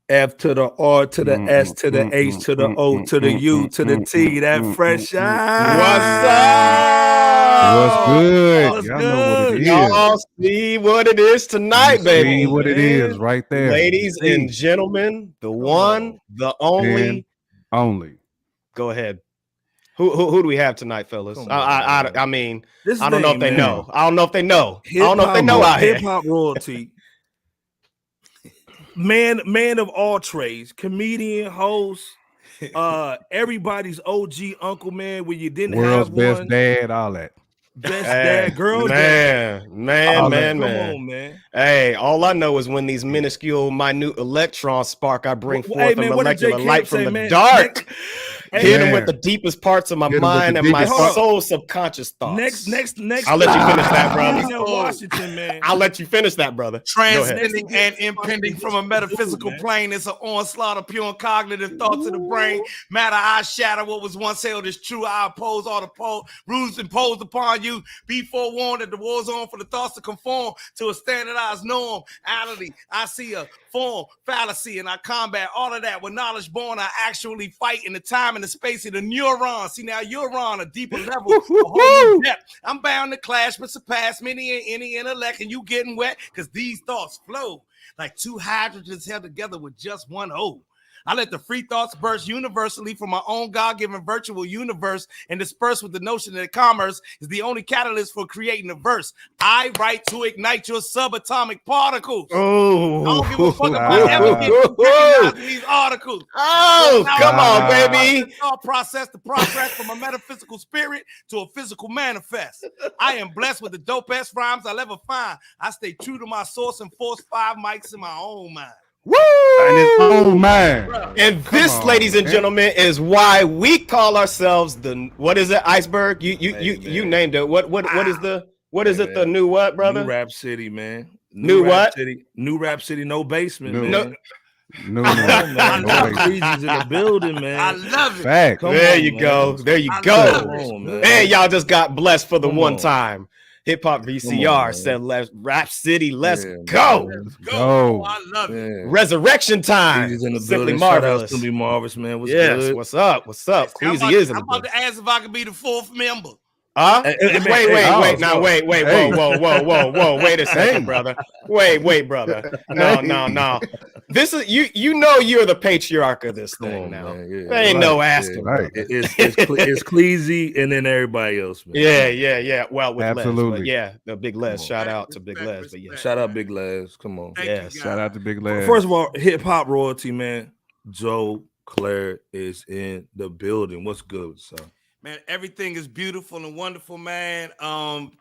F to the R to the S to the H to the O to the U to the T. That fresh out. What's What's up? good? What's Y'all know what it is. Y'all see what it is tonight, baby. See what it is right there. Ladies and gentlemen, the one, the only. Only. Go ahead. Who do we have tonight, fellas? I mean, I don't know if they know. I don't know if they know. I don't know if they know out here. Hip hop royalty. Man of all trades, comedian, host, everybody's OG uncle, man. When you didn't World's have best one, dad, all that. best dad, girl, man. Come on, man. Hey, all I know is when these minuscule, minute electrons spark, I bring forth a molecular light from the dark. Hit him with the deepest parts of my mind and my soul subconscious thoughts. Next. I'll let you finish that, brother. Washington, man. I'll let you finish that, brother. Transcending and impending from a metaphysical plane. It's an onslaught of pure and cognitive thoughts of the brain. Matter I shatter what was once held as true. I oppose all the rules imposed upon you. Be forewarned that the war's on for the thoughts to conform to a standardized norm. I see a form, fallacy, and I combat all of that with knowledge born. I actually fight in the time and the space of the neuron. See, now you're on a deeper level, a whole new depth. I'm bound to clash but surpass many and any intellect, and you getting wet because these thoughts flow like two hydrogens held together with just one O. I let the free thoughts burst universally from my own God-given virtual universe and disperse with the notion that commerce is the only catalyst for creating a verse. I write to ignite your subatomic particles. Oh, I don't give a fuck about ever getting these articles. Oh, come on, baby. The thought process, the progress from a metaphysical spirit to a physical manifest. I am blessed with the dopest rhymes I'll ever find. I stay true to my source and force 5 mics in my own mind. Woo! And his own mind. And this, ladies and gentlemen, is why we call ourselves the what is it? Iceberg? You named it. What is it? The new what, brother? New Rap City, man. New what? New Rap City, no basement, man. No, Crazy's in the building, man. I love it. Fact. There you go. And y'all just got blessed for the one time. Hip Hop VCR said, "Let's Rap City, let's go. Let's go. I love it. Resurrection time. In the Simply building. marvelous. Simply marvelous, man. What's yes. good? What's up? Queasy is in the I'm about to ask if I could be the 4th member. Huh? Wait. Whoa. Wait a second, brother. Wait, brother. No. This is you know you're the patriarch of this thing now. There ain't no asking. Right. It's Cleasy and then everybody else, man. Yeah. Well, with absolutely. Les, the Big Les. Shout out to Big Les. But yeah. Shout out Big Les. Come on. Shout out to Big Les. First of all, hip hop royalty, man. Joe Clair is in the building. What's good, son? Man, everything is beautiful and wonderful, man.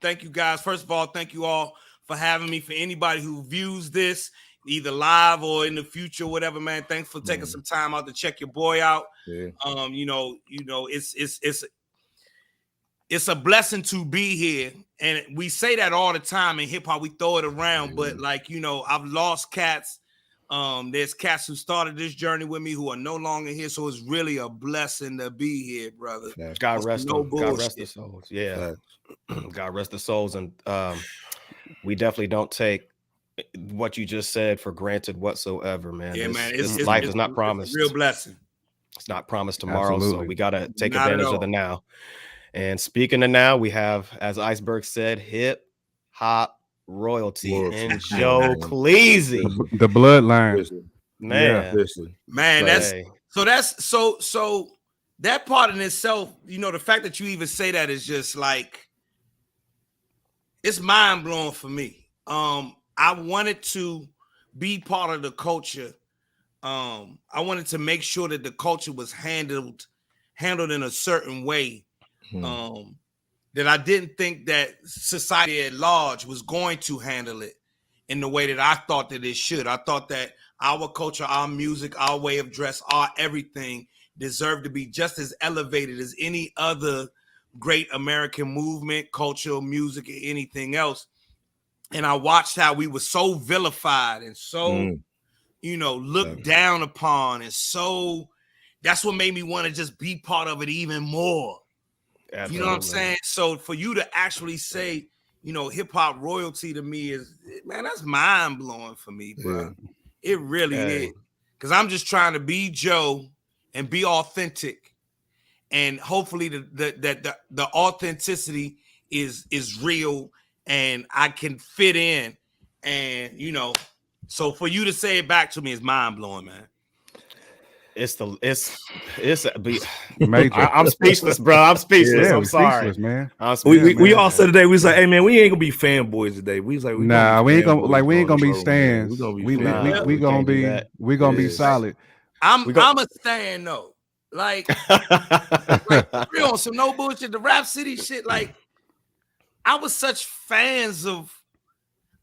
Thank you guys. First of all, thank you all for having me. For anybody who views this either live or in the future, whatever, man. Thanks for taking some time out to check your boy out. Yeah. It's a blessing to be here. And we say that all the time in hip hop. We throw it around, but I've lost cats. There's cats who started this journey with me who are no longer here, so it's really a blessing to be here, brother. God rest their souls. Yeah, God rest their souls, and we definitely don't take what you just said for granted whatsoever, man. Yeah, man. Life is not promised. It's a real blessing. It's not promised tomorrow, Absolutely. So we gotta take advantage of the now. And speaking of now, we have, as Iceberg said, hip hop royalty and Joe Clair. The bloodline, man. So that part in itself, the fact that you even say that is just like, it's mind blowing for me. I wanted to be part of the culture. I wanted to make sure that the culture was handled in a certain way. That I didn't think that society at large was going to handle it in the way that I thought that it should. I thought that our culture, our music, our way of dress, our everything deserved to be just as elevated as any other great American movement, culture, music, or anything else. And I watched how we were so vilified and so, looked down upon. And so that's what made me want to just be part of it even more. Absolutely. You know what I'm saying? So for you to actually say, hip hop royalty to me is, man, that's mind blowing for me, bro. It really is. because I'm just trying to be Joe and be authentic, and hopefully the authenticity is real and I can fit in, and so for you to say it back to me is mind blowing, man. It's I'm speechless, bro. I'm speechless. Yeah, I'm sorry, speechless, man. We all said today, we was like, hey man, we ain't gonna be fanboys today. We was like, we ain't gonna be stands. We gonna be solid. I'm a stand though. Like real on some no bullshit, the Rap City shit. Like, I was such fans of.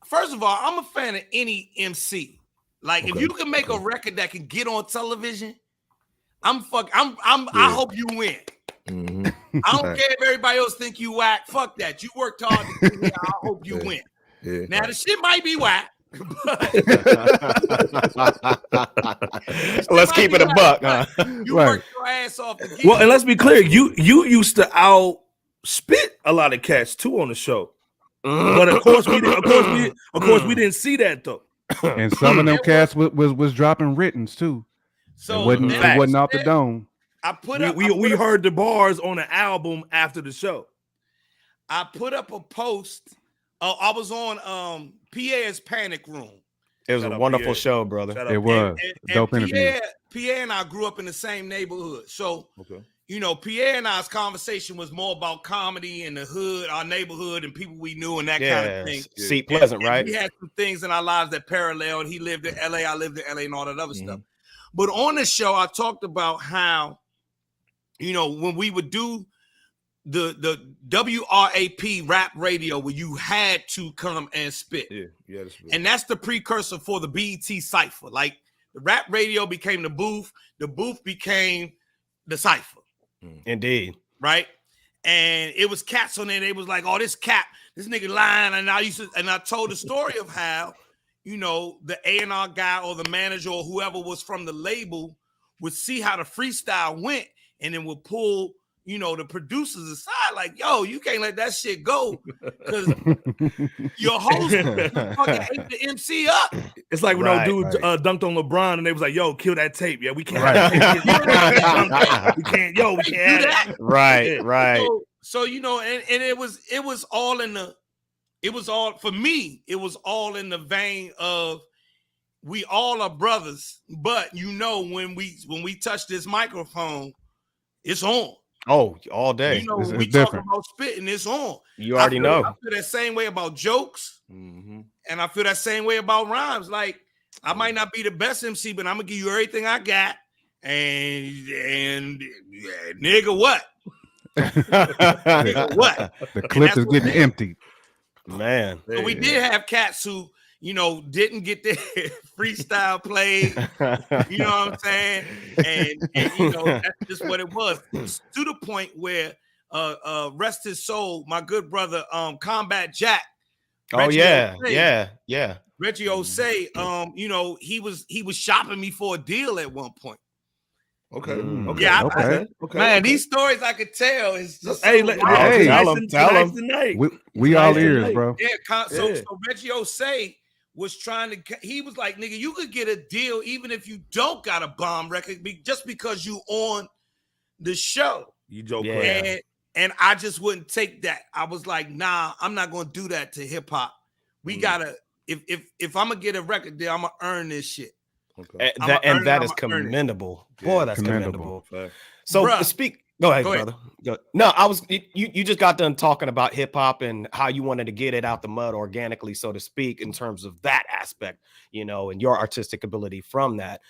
First of all, I'm a fan of any MC. Like, if you can make a record that can get on television, I hope you win. Mm-hmm. I don't care if everybody else think you whack. Fuck that. You worked hard to get here. I hope you win. Yeah. Now the shit might be whack. Let's keep it a buck. Huh? You worked your ass off. And let's be clear, you used to out spit a lot of cats too on the show, but of course we didn't see that though. And some of them cats was dropping writtens too. So it wasn't off the dome. We heard the bars on the album after the show. I put up a post. I was on PA's Panic Room. It was a wonderful show, brother. It was dope interview. PA and I grew up in the same neighborhood, so PA and I's conversation was more about comedy in the hood, our neighborhood, and people we knew, and that kind of thing. Seat Pleasant, right? We had some things in our lives that paralleled. He lived in LA, I lived in LA, and all that other stuff. But on the show, I talked about how, when we would do the WRAP rap radio, where you had to come and spit. Yeah, and that's the precursor for the BET Cypher. Like, the rap radio became the booth became the Cypher. Indeed. Right? And it was cats on there. They was like, oh, this nigga lying. And I told the story of how, the A&R guy or the manager or whoever was from the label would see how the freestyle went and then would pull, the producers aside, like, yo, you can't let that shit go because your host fucking ate the MC up. It's like when dude dunked on LeBron and they was like, yo, kill that tape. Yeah, we can't. We can't do that. Right. So and it was all in the. It was all, for me, it was all in the vein of we all are brothers, but when we touch this microphone, it's on. Oh, all day. We talk about spitting, it's on. You already know. I feel that same way about jokes, and I feel that same way about rhymes. Like, I might not be the best MC, but I'm gonna give you everything I got, and nigga, what? Nigga, what? The clip is getting empty. Man, but we did have cats who, didn't get their freestyle played. You know what I'm saying? And that's just what it was. To the point where, rest his soul, my good brother, Combat Jack. Reggie Osei, he was shopping me for a deal at one point. Okay. Man, these stories I could tell is just tell them. We all ears, bro. Yeah, so Reggie Osei was trying to. He was like, "Nigga, you could get a deal even if you don't got a bomb record, just because you on the show." You Joe Clair. And I just wouldn't take that. I was like, "Nah, I'm not gonna do that to hip hop. We gotta. If I'm gonna get a record deal, I'm gonna earn this shit." Okay. That is commendable. Boy, that's commendable. So Go ahead, brother. No, I was you just got done talking about hip hop and how you wanted to get it out the mud organically, so to speak, in terms of that aspect, and your artistic ability from that.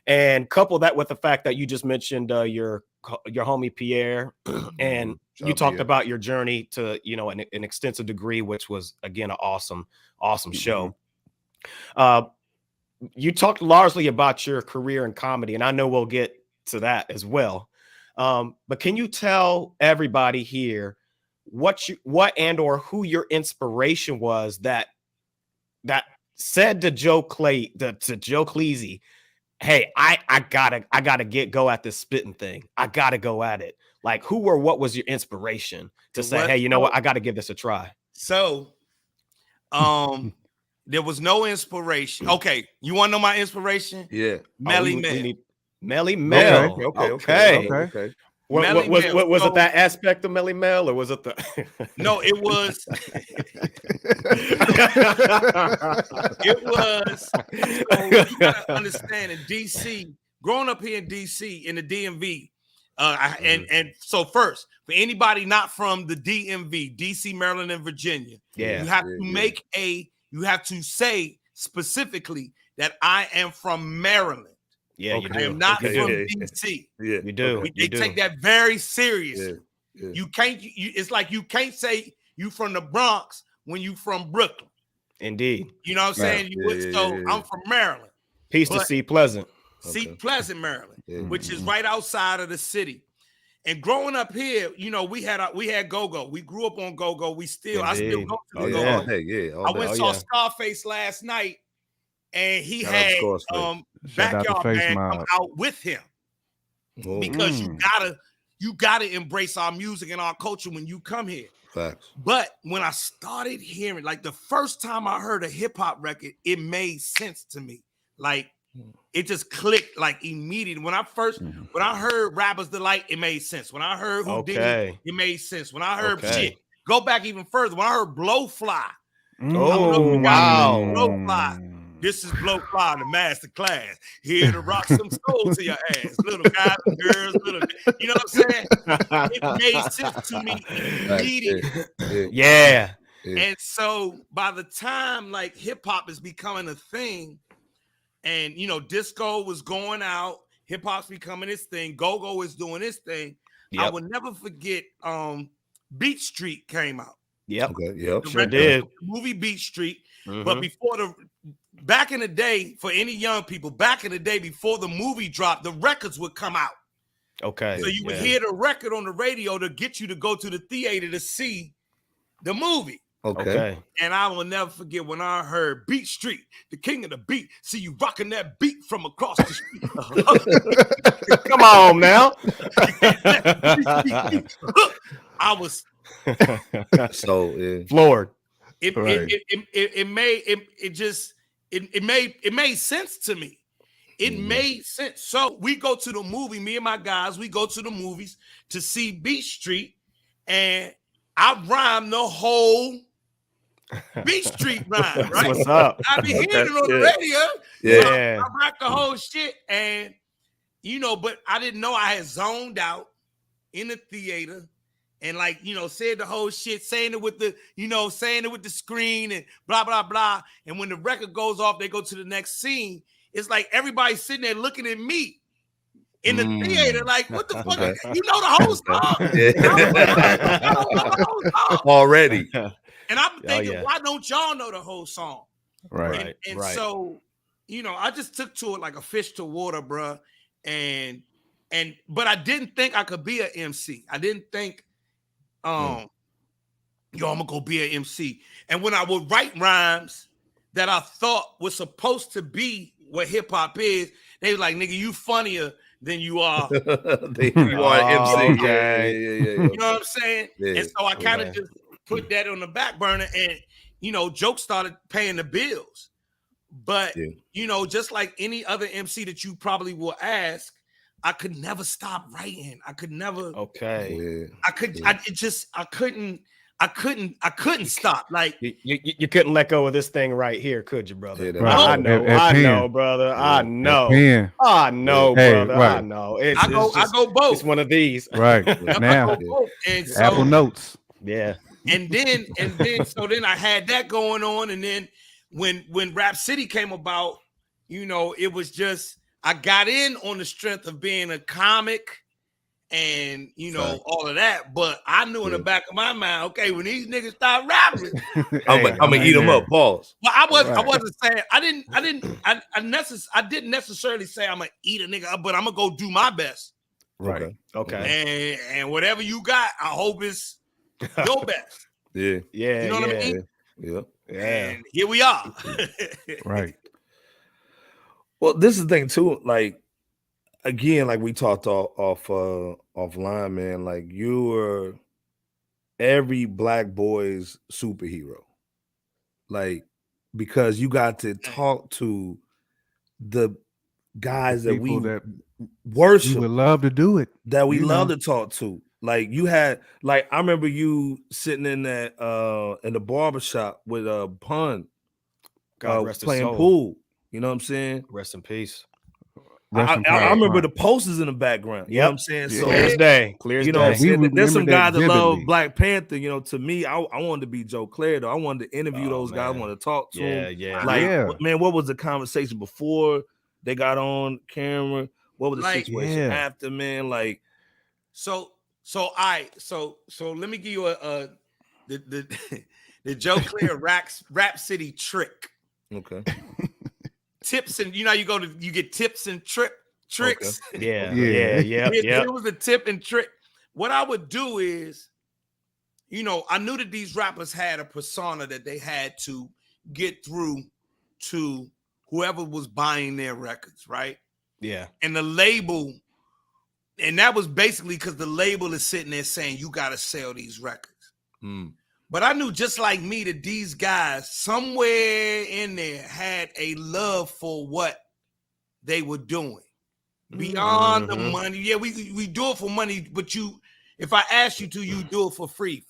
And couple that with the fact that you just mentioned your homie Pierre, and you talked about your journey to, an extensive degree, which was, again, an awesome show. You talked largely about your career in comedy, and I know we'll get to that as well. But can you tell everybody here what and or who your inspiration was that said to Joe Cleasy, hey, I gotta go at this spitting thing. I gotta go at it. Like, who or what was your inspiration to say, hey, you know what? I gotta give this a try. So, There was no inspiration. Okay, you want to know my inspiration? Yeah, Melly Mel. Melly Mel. Okay. What was it? That aspect of Melly Mel, or was it the? No, it was. It was. So you gotta understand, in DC, growing up here in DC in the DMV, and so first, for anybody not from the DMV, DC, Maryland, and Virginia, you have to make you have to say specifically that I am from Maryland. Yeah, you do. I am not from DC. Yeah, you do. They take that very seriously. You can't. It's like you can't say you from the Bronx when you from Brooklyn. Indeed. You know what I'm saying? I'm from Maryland. Peace to Sea Pleasant. Sea Pleasant, Maryland, which is right outside of the city. And growing up here, you know, we had go-go. We grew up on go-go. I still go to the go-go. I went and saw Scarface last night, and he had Backyard Band come out with him. Because you gotta embrace our music and our culture when you come here. Facts. But when I started hearing, like the first time I heard a hip-hop record, it made sense to me. Like it just clicked like immediately. When I heard Rapper's Delight, it made sense. When I heard Houdini, it made sense. When I heard shit, go back even further. When I heard Blowfly, Blowfly. This is Blowfly, the master class. Here to rock some soul to your ass. Little guys and girls, you know what I'm saying? It made sense to me immediately. Yeah. And so by the time like hip hop is becoming a thing, and you know, disco was going out, hip hop's becoming its thing, go-go is doing its thing. I will never forget Beat Street came out. Sure did. The movie Beat Street. But back in the day, for any young people, back in the day before the movie dropped, the records would come out. So you would hear the record on the radio to get you to go to the theater to see the movie. And I will never forget when I heard Beat Street, the king of the beat. See you rocking that beat from across the street. Come on now. I was so floored. It made sense to me. It made sense. So we go to the movie, me and my guys, we go to the movies to see Beat Street, and I rhyme the whole Beat Street rhyme, right? What's up? I be hearing it on the radio. So I rock the whole shit, and you know, but I didn't know I had zoned out in the theater. And like, you know, said the whole shit, saying it with the screen and blah, blah, blah. And when the record goes off, they go to the next scene. It's like everybody's sitting there looking at me in the theater, like, what the fuck? You know the whole song. Already. And I'm thinking, why don't y'all know the whole song? Right. And so, you know, I just took to it like a fish to water, bruh. But I didn't think I could be an MC. I didn't think, I'm gonna go be an MC. And when I would write rhymes that I thought was supposed to be what hip hop is, they were like, "Nigga, you funnier than you are." You are an MC. Yeah. You know what I'm saying? Yeah. And so I kind of just put that on the back burner, and you know, jokes started paying the bills. But you know, just like any other MC that you probably will ask, I could never stop writing. I could never. I couldn't stop. Like you couldn't let go of this thing right here, could you, brother? Right. I know, brother. I know, brother. I know. I go both. It's one of these, right? Now, and so, Apple Notes. Yeah. And then so then I had that going on, and then when Rap City came about, you know, it was just. I got in on the strength of being a comic and, you know, all of that. But I knew in the back of my mind, okay, when these niggas start rapping, I'm gonna eat them up. Pause. Well, I wasn't saying I didn't necessarily say I'm gonna eat a nigga up, but I'm gonna go do my best. Right. Okay. And whatever you got, I hope it's your best. Yeah. You know what I mean? Yeah. And here we are. Right. Well, this is the thing too. Like, again, like we talked offline, man. Like, you were every black boy's superhero. Like, because you got to talk to the guys that we worship. We would love to do it. That we love to talk to. Like you had, like I remember you sitting in that in the barbershop with Pun, playing pool. You know what I'm saying? Rest in peace. I remember the posters in the background. You know what I'm saying? So clear as day. Clear as day. There's some guys that love Black Panther. You know, to me, I wanted to be Joe Clair though. I wanted to interview those guys. I wanted to talk to them. Like, man, what was the conversation before they got on camera? What was the situation after, man? Like, so let me give you the Joe Clair Rap City trick. Okay. Tips, and you know you get tips and tricks. Okay. Yeah. It was a tip and trick. What I would do is, I knew that these rappers had a persona that they had to get through to whoever was buying their records, right? Yeah. And the label, and that was basically because the label is sitting there saying you got to sell these records. But I knew, just like me, that these guys somewhere in there had a love for what they were doing beyond the money. Yeah, we do it for money, but if I ask you to, you do it for free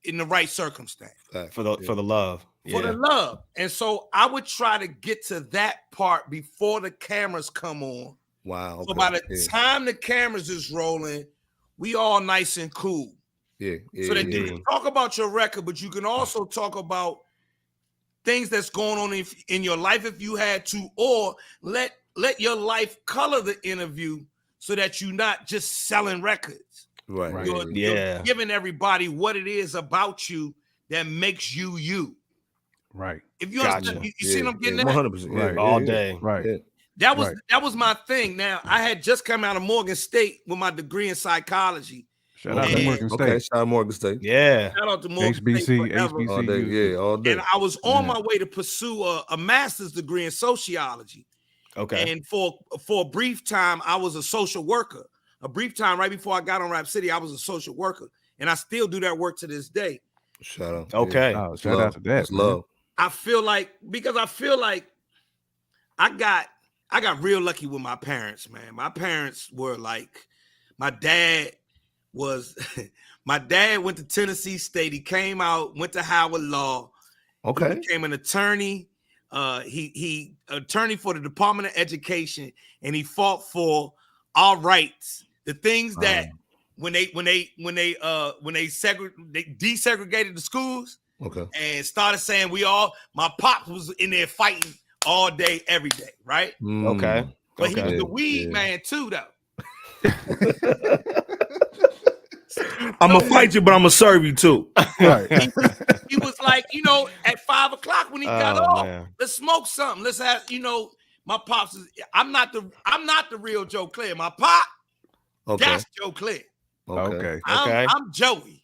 in the right circumstance. For the love. For the love. And so I would try to get to that part before the cameras come on. Wow. So by the time the cameras is rolling, we all nice and cool. So that you can talk about your record, but you can also talk about things that's going on in your life if you had to, or let your life color the interview so that you're not just selling records. Right. You're giving everybody what it is about you that makes you you. Right. If you understand, you see what I'm getting at? 100%. Right. All day. Right. Yeah. That was my thing. Now, I had just come out of Morgan State with my degree in psychology. Shout out to Morgan State. Okay, shout out Morgan State. Yeah. Shout out to Morgan State. HBCU. All day, all day. And I was on my way to pursue a master's degree in sociology. Okay. And for a brief time, I was a social worker. A brief time right before I got on Rap City, I was a social worker. And I still do that work to this day. Shout out. Okay. Yeah. Oh, shout out to that. Love. I feel like I got real lucky with my parents, man. My parents were like, my dad went to Tennessee State. He came out, went to Howard Law. Okay. He became an attorney. He attorney for the Department of Education, and he fought for our rights. The things that when they desegregated the schools, and started saying my pops was in there fighting all day, every day, right? Okay. But he was the weed man too, though. I'm gonna fight you, but I'm gonna serve you too. Right. He was like, at 5 o'clock when he got off, let's smoke something. Let's have, my pops is. I'm not the real Joe Clair. My pop, that's Joe Clair. Okay. I'm Joey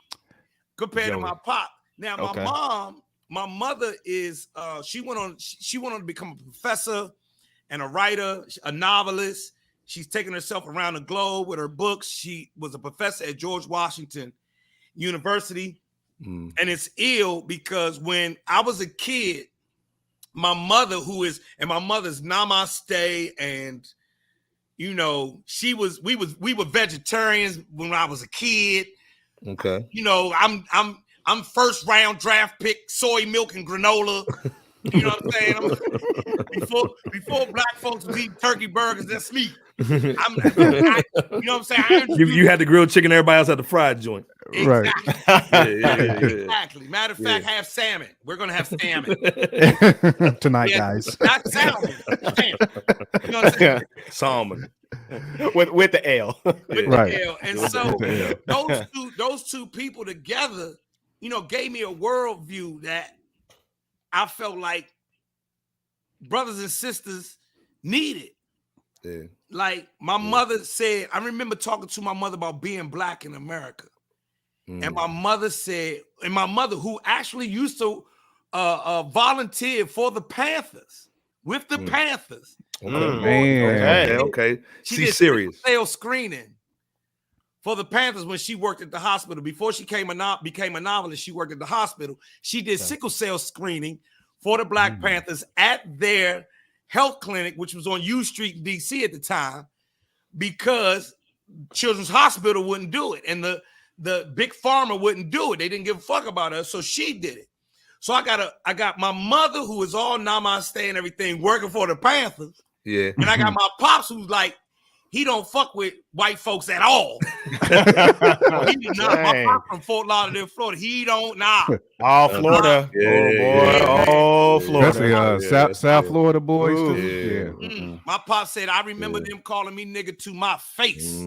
compared to my pop. Now my mother is. She went on to become a professor and a writer, a novelist. She's taken herself around the globe with her books. She was a professor at George Washington University. And it's ill because when I was a kid, my mother's namaste, and we were vegetarians when I was a kid. Okay. I'm first round draft pick, soy milk and granola. You know what I'm saying? Before black folks was eating turkey burgers, that's me. You know what I'm saying? You had the grilled chicken, everybody else had the fried joint. Exactly. Right. Exactly. Matter of fact, have salmon. We're gonna have salmon tonight, guys. Not salmon. Salmon. You know what I'm saying? Salmon. With the ale. With the ale. And so those two people together, gave me a worldview that I felt like brothers and sisters needed. Yeah. Like my mother said, I remember talking to my mother about being black in America. And my mother said, and my mother, who actually used to volunteer for the Panthers, with the Panthers. Okay. She's serious. Sales screening for the Panthers when she worked at the hospital. Before she became a novelist, she worked at the hospital. She did sickle cell screening for the Black Panthers at their health clinic, which was on U Street in DC at the time, because Children's Hospital wouldn't do it. And the big pharma wouldn't do it. They didn't give a fuck about us. So she did it. So I got my mother, who is all namaste and everything, working for the Panthers. Yeah. And I got my pops, who's like, he don't fuck with white folks at all. He did not. My pop from Fort Lauderdale, Florida. He don't All Florida. Oh, Florida. Especially South Florida boys too. My pop said, I remember them calling me nigga to my face.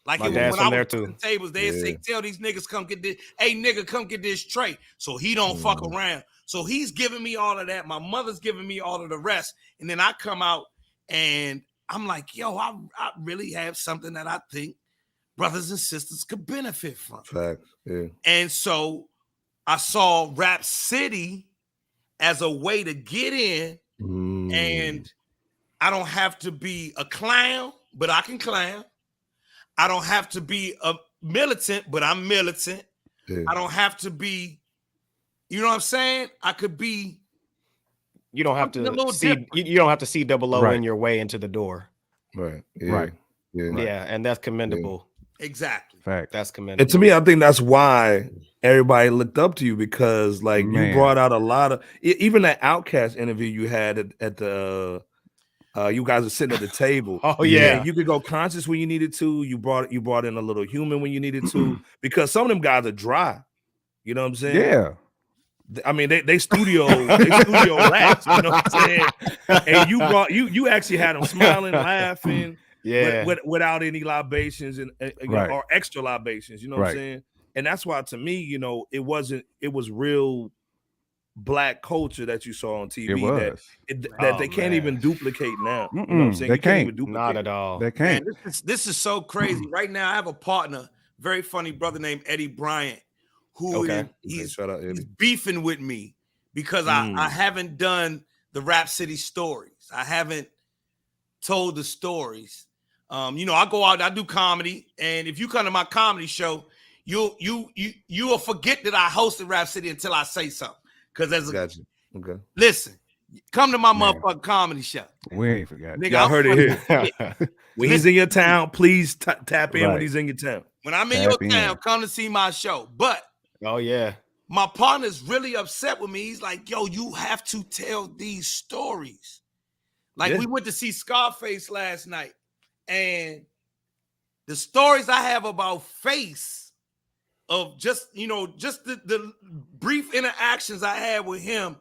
Like it was when I was on tables, they'd say, tell these niggas come get this. Hey, nigga, come get this tray. So he don't fuck around. So he's giving me all of that. My mother's giving me all of the rest. And then I come out and I'm like, yo, I really have something that I think brothers and sisters could benefit from. Facts. Yeah. And so I saw Rap City as a way to get in, and I don't have to be a clown, but I can clown. I don't have to be a militant, but I'm militant. Yeah. I don't have to be, you know what I'm saying? I could be. You don't have to see. You don't have to see double O in your way into the door. Right. Yeah. Right. Yeah, and that's commendable. Yeah. Exactly. Fact. That's commendable. And to me, I think that's why everybody looked up to you, because like you brought out a lot of, even that Outkast interview you had at the. You guys are sitting at the table. Oh yeah, you could go conscious when you needed to. You brought in a little human when you needed to, because some of them guys are dry. You know what I'm saying? Yeah. I mean, they studio rats, you know what I'm saying? And you actually had them smiling, laughing, without any libations and or extra libations, you know what I'm saying? And that's why, to me, you know, it was real Black culture that you saw on TV that they can't even duplicate now. You know what I'm saying? They can't even duplicate. Not at all. They can't. Man, this is so crazy. Right now, I have a partner, very funny brother named Eddie Bryant, who he's beefing with me because I haven't done the Rap City stories. I haven't told the stories. You know, I go out, I do comedy, and if you come to my comedy show, you will forget that I hosted Rap City until I say something. Because listen, come to my motherfucking comedy show. We ain't forgot. Nigga, y'all heard it here. When he's in your town, please tap in when he's in your town. When I'm in your town, come to see my show. But my partner's really upset with me. He's like, yo, you have to tell these stories. Like we went to see Scarface last night, and the stories I have about Face, of just the brief interactions I had with him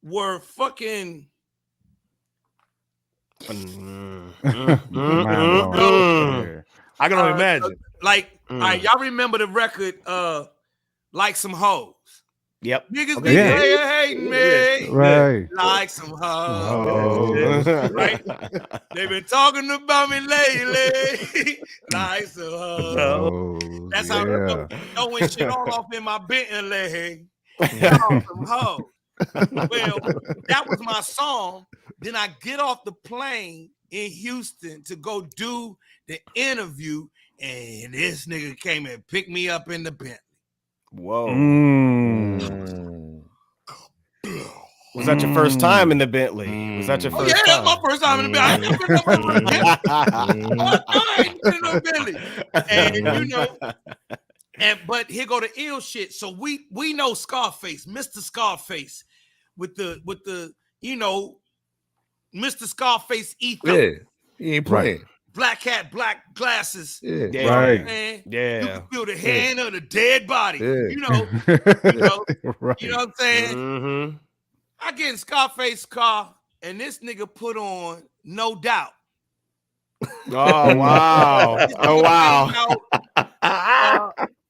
were fucking I can only imagine. Like, all right, y'all remember the record Like Some Hoes? Yep. Niggas be hating me. Right. Like some hoes. Right? They've been talking about me lately. Like some hoes. That's how I'm throwing shit all off in my Bentley. Like some hoes. Well, that was my song. Then I get off the plane in Houston to go do the interview, and this nigga came and picked me up in the Bentley. Whoa. Was that your first time in the Bentley? Was that your first time? That's my first time in the Bentley. And you know, but here go the ill shit. So we know Scarface, Mr. Scarface, with the you know, Mr. Scarface ethos. Yeah, he ain't playing. Black hat, black glasses. Yeah, right. Man. Yeah. You can feel the hand of the dead body. Yeah. You know, Right. you know what I'm saying? Mm-hmm. I get in Scarface's car, and this nigga put on No Doubt. Oh wow! Oh wow!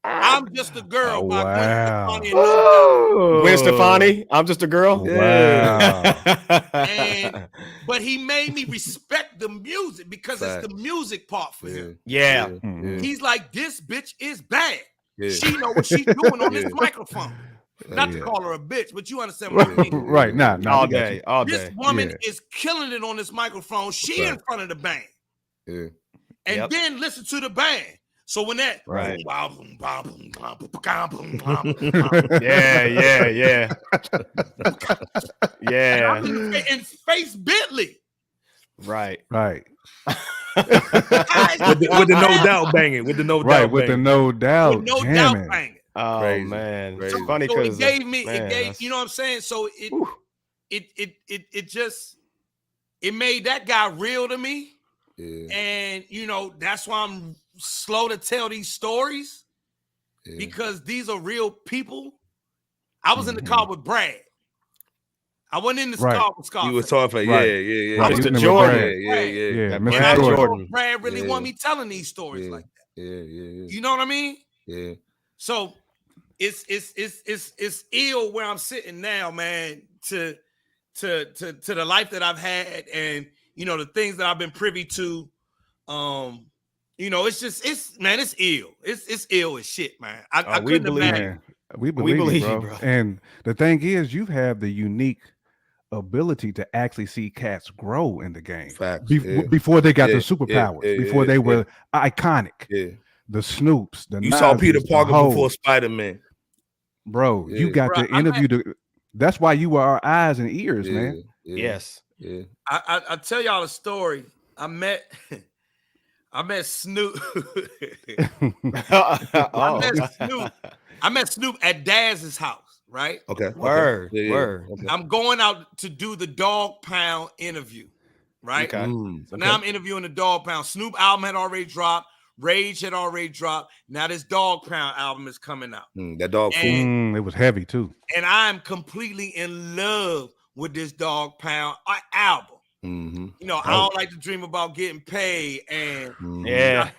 I'm Just a Girl. Oh, by wow. Gwen Stefani and No Gwen Stefani, I'm Just a Girl. Wow. But he made me respect the music because it's the music part for him. Yeah. He's like, this bitch is bad. Yeah. She know what she's doing on this microphone. Not to call her a bitch, but you understand what I mean. Right. Nah, all day. This woman is killing it on this microphone. She in front of the band. Yeah. And then listen to the band. So when that right, yeah, and face Bentley, right. with the no doubt banging, with the no doubt, with the no doubt, doubt banging. Oh crazy. man, Crazy. it's funny so because it gave you know what I'm saying. So it just made that guy real to me, and that's why I'm slow to tell these stories because these are real people. I was in the car with Brad. I wasn't in the car with Scarface. You was talking like, Mr. Jordan. Yeah. Mr. Jordan. Brad really want me telling these stories like that. You know what I mean? Yeah. So it's ill where I'm sitting now, man, to the life that I've had and the things that I've been privy to. It's ill. It's ill as shit, man. I couldn't imagine. We believe you, bro. And the thing is, you have the unique ability to actually see cats grow in the game. Facts. Before they got the superpowers, before they were iconic. The Snoops, you saw Peter Parker before Spider-Man. Bro, you got to interview that's why you were our eyes and ears, man. Yes. Yeah. I tell y'all a story. I met Snoop. I met Snoop at Daz's house, right? Okay. Word. Okay. I'm going out to do the Dog Pound interview, right? Okay. So now I'm interviewing the Dog Pound. Snoop album had already dropped. Rage had already dropped. Now this Dog Pound album is coming out. That dog food. It was heavy too. And I'm completely in love with this Dog Pound album. I don't like to dream about getting paid and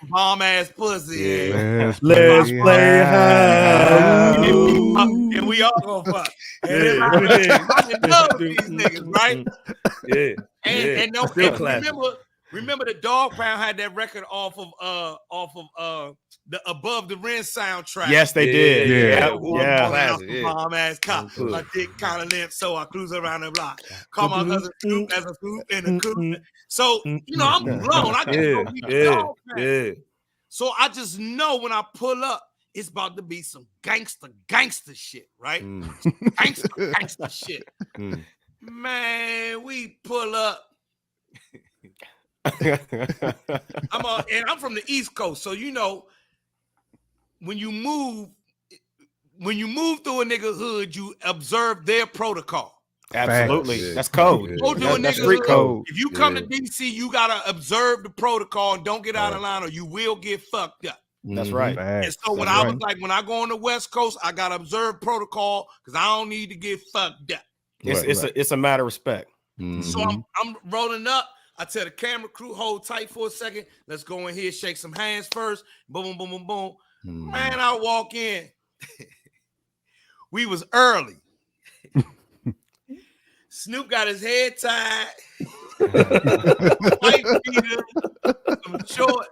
bomb ass pussy. Let's play high. And we all gonna fuck. And I love these niggas, right? And remember the Dog Pound had that record off of the Above the Rim soundtrack. Yes, they did. Yeah. Bomb ass cop. My dick kind of limp, so I cruise around the block. Call my cousin Snoop as a Snoop in a coupe. So I'm blown. I can go meet the Dog Pound. So I just know when I pull up, it's about to be some gangster shit, right? Gangster shit. Man, we pull up. I'm from the East Coast, so when you move through a nigga hood, you observe their protocol. Absolutely, that's code. That's street code. If you come to DC, you gotta observe the protocol and don't get out of line, or you will get fucked up. That's right. And so when I was like, when I go on the West Coast, I gotta observe protocol because I don't need to get fucked up. It's a matter of respect. So I'm rolling up. I tell the camera crew, hold tight for a second. Let's go in here, shake some hands first. Boom, boom, boom, boom. Man, I walk in. We was early. Snoop got his head tied. White beater, some shorts,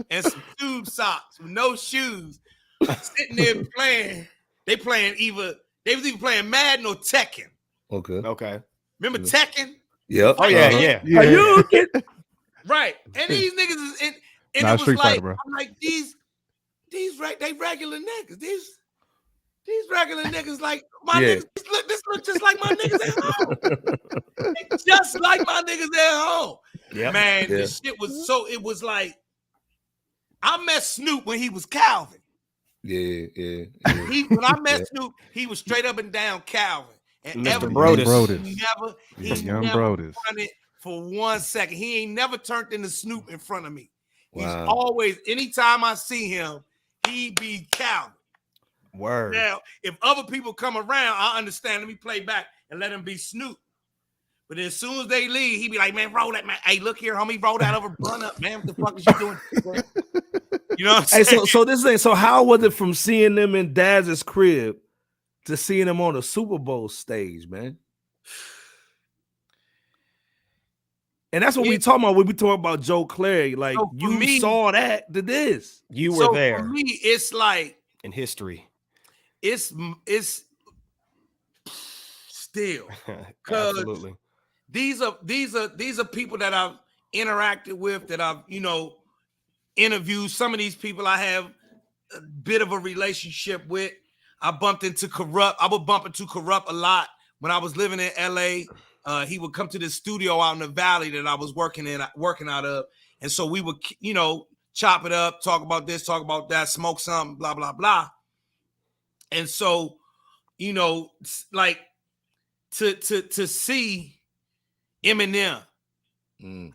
and some tube socks with no shoes. Sitting there playing. They was either playing Madden or Tekken. Okay. Remember Tekken? Yep. Oh yeah. Are you right? And these niggas is and it was like fighter, I'm like these they regular niggas. These regular niggas like my niggas. This look just like my niggas at home. Just like my niggas at home. Man, this shit was so. It was like I met Snoop when he was Calvin. When I met Snoop, he was straight up and down Calvin. And Mr. Brodus. He Young never Brodus. done it for 1 second. He ain't never turned into Snoop in front of me. He's always, anytime I see him, he be Calvin. Word. Now, if other people come around, I understand. Let me play back and let him be Snoop. But as soon as they leave, he be like, man, roll that, man. Hey, look here, homie, roll that over, blunt up, man. What the fuck is you doing? You know what I'm saying? So this thing, so how was it from seeing them in Daz's crib to seeing them on the Super Bowl stage, man? And that's what we talking about when we talk about Joe Clair. Like, you saw that to this. You were there. For me, it's like in history. It's still Absolutely. These are people that I've interacted with, that I've interviews. Some of these people I have a bit of a relationship with. I bumped into Corrupt. I would bump into Corrupt a lot when I was living in LA. He would come to the studio out in the valley that I was working out of. And so we would, chop it up, talk about this, talk about that, smoke something, blah, blah, blah. And so, like to see Eminem,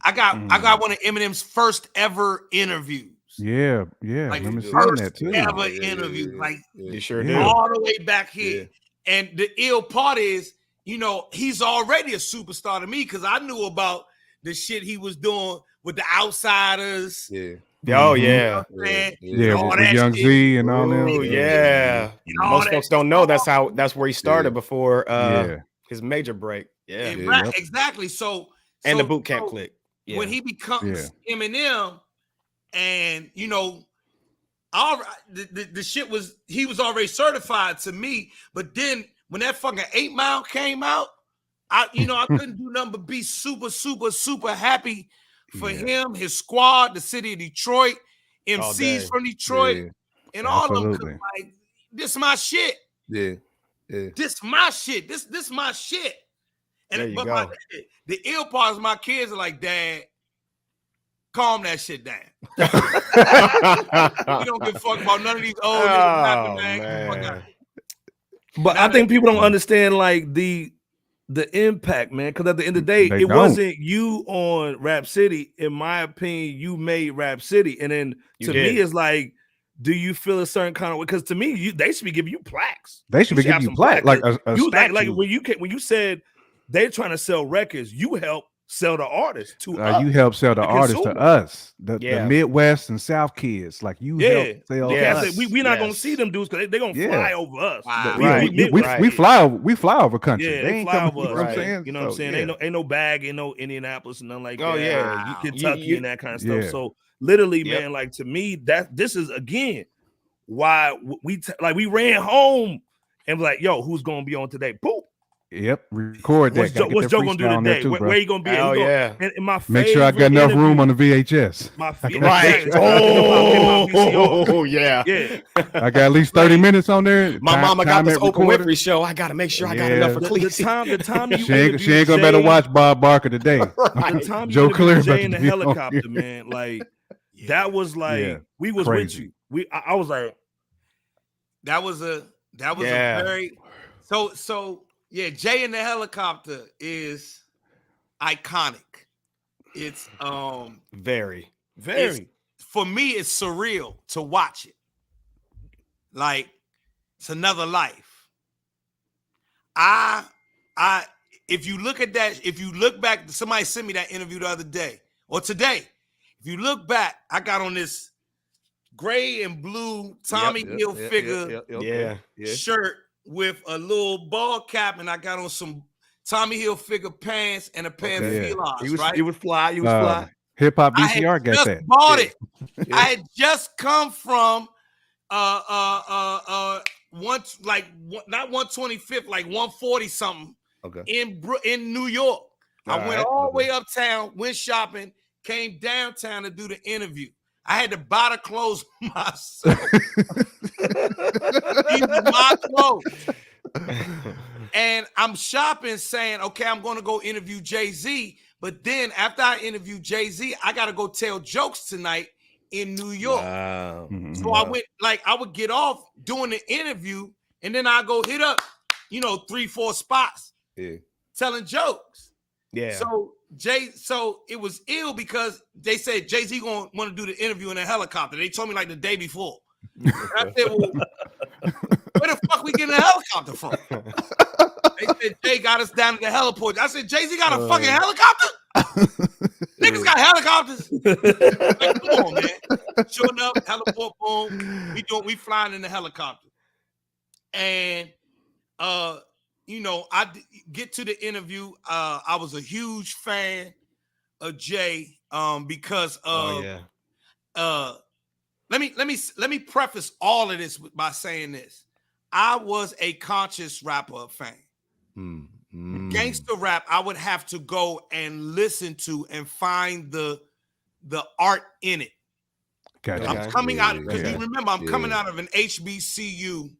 I got one of Eminem's first ever interviews. Yeah. Like Let me see that too. Ever interview, like you sure did. All the way back here. Yeah. And the ill part is, he's already a superstar to me because I knew about the shit he was doing with the Outsiders. Yeah. Oh yeah. With Young shit. Z and all that. Oh yeah. Most folks don't know that's where he started before his major break. Yeah. Exactly. So the boot camp click. Yeah. When he becomes Eminem, and the shit was, he was already certified to me, but then when that fucking 8 Mile came out, I couldn't do nothing but be super, super, super happy for him, his squad, the city of Detroit, MCs from Detroit, and all of them. Like, this my shit. Yeah. This my shit. This my shit. And the ill part is my kids are like, Dad, calm that shit down. We don't give a fuck about none of these old niggas. Man. But I think people don't understand like the impact, man. Because at the end of the day, it wasn't you on Rap City. In my opinion, you made Rap City, and then to me, it's like, do you feel a certain kind of way? Because to me, they should be giving you plaques. They should be giving you plaques, like a statue. Like when you said they're trying to sell records, you help sell the artist to us. You help sell the artist to us, the Midwest and South kids. Like you help sell us. We're not gonna see them dudes because they're gonna fly over us. We fly over country. Yeah, they ain't fly coming, over us. You know what I'm saying? You know what I'm saying? Ain't no bag, ain't no Indianapolis and nothing like that. Oh yeah, Kentucky and that kind of stuff. So literally, man, like to me, this is again why we ran home and like, yo, who's gonna be on today? Boop. Yep, record that. What's Joe gonna do today? Where you gonna be? Oh yeah. And my make sure I got enough room on the VHS. Right. Oh yeah. I got at least 30 minutes on there. My mama got this Oprah Winfrey show. I gotta make sure I got enough for Cleese. The time you she ain't gonna better watch Bob Barker today. The time Joe Clair Jay in the helicopter, man. Like that was like we was crazy. With you. I was like, that was a very so. Yeah, Jay in the helicopter is iconic. It's very. For me, it's surreal to watch it. Like it's another life. If you look at that, if you look back, somebody sent me that interview the other day or today. If you look back, I got on this gray and blue Tommy Hilfiger shirt with a little ball cap, and I got on some Tommy Hilfiger pants and a pair of felines. He was fly. He was fly. Hip Hop VCR got that. Bought it. I had just come from not 125th, like 140 something. Okay. In New York. I went all the way uptown, went shopping, came downtown to do the interview. I had to buy the clothes myself. These are my clothes. And I'm shopping saying, okay, I'm going to go interview Jay-Z. But then after I interview Jay-Z, I got to go tell jokes tonight in New York. Wow. So I went, I would get off doing the interview and then I go hit up, 3-4 spots telling jokes. Yeah. So it was ill because they said Jay-Z gonna want to do the interview in a helicopter. They told me like the day before. I said, well, where the fuck we getting a helicopter from? They said Jay got us down to the heliport. I said, Jay-Z got a fucking helicopter? Niggas got helicopters. Like, come on, man. Sure enough, heliport, boom. We flying in the helicopter. And I get to the interview. I was a huge fan of Jay because of. Let me preface all of this by saying this. I was a conscious rapper fan. Gangster rap, I would have to go and listen to and find the art in it. Gotcha. I'm coming out because you remember I'm coming out of an HBCU.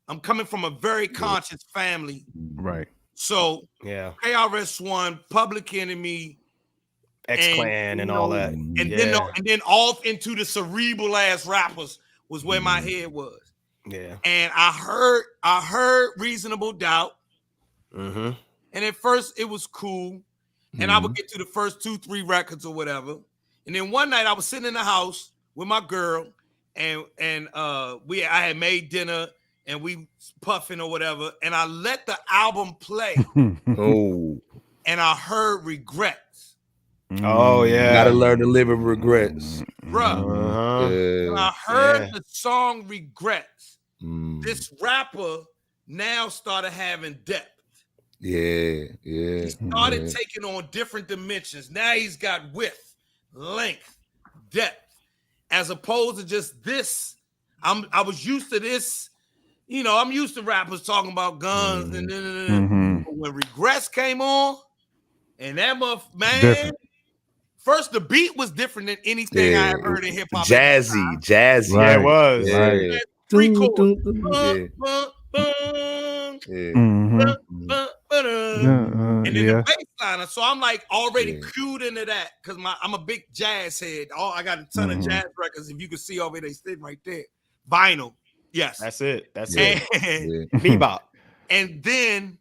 I'm coming from a very conscious family. Right. So KRS-One, Public Enemy, X-Clan and all that. And then off into the cerebral ass rappers was where my head was. Yeah. And I heard Reasonable Doubt. And at first it was cool. And I would get to the first 2-3 records or whatever. And then one night I was sitting in the house with my girl and I had made dinner and we puffing or whatever. And I let the album play. And I heard Regrets. Oh yeah. Gotta learn to live with regrets. Bruh. When I heard the song Regrets, this rapper now started having depth. He started taking on different dimensions. Now he's got width, length, depth, as opposed to just this. I was used to this, I'm used to rappers talking about guns and but when Regrets came on, and that man, different. First the beat was different than anything I had heard in hip hop. Jazzy. Right. Yeah, it was. Right. 3 chords. And then the bass line. So I'm like already cued into that because I'm a big jazz head. I got a ton of jazz records. If you can see over there, they sit right there. Vinyl. Yes. That's it. That's it. Bebop. And then,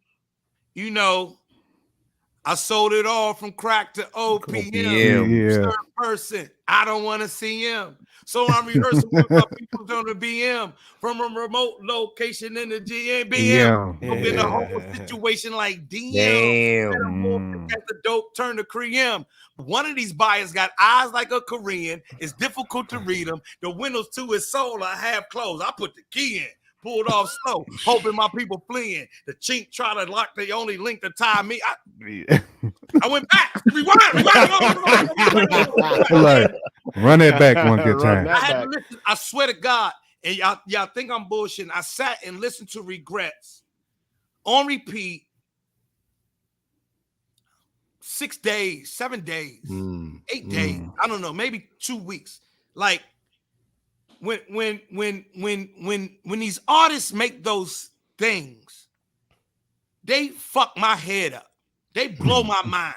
I sold it all from crack to OPM. Third person. I don't want to see him. So I'm rehearsing with my people on the BM from a remote location in the GMBM. In a whole situation like DM. At the dope turn to Korean. One of these buyers got eyes like a Korean. It's difficult to read them. The windows to his soul are half closed. I put the key in. Pulled off slow, hoping my people fleeing. The chink try to lock the only link to tie me. I went back. Rewind. Like, run it back one good time. I had to listen. I swear to God, and y'all think I'm bullshitting. I sat and listened to Regrets on repeat 6 days, 7 days, 8 days. I don't know, maybe 2 weeks. Like, when these artists make those things, they fuck my head up. They blow my mind.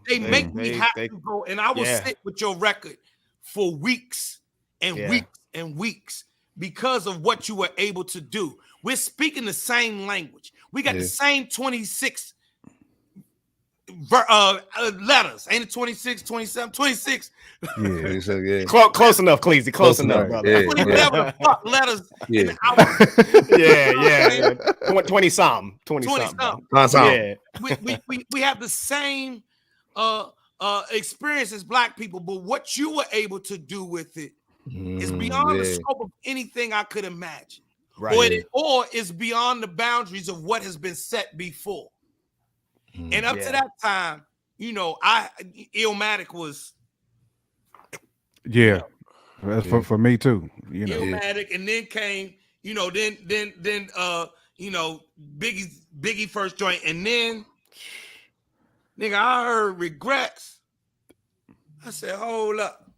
They make me have to go, and I will sit with your record for weeks and weeks and weeks because of what you were able to do. We're speaking the same language. We got the same 26 letters. Ain't it 26, 27, 26? Close enough, Cleasy. Close enough, brother. 27 letters. In the hour. 20 something. 20 something. Yeah. We have the same experience as Black people, but what you were able to do with it is beyond the scope of anything I could imagine. Right. Or is beyond the boundaries of what has been set before. And up to that time, Illmatic was for me too. Illmatic, and then came, then Biggie first joint, and then nigga, I heard Regrets. I said, hold up.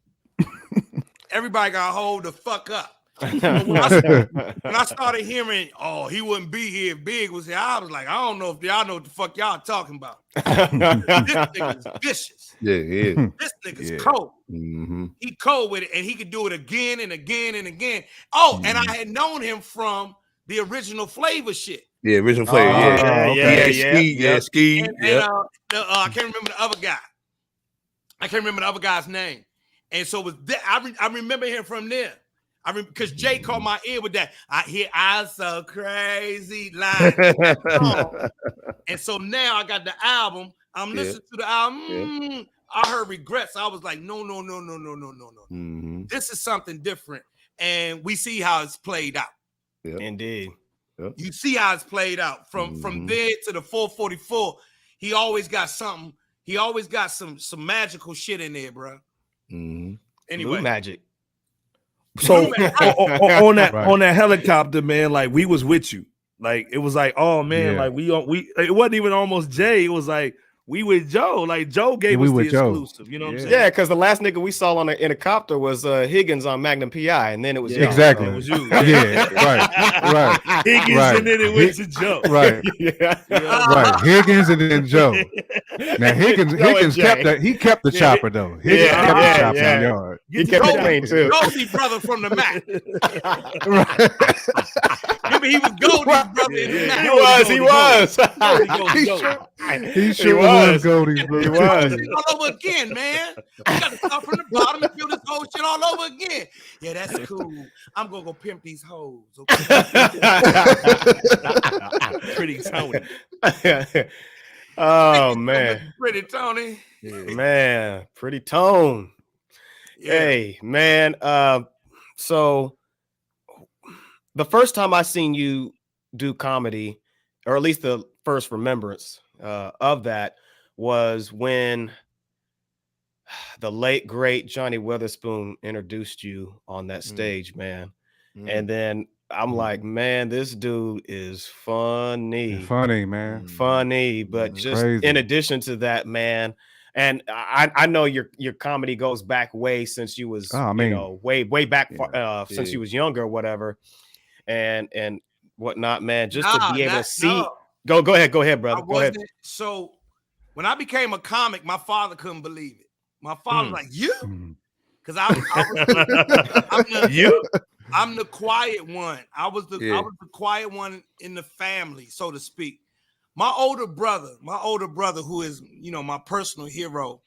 Everybody gotta hold the fuck up. When I started hearing, he wouldn't be here if Big was here, I was like, I don't know if y'all know what the fuck y'all talking about. This nigga's vicious. This nigga's cold. He cold with it, and he could do it again and again and again. And I had known him from the original Flavor shit. Yeah, original Flavor. Ski. I can't remember the other guy. I can't remember the other guy's name. And so it was I remember him from there. Because Jay caught my ear with that. I hear "I'm so crazy" line. And so now I got the album. I'm listening to the album. I heard Regrets. I was like, no. This is something different. And we see how it's played out. Indeed. You see how it's played out. From there to the 444, he always got something. He always got some magical shit in there, bro. Anyway. Blue magic. So on that helicopter, man, like we was with you. Like it was like, oh man, like we it wasn't even almost Jay. It was like we with Joe. Like Joe gave us the exclusive. You know what I'm saying? Yeah, because the last nigga we saw on the intercopter was Higgins on Magnum PI, and then it was exactly. It was you. Right. Higgins, and then it went to Joe. Right. Right. Higgins and then Joe. Now Higgins kept the chopper though. Higgins kept the chopper in the yard. He kept it clean too. Goldie brother from the Mac. Remember, he was Goldie's brother in the Mac. He was. He sure was Goldie's brother. He was. All over again, man. We got to start from the bottom and feel this whole shit all over again. Yeah, that's cool. I'm gonna go pimp these hoes. Okay? Pretty Tony. Oh man, Pretty Tony. Man, Pretty Tone. Yeah. Hey man, so the first time I seen you do comedy, or at least the first remembrance of that, was when the late great Johnny Witherspoon introduced you on that stage, man. And then I'm like, man, this dude is funny, man, funny. But just crazy. In addition to that, man, and I know your comedy goes back way since you was, way back since you was younger or whatever, and whatnot, man. Just to be able to see. Go ahead, brother. Go ahead. So when I became a comic, my father couldn't believe it. My father was like, you? Because I'm the quiet one. I was the quiet one in the family, so to speak. My older brother, who is, my personal hero,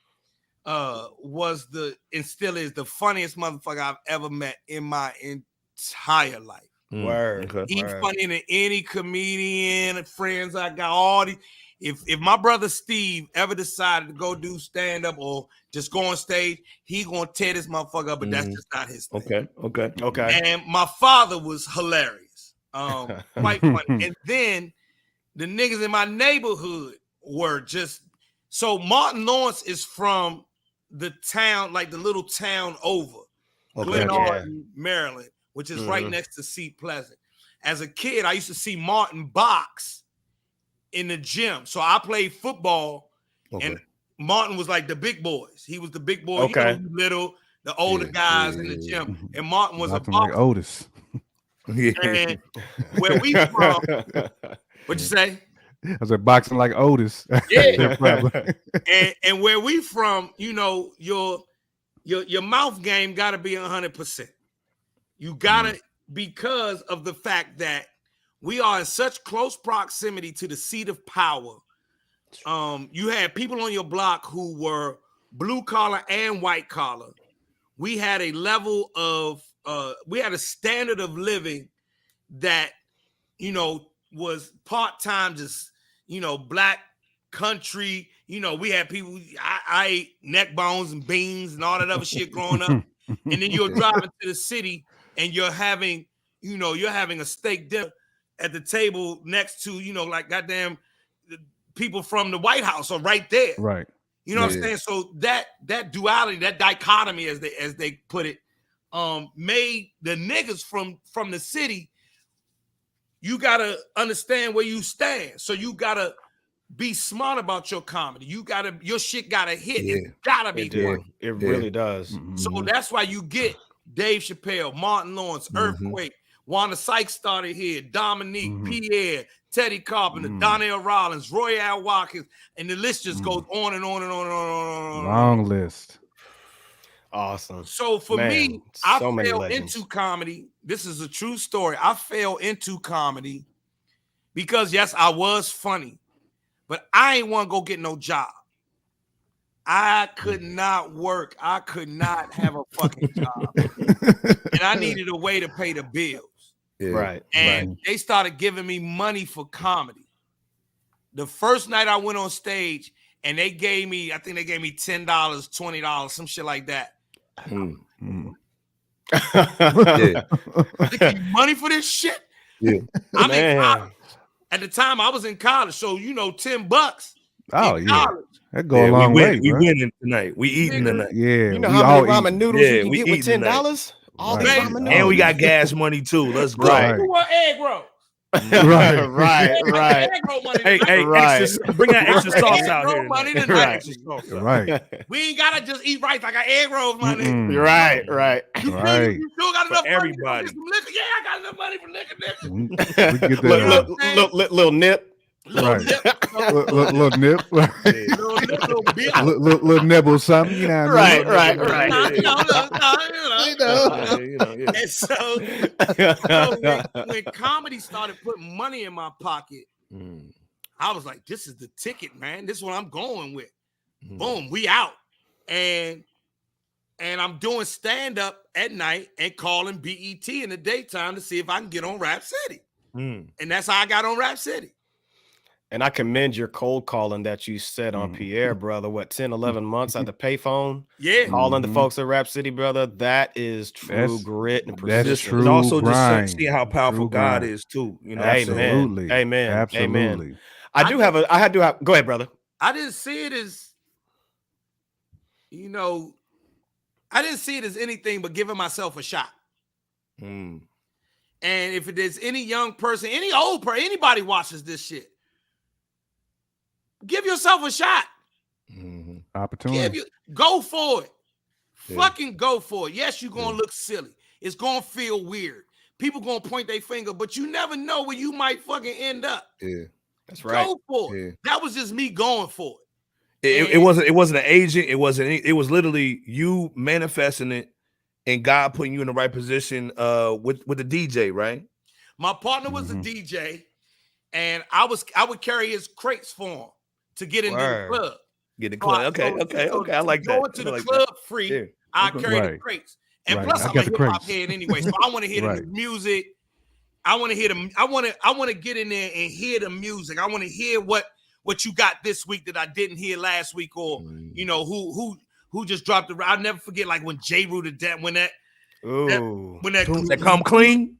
was and still is the funniest motherfucker I've ever met in my entire life. Word. He's funnier than any comedian, friends I got. All these. If my brother Steve ever decided to go do stand-up or just go on stage, he gonna tear this motherfucker up, but that's just not his thing. Okay. And my father was hilarious. Quite funny. And then the niggas in my neighborhood were just so Martin Lawrence is from the town, like the little town over, Glen Arden, Maryland, which is right next to Seat Pleasant. As a kid, I used to see Martin box in the gym. So I played football, and Martin was like the big boys. He was the big boy, the older guys in the gym. And Martin was Nothing like Otis. And where we from, what'd you say? I was like boxing like Otis. Yeah. and where we from, your mouth game gotta be 100%. You gotta, because of the fact that we are in such close proximity to the seat of power. You had people on your block who were blue collar and white collar. We had a level of, we had a standard of living that, was part-time, just, black country. We had people, I ate neck bones and beans and all that other shit growing up. And then you're driving to the city and you're having a steak dinner at the table next to, like goddamn people from the White House are right there. Right. You know what I'm saying? So that duality, that dichotomy, as they put it, made the niggas from the city, you gotta understand where you stand. So you gotta be smart about your comedy. Your shit gotta hit. Yeah. It gotta be funny. It really does. So that's why you get Dave Chappelle, Martin Lawrence, Earthquake, Wanda Sykes started here, Dominique, Pierre, Teddy Carpenter, Donnell Rollins, Royale Watkins, and the list just goes on and on and on and on. Long list. Awesome. So for me, I fell into comedy. This is a true story. I fell into comedy because, yes, I was funny, but I ain't want to go get no job. I could not work. I could not have a fucking job. And I needed a way to pay the bills. Yeah. Right. And they started giving me money for comedy. The first night I went on stage and they gave me, I think they gave me $10, $20, some shit like that. They give me money for this shit? Yeah. I'm in college. At the time I was in college, so $10. Oh yeah. That go a long way. We winning tonight. We eating tonight. Yeah. You know how many ramen noodles you can get with $10? And we got gas money too. Let's go. Who want egg rolls? Right. Hey, bring that extra sauce out here. Right. We ain't gotta just eat rice. I got egg rolls money. Right. You still got enough everybody. Liquor? Yeah, I got enough money for liquor. We get that little nip. Little nip. Little nibble something, you know. Right. And so when comedy started putting money in my pocket, I was like, this is the ticket, man. This is what I'm going with. Boom, we out. And I'm doing stand-up at night and calling BET in the daytime to see if I can get on Rap City. And that's how I got on Rap City. And I commend your cold calling that you said on Pierre, brother. What, 10, 11 months at the payphone? Yeah. Calling the folks at Rap City, brother. That is true grit and persistence. That's true. And also grind. just seeing how powerful God is too. You know, Absolutely. Amen. I do have. Go ahead, brother. I didn't see it as, I didn't see it as anything but giving myself a shot. And if there's any young person, any old person, anybody watches this shit, give yourself a shot. Opportunity. Go for it. Fucking go for it. Yes, you're going to look silly. It's going to feel weird. People going to point their finger, but you never know where you might fucking end up. Yeah, that's right. Go for it. Yeah. That was just me going for it. It wasn't an agent. It was literally you manifesting it and God putting you in the right position with the DJ, right? My partner was a DJ, and I would carry his crates for him to get into the club. Get the club. Okay. I like that. Going to the club free. I carry the crates. And plus I'm a hip hop head anyway. So I want to hear the music. I want to hear them. I want to get in there and hear the music. I want to hear what you got this week that I didn't hear last week, or who just dropped the. I'll never forget, like when J. Rue did that, when that come clean.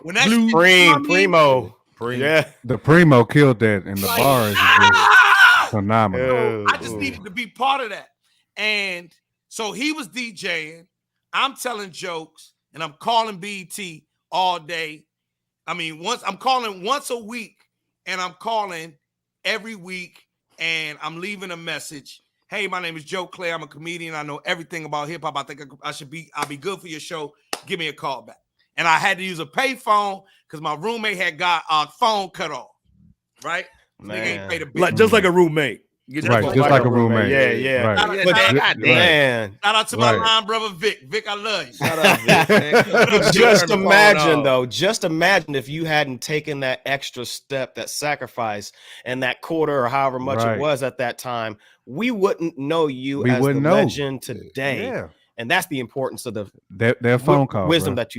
When that Primo. Yeah, the Primo killed that, and the bars is just phenomenal. I just needed to be part of that, and so he was DJing. I'm telling jokes, and I'm calling BET all day. I mean, I'm calling once a week, and I'm calling every week, and I'm leaving a message. Hey, my name is Joe Clair. I'm a comedian. I know everything about hip hop. I think I'll be good for your show. Give me a call back. And I had to use a pay phone because my roommate had got our phone cut off. Right? Man. Just like a roommate. Just like a roommate. Yeah. Right. Shout out to my line brother Vic. Vic, I love you. Shout out, Vic, man. Just imagine if you hadn't taken that extra step, that sacrifice, and that quarter or however much it was at that time, we wouldn't know you as the legend today. Yeah. And that's the importance of their phone call wisdom that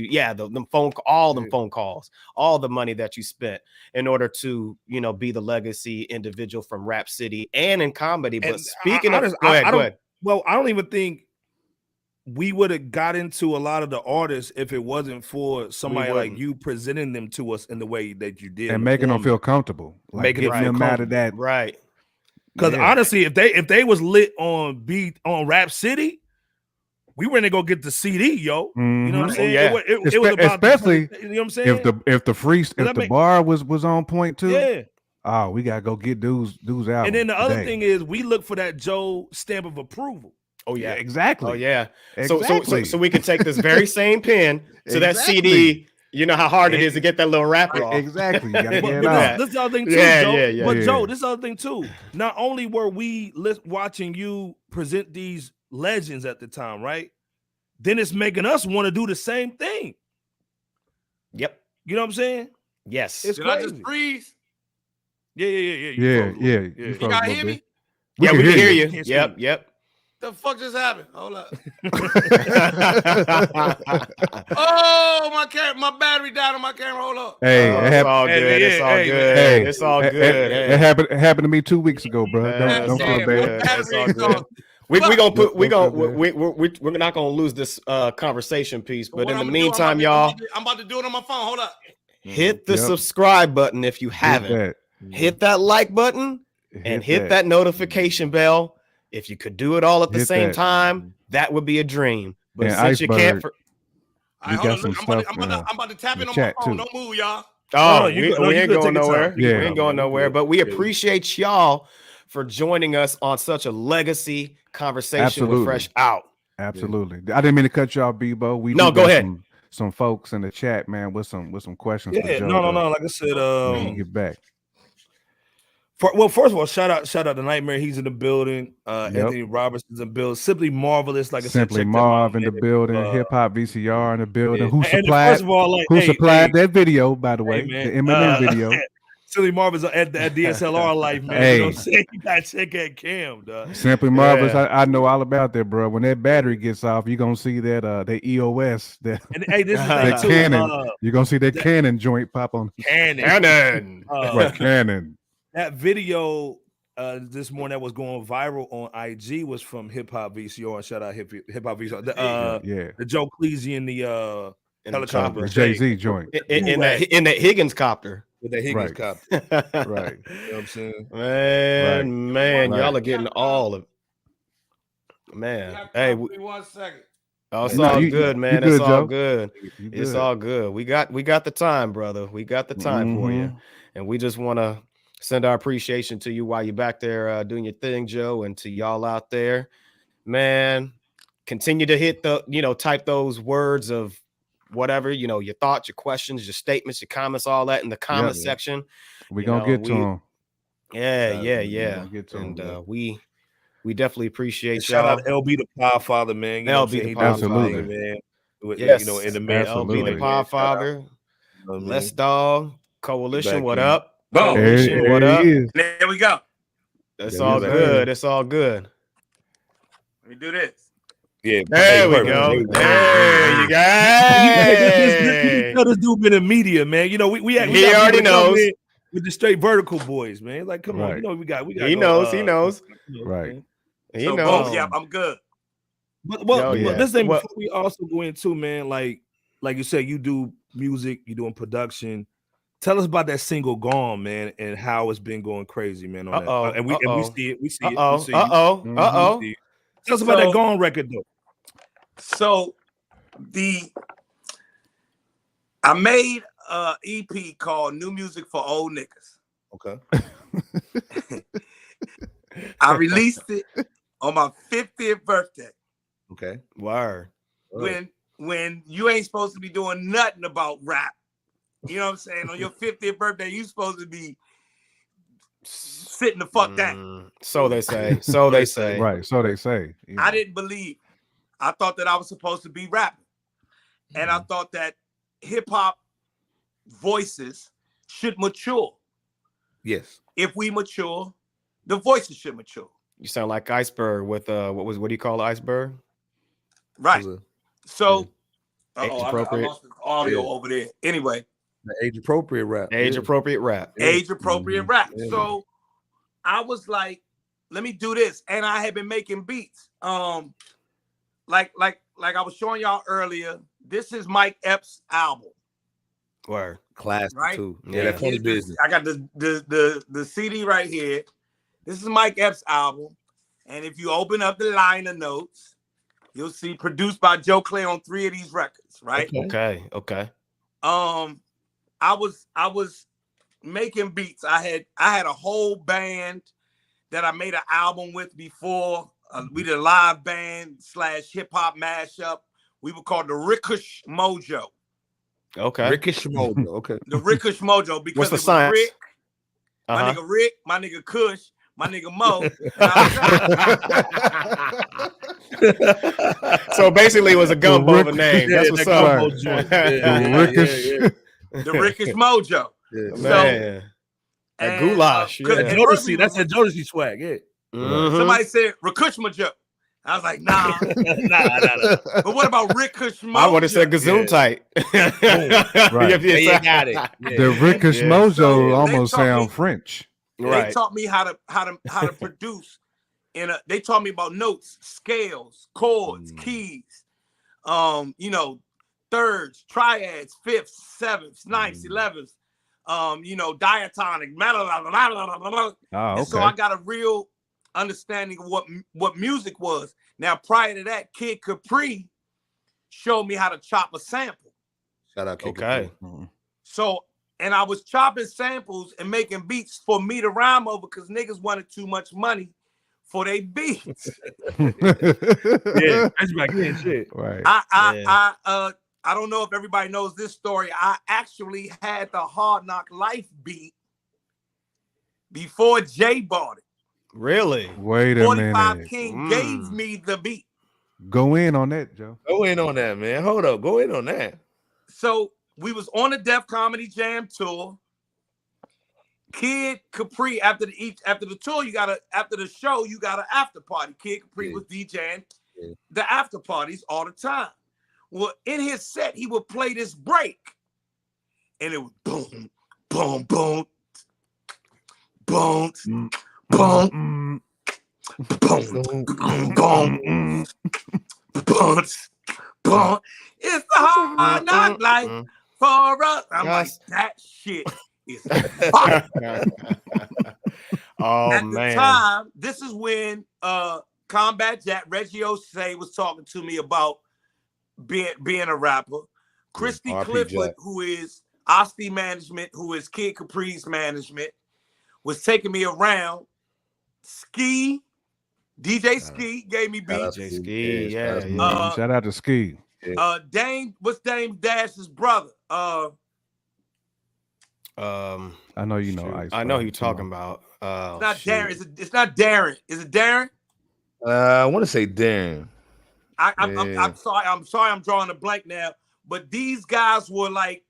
all them phone calls, all the money that you spent in order to, be the legacy individual from Rap City and in comedy. But speaking go ahead. Well, I don't even think we would have got into a lot of the artists if it wasn't for somebody like you presenting them to us in the way that you did and making them feel comfortable, making them out of that. Right. Because honestly, if they was lit on Rap City, we were gonna go get the CD, yo. You know what I'm saying? It was about especially you know what I'm saying. If the bar was on point too. Yeah. Oh, we gotta go get dudes out. And then the other thing is we look for that Joe stamp of approval. Oh yeah, exactly. Oh yeah. Exactly. So we can take this very same pen to that CD. You know how hard it is to get that little wrapper off. Exactly. You gotta get it out. This is the other thing too, Joe. But Joe, this is the other thing too. Not only were we watching you present these legends at the time, right? Then it's making us want to do the same thing. Yep. You know what I'm saying? Yes. Did I just freeze? Yeah. You gotta hear me? We can hear you. Yep. The fuck just happened? Hold up. Oh, my battery died on my camera. Hold up. Hey, it's all good. It's all good. Hey, it's all good. It happened to me 2 weeks ago, bro. Don't feel bad. It's all good. We're not gonna lose this conversation piece, but in the meantime, y'all, I'm about to do it on my phone. Hold up. Hit the subscribe button if you haven't. Hit that like button and hit that notification bell. If you could do it all at the same time, that would be a dream. But since you can't, We got some stuff. I'm about to tap in on my phone. Don't move, y'all. Oh, we ain't going nowhere. We ain't going nowhere. But we appreciate y'all for joining us on such a legacy conversation with Fresh Out. Absolutely. I didn't mean to cut you off, Bebo. Go ahead. Some folks in the chat, man, with some questions. Yeah, for Joe, no. Like I said, get back. Well, first of all, shout out to Nightmare. He's in the building. Anthony Robertson's in the building. Simply Marvelous, like I said. Simply Marv in the building. Hip Hop VCR in the building. Yeah. Who supplied that video? By the way, the Eminem video. Simply Marvelous at DSLR Life, man. You know what I'm saying? You gotta check that cam, dog. Simply Marvelous. I know all about that, bro. When that battery gets off, you're gonna see that the EOS. This is the Canon. You're gonna see that Canon joint pop on. Canon. Canon. That video this morning that was going viral on IG was from Hip Hop VCR. Shout out Hip Hop VCR. The Joe Clair in the helicopter, Jay-Z joint in that Higgins copter. With that Higgins copter, right? You know what I'm saying, man, y'all are getting all of. Man, hey, 1 second. Oh, it's all good, man. It's all good. It's all good. We got the time, brother. We got the time for you, and we just want to send our appreciation to you while you're back there doing your thing, Joe, and to y'all out there, man. Continue to hit type those words of whatever, your thoughts, your questions, your statements, your comments, all that in the comment section. We're going to get to them. Yeah. And we definitely appreciate shout out LB the Podfather, man. LB the Podfather, man. Yes, in the man. LB the Podfather. Let's Dog Coalition. What up? Boom. What up? There we go. That's all good. It's all good. Let me do this. Yeah, there we go. There you go. This dude been in media, man. We already knows with the straight vertical boys, man. Like, come on, we got. He knows. Right. He knows. Yeah, I'm good. But this thing before we also go into, man, like you said, you do music, you doing production. Tell us about that single "Gone," man, and how it's been going crazy, man. On that. And we see it. We see it. Tell us about that "Gone" record, though. So I made a EP called New Music for Old Niggas. Okay. I released it on my 50th birthday. Okay. Word. When you ain't supposed to be doing nothing about rap. You know what I'm saying? On your 50th birthday, you supposed to be sitting the fuck down. So they say. Right. So they say. I didn't believe. I thought that I was supposed to be rapping. And I thought that hip hop voices should mature. Yes. If we mature, the voices should mature. You sound like Iceberg with what do you call Iceberg? Right. So age appropriate. I lost the audio over there. Anyway. The age appropriate rap. Age appropriate rap. Age appropriate rap. Yeah. So I was like, let me do this. And I had been making beats. Like I was showing y'all earlier, this is Mike Epps' album. Word. Classic right? too. Yeah, that funny business. I got the CD right here. This is Mike Epps' album. And if you open up the liner notes, you'll see produced by Joe Clair on 3 of these records, right? Okay. I was making beats. I had a whole band that I made an album with before. We did a live band / hip hop mashup. We were called the Rickish Mojo. Okay. Rickish Mojo. Okay. The Rickish Mojo because what's the it was science? Rick, my nigga Rick, my nigga Kush, my nigga Mo. So basically, it was a gumbo of a name. That's what's up. The Rickish Mojo. Yeah, man. That goulash. That's a Jodeci swag. Yeah. Mm-hmm. Somebody said Rickish Mojo. I was like, nah. Nah. But what about Rickish Mojo? I would have said Gazoon tight. Right. You got it. Yeah. The Rickish Mojo almost sound French. They taught me how to produce. They taught me about notes, scales, chords, keys, thirds, triads, fifths, sevenths, ninths, 11ths, diatonic, and so I got a real understanding of what music was. Now, prior to that, Kid Capri showed me how to chop a sample. Shout out, okay. So, and I was chopping samples and making beats for me to rhyme over because niggas wanted too much money for their beats. Yeah, that's like shit. Right. I don't know if everybody knows this story. I actually had the Hard Knock Life beat before Jay bought it. Really? Wait a 45 minute. King gave me the beat. Go in on that, Joe. Go in on that, man. Hold up. Go in on that. So we was on the Def Comedy Jam tour. Kid Capri, after the tour, after the show, you got an after party. Kid Capri was DJing the after parties all the time. Well, in his set, he would play this break, and it was boom, boom, boom, boom, boom, boom, boom, boom, boom. It's the Hard Knock Life for us. I'm like, that shit is fire. At the time, this is when Combat Jack, Reggie Osei was talking to me about being a rapper. Christy Clifford, who is Osti Management, who is Kid Capri's management, was taking me around. Ski, DJ Ski gave me beats. DJ Ski, yeah. Shout out to Ski. What's Dame Dash's brother? I know you know Ice. I know who you're talking about. It's not Darren. It's not Darren. Is it Darren? I want to say Darren. I'm sorry. I'm drawing a blank now. But these guys were like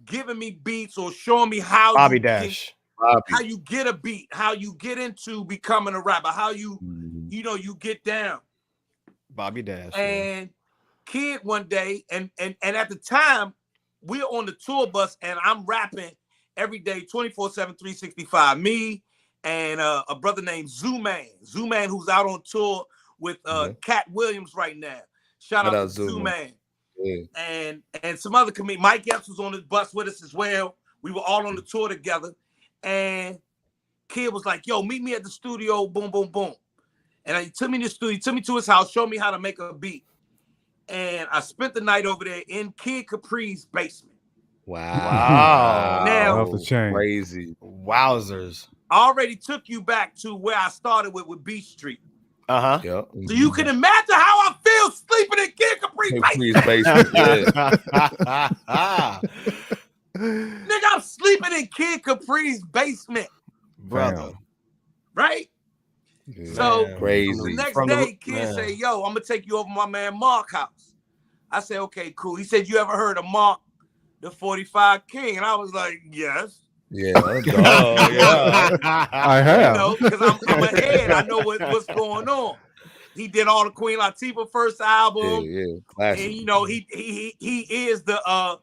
giving me beats or showing me how Bobby Dash. How you get a beat, how you get into becoming a rapper, how you you get down. Bobby Dash. And Kid one day, and at the time, we were on the tour bus and I'm rapping every day, 24/7, 365. Me and a brother named Zoo-Man, who's out on tour with Cat Williams right now. Shout out to Zoo-Man. Yeah. And some other comedians. Mike Epps was on the bus with us as well. We were all on the tour together. And Kid was like, yo, meet me at the studio, boom, boom, boom. And he took me to the studio, took me to his house, showed me how to make a beat. And I spent the night over there in Kid Capri's basement. Wow. Now, off the chain. Crazy. Wowzers. I already took you back to where I started with Beach Street. Uh-huh. Yep. So you can imagine how I feel sleeping in Kid Capri's basement. Nigga, I'm sleeping in Kid Capri's basement. Brother. Right? Yeah, so crazy. The next day, Kid say, yo, I'm gonna take you over my man Mark house. I said, okay, cool. He said, you ever heard of Mark, the 45 King? And I was like, yes. Yeah, yeah. I have. You know, because I'm ahead. I know what's going on. He did all the Queen Latifah first album. Yeah, classic. And you know, he is the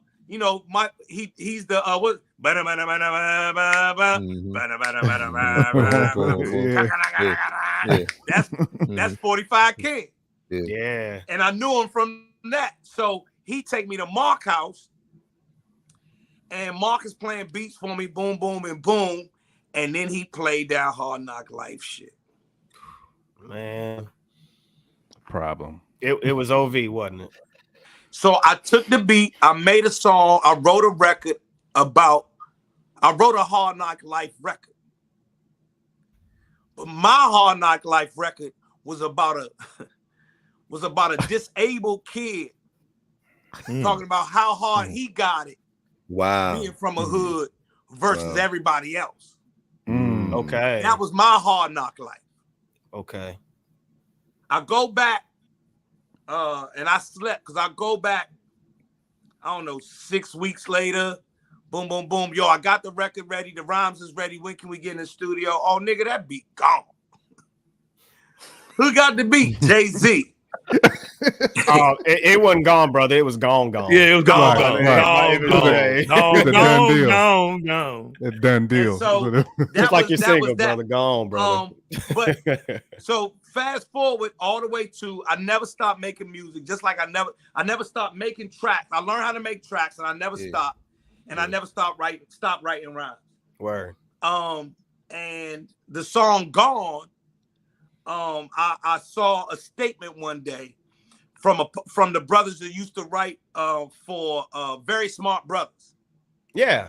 he's the what that's 45 King. Yeah. And I knew him from that. So he take me to Mark house. And Mark is playing beats for me, boom, boom, and boom. And then he played that Hard Knock Life shit. Man. Problem. It was OV, wasn't it? So I took the beat, I made a song, I wrote a Hard Knock Life record. But my Hard Knock Life record was about a disabled kid talking about how hard he got it. Wow. Being from a hood versus everybody else. Okay. That was my Hard Knock Life. Okay. I go back and I slept because I go back, I don't know, 6 weeks later. Boom, boom, boom. Yo, I got the record ready. The rhymes is ready. When can we get in the studio? Oh, nigga, that beat gone. Who got the beat? Jay-Z. It wasn't gone, brother. It was gone. Yeah, it was gone. Gone. It's done deal. So just like your single, brother. Gone, brother. But so fast forward all the way to I never stopped making music. Just like I never stopped making tracks. I learned how to make tracks, and I never stopped. And I never stopped writing rhymes. Word. And the song Gone. I saw a statement one day from the brothers that used to write for Very Smart Brothers. Yeah.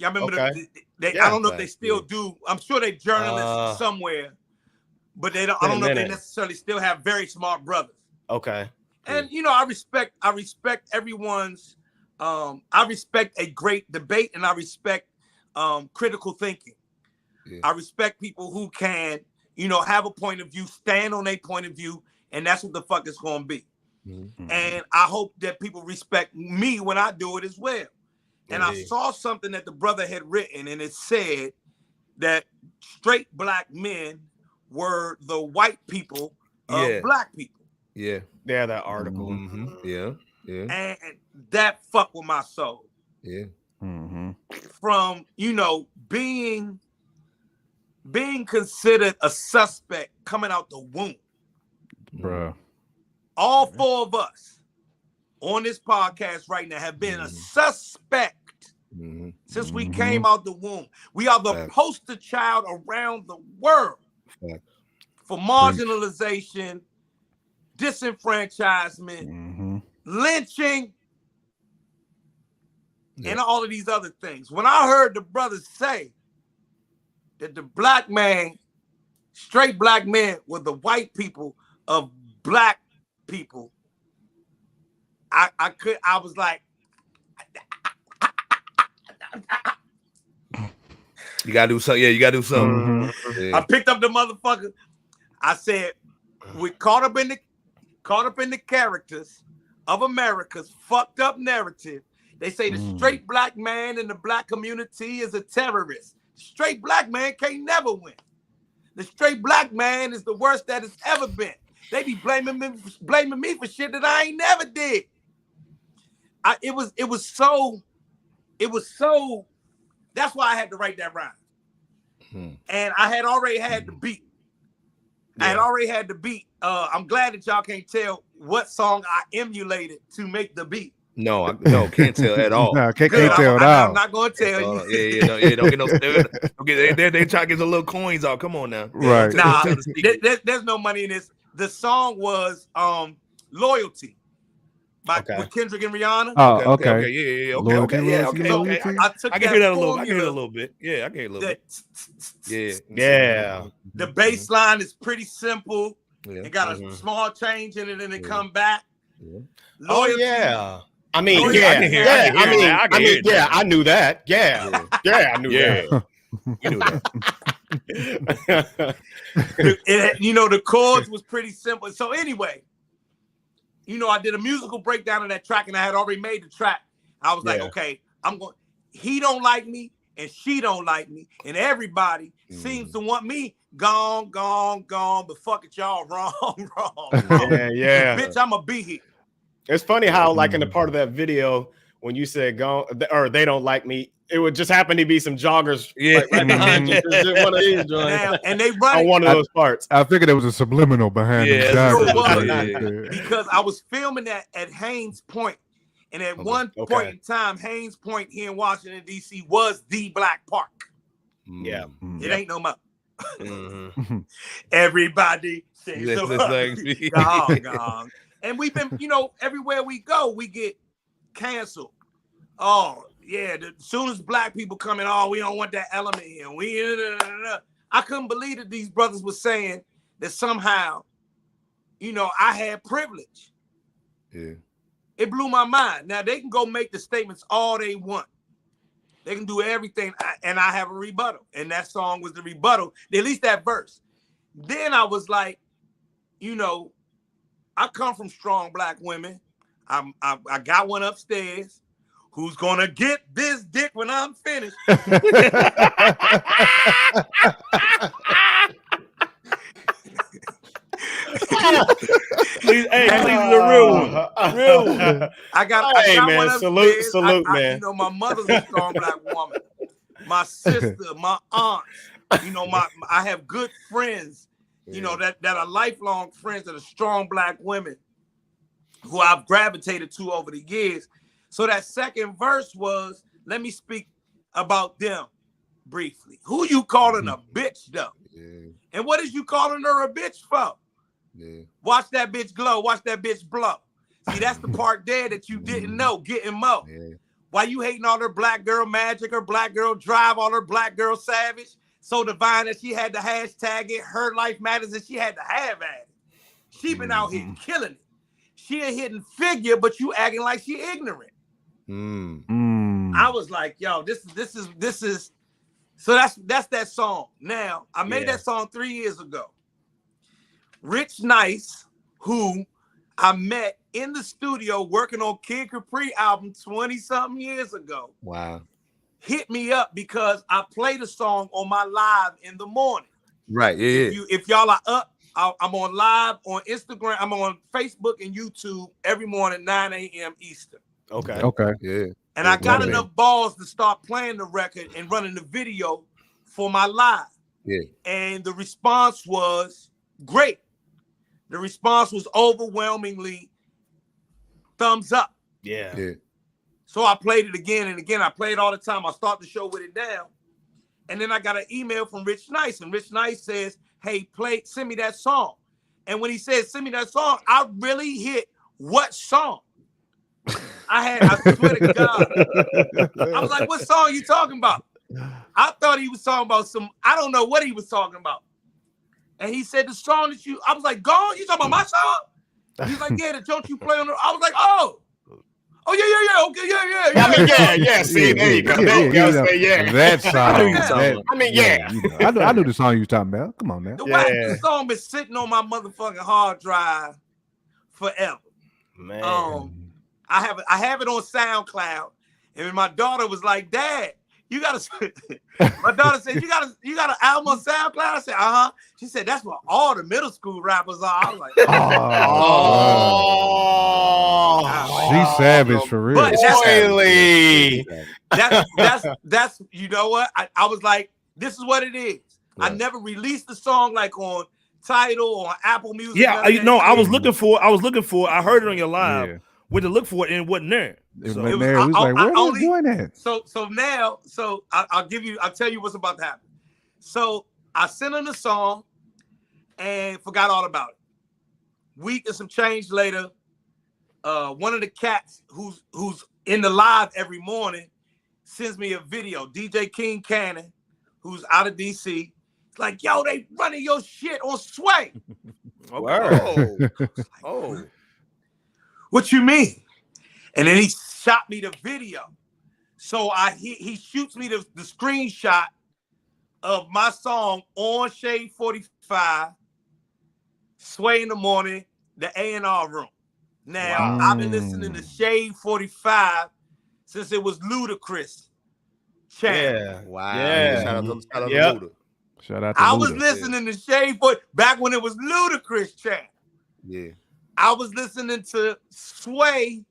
I remember I don't know if they still do. I'm sure they're journalists somewhere, but they don't. I don't know if they necessarily still have Very Smart Brothers. Okay. And I respect everyone's. I respect a great debate, and I respect critical thinking. Yeah. I respect people who can, have a point of view, stand on a point of view, and that's what the fuck it's going to be. Mm-hmm. And I hope that people respect me when I do it as well. And I saw something that the brother had written, and it said that straight black men were the white people of black people. Yeah. Yeah, that article. Mm-hmm. Yeah. Yeah. And that fucked with my soul. Yeah. Mm-hmm. From, being considered a suspect coming out the womb. Bruh. All four of us on this podcast right now have been a suspect since we came out the womb. We are the poster child around the world for marginalization, disenfranchisement, lynching, and all of these other things. When I heard the brothers say that the black man, straight black men, were the white people of black people, I was like, you gotta do something. Yeah, you gotta do something. Mm-hmm. Yeah. I picked up the motherfucker. I said, we caught up in the characters of America's fucked up narrative. They say the straight black man in the black community is a terrorist. Straight black man can't never win. The straight black man is the worst that it's ever been. They be blaming me for shit that I ain't never did. It was so. That's why I had to write that rhyme. And I had already had the beat. Yeah. I had already had the beat. I'm glad that y'all can't tell what song I emulated to make the beat. No, can't tell at all. No, can't tell at all. I'm not going to tell you. Don't get no. They try to get some little coins out. Come on now. Right. Nah, there's no money in this. The song was "Loyalty" with Kendrick and Rihanna. Oh, okay. Yeah. Okay. So I can hear that a little. I can hear that a little bit. Yeah, I can hear a little bit. Yeah. The bass line is pretty simple. Yeah. It got a small change in it, and it come back. Yeah. Loyalty. Oh yeah. I mean, I knew that. Yeah, I knew that. You knew that. The chords was pretty simple. So anyway, I did a musical breakdown of that track, and I had already made the track. I was like, okay, he don't like me, and she don't like me, and everybody seems to want me gone, but fuck it, y'all, wrong. Yeah. Bitch, I'ma be here. It's funny how, like, in the part of that video, when you said "gone" or "they don't like me," it would just happen to be some joggers right behind you. One of these joints. And they run on one of those parts. I figured there was a subliminal behind them joggers. Because I was filming that at Haynes Point, and at one point in time, Haynes Point here in Washington D.C. was the black park. Yeah, it ain't no more. Everybody says gone. And we've been, everywhere we go, we get canceled. Oh, yeah, as soon as black people come in, we don't want that element here. I couldn't believe that these brothers were saying that somehow, I had privilege. Yeah. It blew my mind. Now, they can go make the statements all they want. They can do everything, and I have a rebuttal. And that song was the rebuttal, at least that verse. Then I was like, I come from strong black women. I got one upstairs who's gonna get this dick when I'm finished. Please, the real one. I got man, one salute, man. My mother's a strong black woman. My sister, my aunt. I have good friends. That are lifelong friends that are strong black women who I've gravitated to over the years. So that second verse was, let me speak about them briefly. Who you calling a bitch though? Yeah. And what is you calling her a bitch for? Yeah. Watch that bitch glow. Watch that bitch blow. See, that's the part there that you didn't know. Getting mo. Yeah. Why you hating all her black girl magic, her black girl drive, all her black girl savage? So divine that she had to hashtag it. Her life matters and she had to have at it. She been out here killing it. She a hidden figure, but you acting like she ignorant. I was like, yo, this is. So that's that song. Now I made that song 3 years ago. Rich Nice, who I met in the studio working on Kid Capri album 20-something years ago. Wow. Hit me up because I play the song on my live in the morning. Right. Yeah. If y'all are up, I'm on live on Instagram. I'm on Facebook and YouTube every morning, 9 a.m. Eastern. Okay. Yeah. And I got enough balls to start playing the record and running the video for my live. Yeah. And the response was great. The response was overwhelmingly thumbs up. Yeah. So I played it again and again. I play it all the time. I start the show with it down. And then I got an email from Rich Nice. And Rich Nice says, hey, send me that song. And when he says, send me that song, I really hit what song? I swear to God. I was like, what song are you talking about? I thought he was talking about I don't know what he was talking about. And he said, the song that I was like, gone? You talking about my song? He's like, yeah, the joke you play on the, I was like, oh, yeah, okay, yeah. I mean, yeah. See, there you go. That song. I mean, yeah. I knew the song you was talking about. Come on, man. The song been sitting on my motherfucking hard drive forever. Man. I have it on SoundCloud, and my daughter was like, Dad, you gotta. My daughter said, you got an album on SoundCloud. I said, She said, that's what all the middle school rappers are. I was like, she's savage for real. But that's you know what? I was like, this is what it is. Yeah. I never released the song like on Tidal or Apple Music. Yeah, I was looking for it. I heard it on your live. Yeah. Went to look for it and it wasn't there. So it was like, where are you doing that? So now I'll tell you what's about to happen. So I sent him the song and forgot all about it. Week and some change later, one of the cats who's in the live every morning sends me a video. DJ King Cannon, who's out of DC. It's like, yo, they running your shit on Sway. Oh. What you mean? And then he shot me the video. So he shoots me the screenshot of my song on Shade 45, Sway in the Morning, the A&R room. Now, I've been listening to Shade 45 since it was Ludacris channel. Yeah. Wow. Yeah. Shout out to Luda. Shout out to I was listening to Shade back when it was Ludacris channel. Yeah. I was listening to Sway.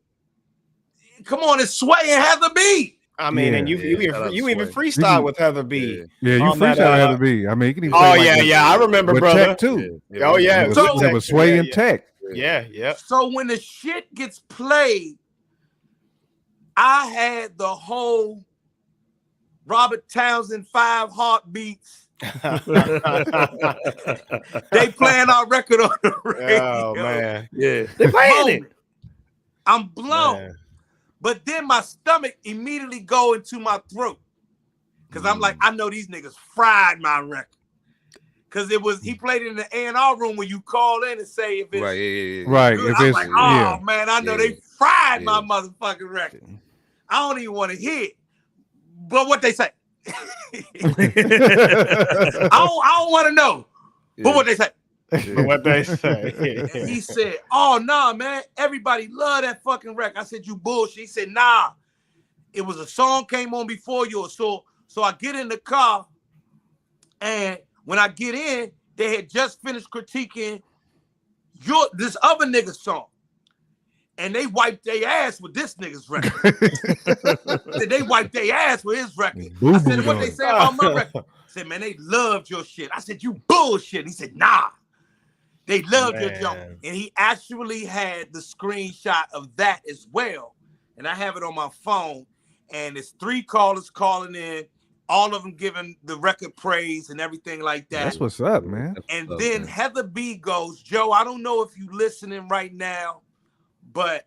Come on, it's Sway and Heather B. I mean, and you even freestyle with Heather B. Yeah, you freestyle Heather B. I mean, you can even I remember, brother. Tech too. Oh yeah, it was Sway and Tech. Yeah. So when the shit gets played, I had the whole Robert Townsend 5 Heartbeats. They playing our record on the radio. Oh man, yeah, they playing it. I'm blown, man. But then my stomach immediately go into my throat because I'm like, I know these niggas fried my record because he played it in the A&R room when you call in and say if it's right. Good. I'm like, man, I know they fried my motherfucking record. I don't even want to hear it, but what they say. I don't want to know, but what they say. What they say. And he said, "Oh nah, man, everybody love that fucking record." I said, "You bullshit." He said, "Nah, it was a song came on before yours." So I get in the car, and when I get in, they had just finished critiquing this other nigga's song. And they wiped their ass with this nigga's record. They wiped their ass with his record. I said, what they say about my record? I said, man, they loved your shit. I said, you bullshit. He said, nah. They loved your junk. And he actually had the screenshot of that as well. And I have it on my phone. And it's 3 callers calling in, all of them giving the record praise and everything like that. That's what's up, man. And then Heather B goes, Joe, I don't know if you listening right now, but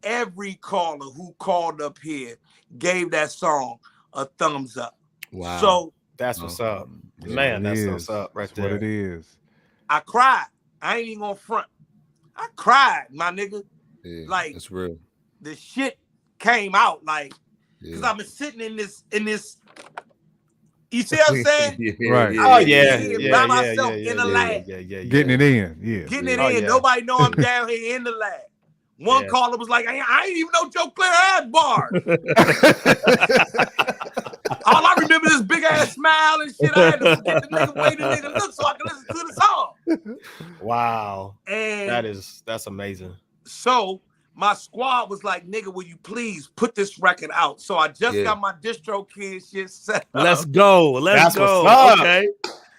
every caller who called up here gave that song a thumbs up. Wow. So that's what's up. Man, that's what's up right there. What it is. I cried. I ain't even gonna front. I cried, my nigga. Yeah, like that's real. The shit came out like because I've been sitting in this. You see what I'm saying? Right. By myself in the lab. Getting it in. Yeah. Getting it in. Nobody know I'm down here in the lab. One caller was like, I ain't even know Joe Clair had bars. All I remember is this big ass smile and shit. I had to forget the nigga way the nigga look so I could listen to the song. Wow. And that's amazing. So my squad was like, nigga, will you please put this record out? So I just got my DistroKid shit set up. Let's go. Let's go. Okay.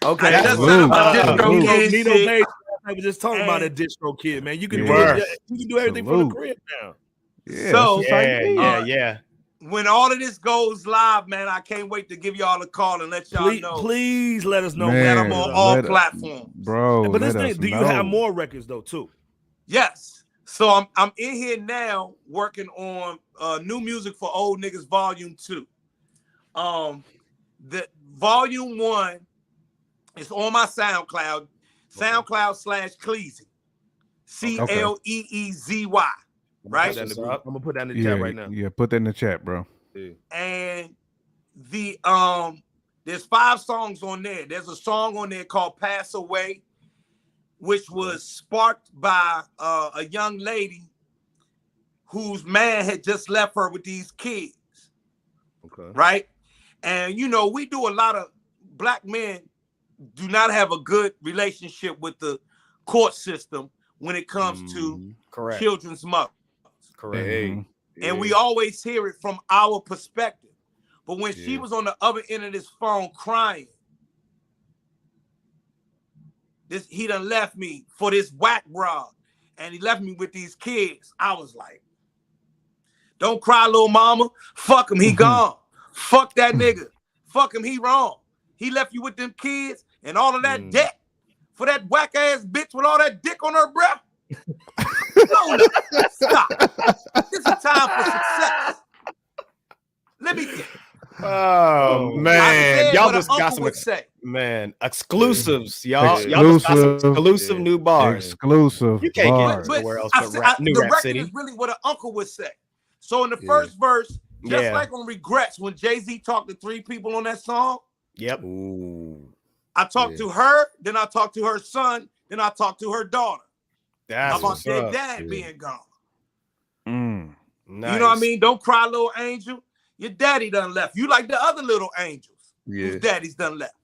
I just set up my DistroKid shit. I was just talking about a DistroKid, man. You can do everything from the crib now. Yeah. So yeah. When all of this goes live, man, I can't wait to give y'all a call and let y'all know. Please let us know that I'm on all platforms, bro. But this thing, do you have more records though too? Yes. So I'm in here now working on New Music for Old Niggas Volume 2. The Volume 1 is on my SoundCloud. SoundCloud/Cleezy. CLEEZY. Right? I'm gonna put that in the chat right now. Yeah, put that in the chat, bro. Yeah. And the there's 5 songs on there. There's a song on there called Pass Away, which was sparked by a young lady whose man had just left her with these kids. Okay. Right? And you know, we do a lot of black men do not have a good relationship with the court system when it comes to children's mothers. Correct. Mm-hmm. And we always hear it from our perspective. But when she was on the other end of this phone crying, he done left me for this whack broad, and he left me with these kids. I was like, don't cry, little mama. Fuck him, he gone. Fuck that nigga. Fuck him, he wrong. He left you with them kids and all of that debt for that whack ass bitch with all that dick on her breath. No, stop. This is time for success. Let me get. Oh man, y'all just got some exclusives, y'all. Y'all just got some exclusive new bars. Exclusive. You can't get anywhere else but New Rap City. Is really what an uncle would say. So in the first verse, just like on Regrets, when Jay-Z talked to 3 people on that song. Yep. Ooh. I talked to her, then I talked to her son, then I talked to her daughter. That's about their dad being gone. Nice. You know what I mean? Don't cry, little angel. Your daddy done left. You like the other little angels whose daddy's done left.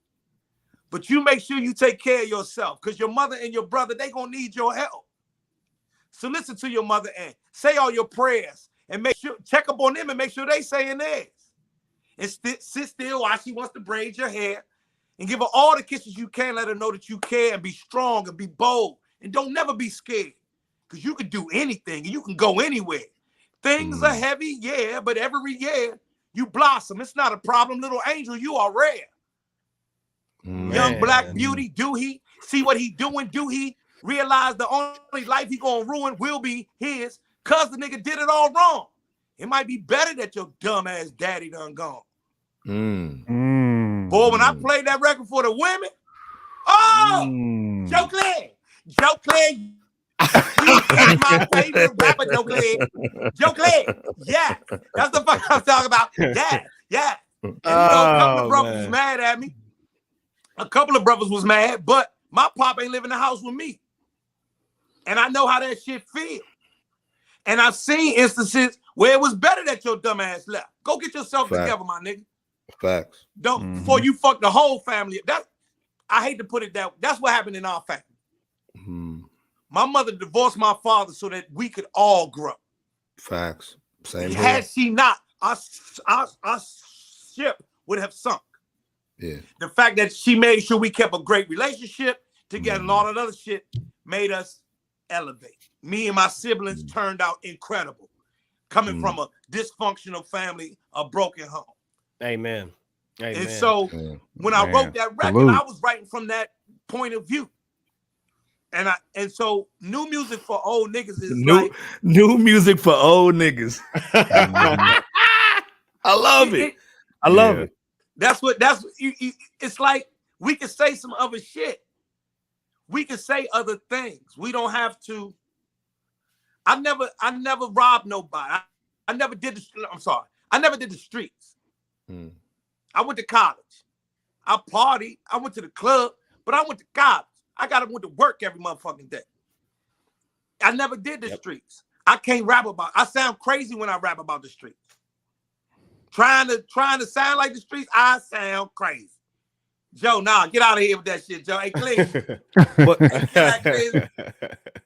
But you make sure you take care of yourself, because your mother and your brother, they gonna need your help. So listen to your mother and say all your prayers and make sure, check up on them and make sure they saying theirs. And sit still while she wants to braid your hair and give her all the kisses you can. Let her know that you care and be strong and be bold. And don't never be scared, because you can do anything and you can go anywhere. Things are heavy, but every year you blossom. It's not a problem, little angel. You are rare. Young black beauty, do he see what he doing? Do he realize the only life he gonna ruin will be his? Cause the nigga did it all wrong. It might be better that your dumb ass daddy done gone. Boy, when I played that record for the women, Joe Clair, you is my favorite rapper, Joe Clair. Joe Clair, that's the fuck I'm talking about. And you know, a couple of brothers was mad at me. A couple of brothers was mad, but my pop ain't live in the house with me. And I know how that shit feel. And I've seen instances where it was better that your dumb ass left. Go get yourself together, my nigga. Facts. Don't before you fuck the whole family. I hate to put it that way. That's what happened in our family. My mother divorced my father so that we could all grow. Facts. Same. Had she not, our ship would have sunk. Yeah. The fact that she made sure we kept a great relationship together and all that other shit made us elevate. Me and my siblings turned out incredible. Coming from a dysfunctional family, a broken home. Amen. Amen. And so when I wrote that record, I was writing from that point of view. And so new music for old niggas is new music for old niggas. I love it. I love it. It's like we can say some other shit. We can say other things. We don't have to. I never robbed nobody. I never did the streets. I went to college. I partied. I went to the club, but I went to college. I went to work every motherfucking day. I never did the streets. I can't rap about. I sound crazy when I rap about the streets. Trying to sound like the streets, I sound crazy. Joe, get out of here with that shit, Joe. Hey, Clean.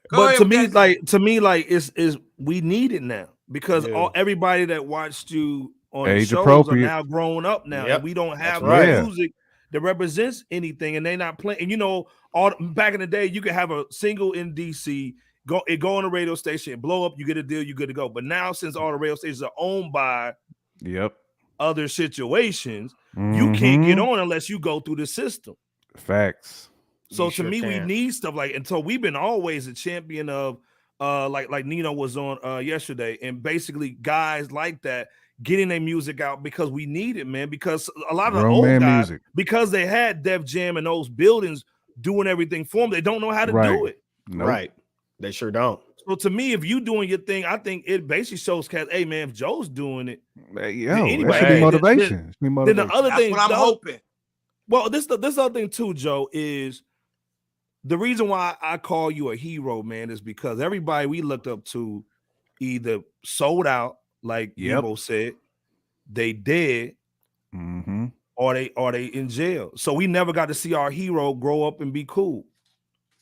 But to me, it's we need it now because everybody that watched you on the shows are now grown up now, and we don't have music that represents anything, and they're not playing. And all back in the day, you could have a single in DC, go on a radio station, blow up, you get a deal, you good to go. But now, since all the radio stations are owned by other situations, you can't get on unless you go through the system. Facts. So to me, we need stuff like, and so we've been always a champion of like Nino was on yesterday, and basically guys like that getting their music out because we need it, man. Because a lot of the old guys, because they had Def Jam and those buildings doing everything for them, they don't know how to do it. Nope. Right. They sure don't. So to me, if you doing your thing, I think it basically shows cats, hey man, if Joe's doing it, anyway, that should be motivation. Then the other thing, what I'm hoping. Well, this other thing too, Joe, is the reason why I call you a hero, man, is because everybody we looked up to either sold out, like Evo said, they dead, or they in jail. So we never got to see our hero grow up and be cool.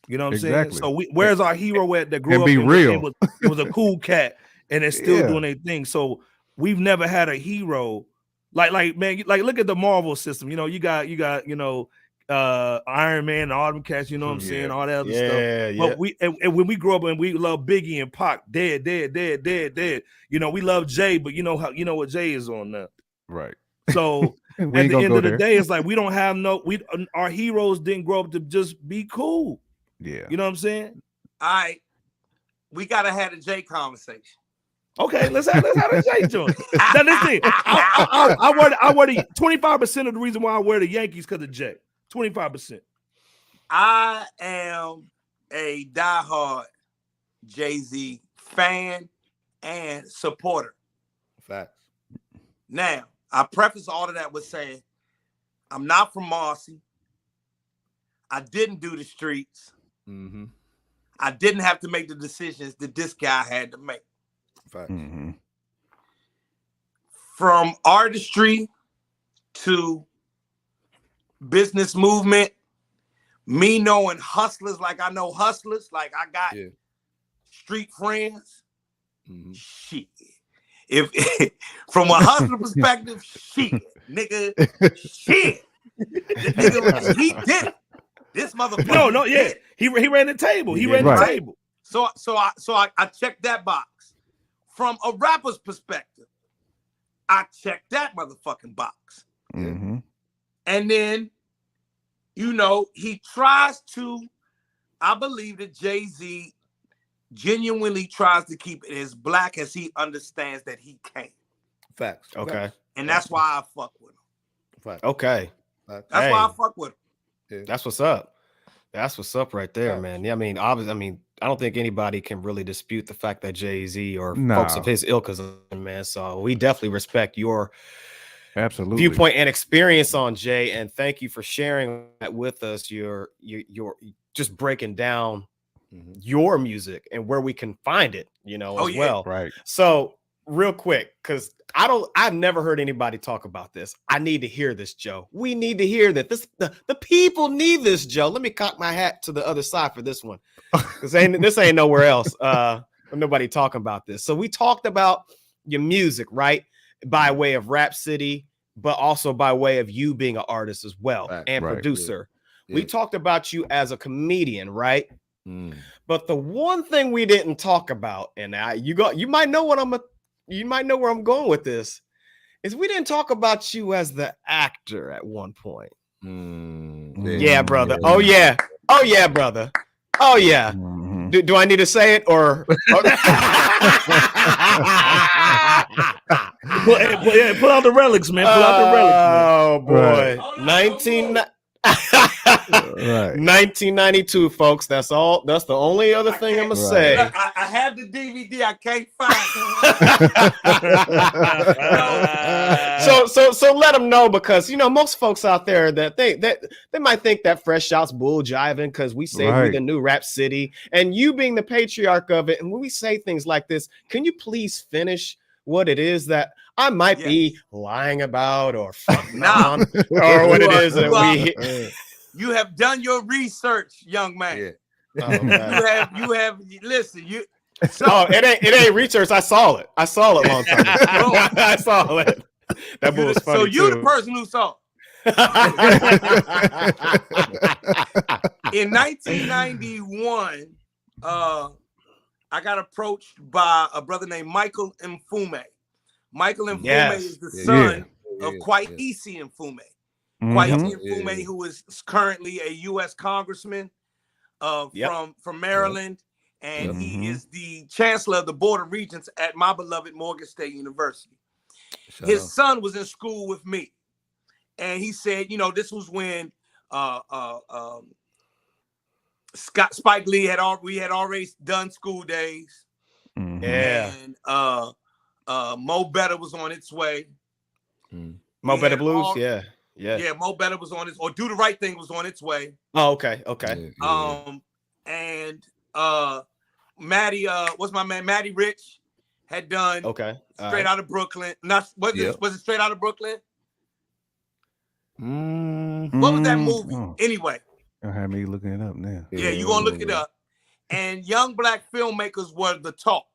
You know what I'm saying? So where's our hero at that grew and up be and real? It was a cool cat, and they're still doing their thing. So we've never had a hero like man, like look at the Marvel system. You got Iron Man and all them cats. You know what I'm saying? All that other stuff. But we and when we grew up and we love Biggie and Pac, dead. We love Jay, but you know what Jay is on now, right? So at the end of the day, it's like we don't have our heroes didn't grow up to just be cool. Yeah. You know what I'm saying? All right. We gotta have a Jay conversation. Okay, let's have a Jay joint. Now this thing, I wear the 25% of the reason why I wear the Yankees because of Jay. 25%. I am a diehard Jay-Z fan and supporter. Facts. Now, I preface all of that with saying I'm not from Marcy. I didn't do the streets. I didn't have to make the decisions that this guy had to make. From artistry to business movement, me knowing hustlers like I know hustlers, like I got street friends. Shit. If from a hustler perspective, shit, nigga, shit. The nigga, he did it. This motherfucker. No, yeah. He ran the table. He ran the table. So I checked that box. From a rapper's perspective, I checked that motherfucking box. Mm-hmm. And then, he tries to, I believe that Jay-Z genuinely tries to keep it as black as he understands that he can. Facts. Okay. And that's why I fuck with him. Facts. Okay. That's why I fuck with him. Yeah. That's what's up. That's what's up right there, man. Yeah, I mean, obviously, I don't think anybody can really dispute the fact that Jay-Z or folks of his ilk is, man. So we definitely respect your viewpoint and experience on Jay, and thank you for sharing that with us. You're just breaking down your music and where we can find it, as well. Right. So real quick, because I've never heard anybody talk about this. I need to hear this, Joe. We need to hear that. The people need this, Joe. Let me cock my hat to the other side for this one. This ain't nowhere else. Nobody talking about this. So we talked about your music, right? By way of Rap City, but also by way of you being an artist as well and producer. Yeah. We talked about you as a comedian, right? But the one thing we didn't talk about, and you might know where I'm going with this, is we didn't talk about you as the actor at one point. Yeah, brother. Oh yeah, brother. Oh yeah. Do I need to say it or? Pull out the relics, man. Pull out the relics, man. Oh boy, 1992, folks. That's all. That's the only other thing I'm gonna say. I have the DVD. I can't find it. So let them know, because most folks out there that they might think that Fresh Shout's bull jiving because we say we're the new rap city, and you being the patriarch of it. And when we say things like this, can you please finish what it is that I might be lying about or fucking on, or what it is that we. You have done your research, young man. Yeah. You have. Listen, you. So, it ain't research. I saw it long time ago. I saw it. That bull was funny. So you the person who saw it. In 1991, I got approached by a brother named Michael Mfume. Michael Mfume is the son of Kwaisi Mfume. Kwaisi Mfume, who is currently a U.S. congressman from Maryland, and he is the chancellor of the Board of Regents at my beloved Morgan State University. His son was in school with me, and he said, this was when Spike Lee we had already done School Days, and Mo Better was on its way. Mo Better Blues, Yeah, Mo Better was on or Do the Right Thing was on its way. Oh, okay. And Maddie, what's my man? Maddie Rich had done Straight Out of Brooklyn. Was it Straight Out of Brooklyn? What was that movie? Anyway. I have me looking it up now. Yeah, you're gonna look it up. And young black filmmakers were the talk.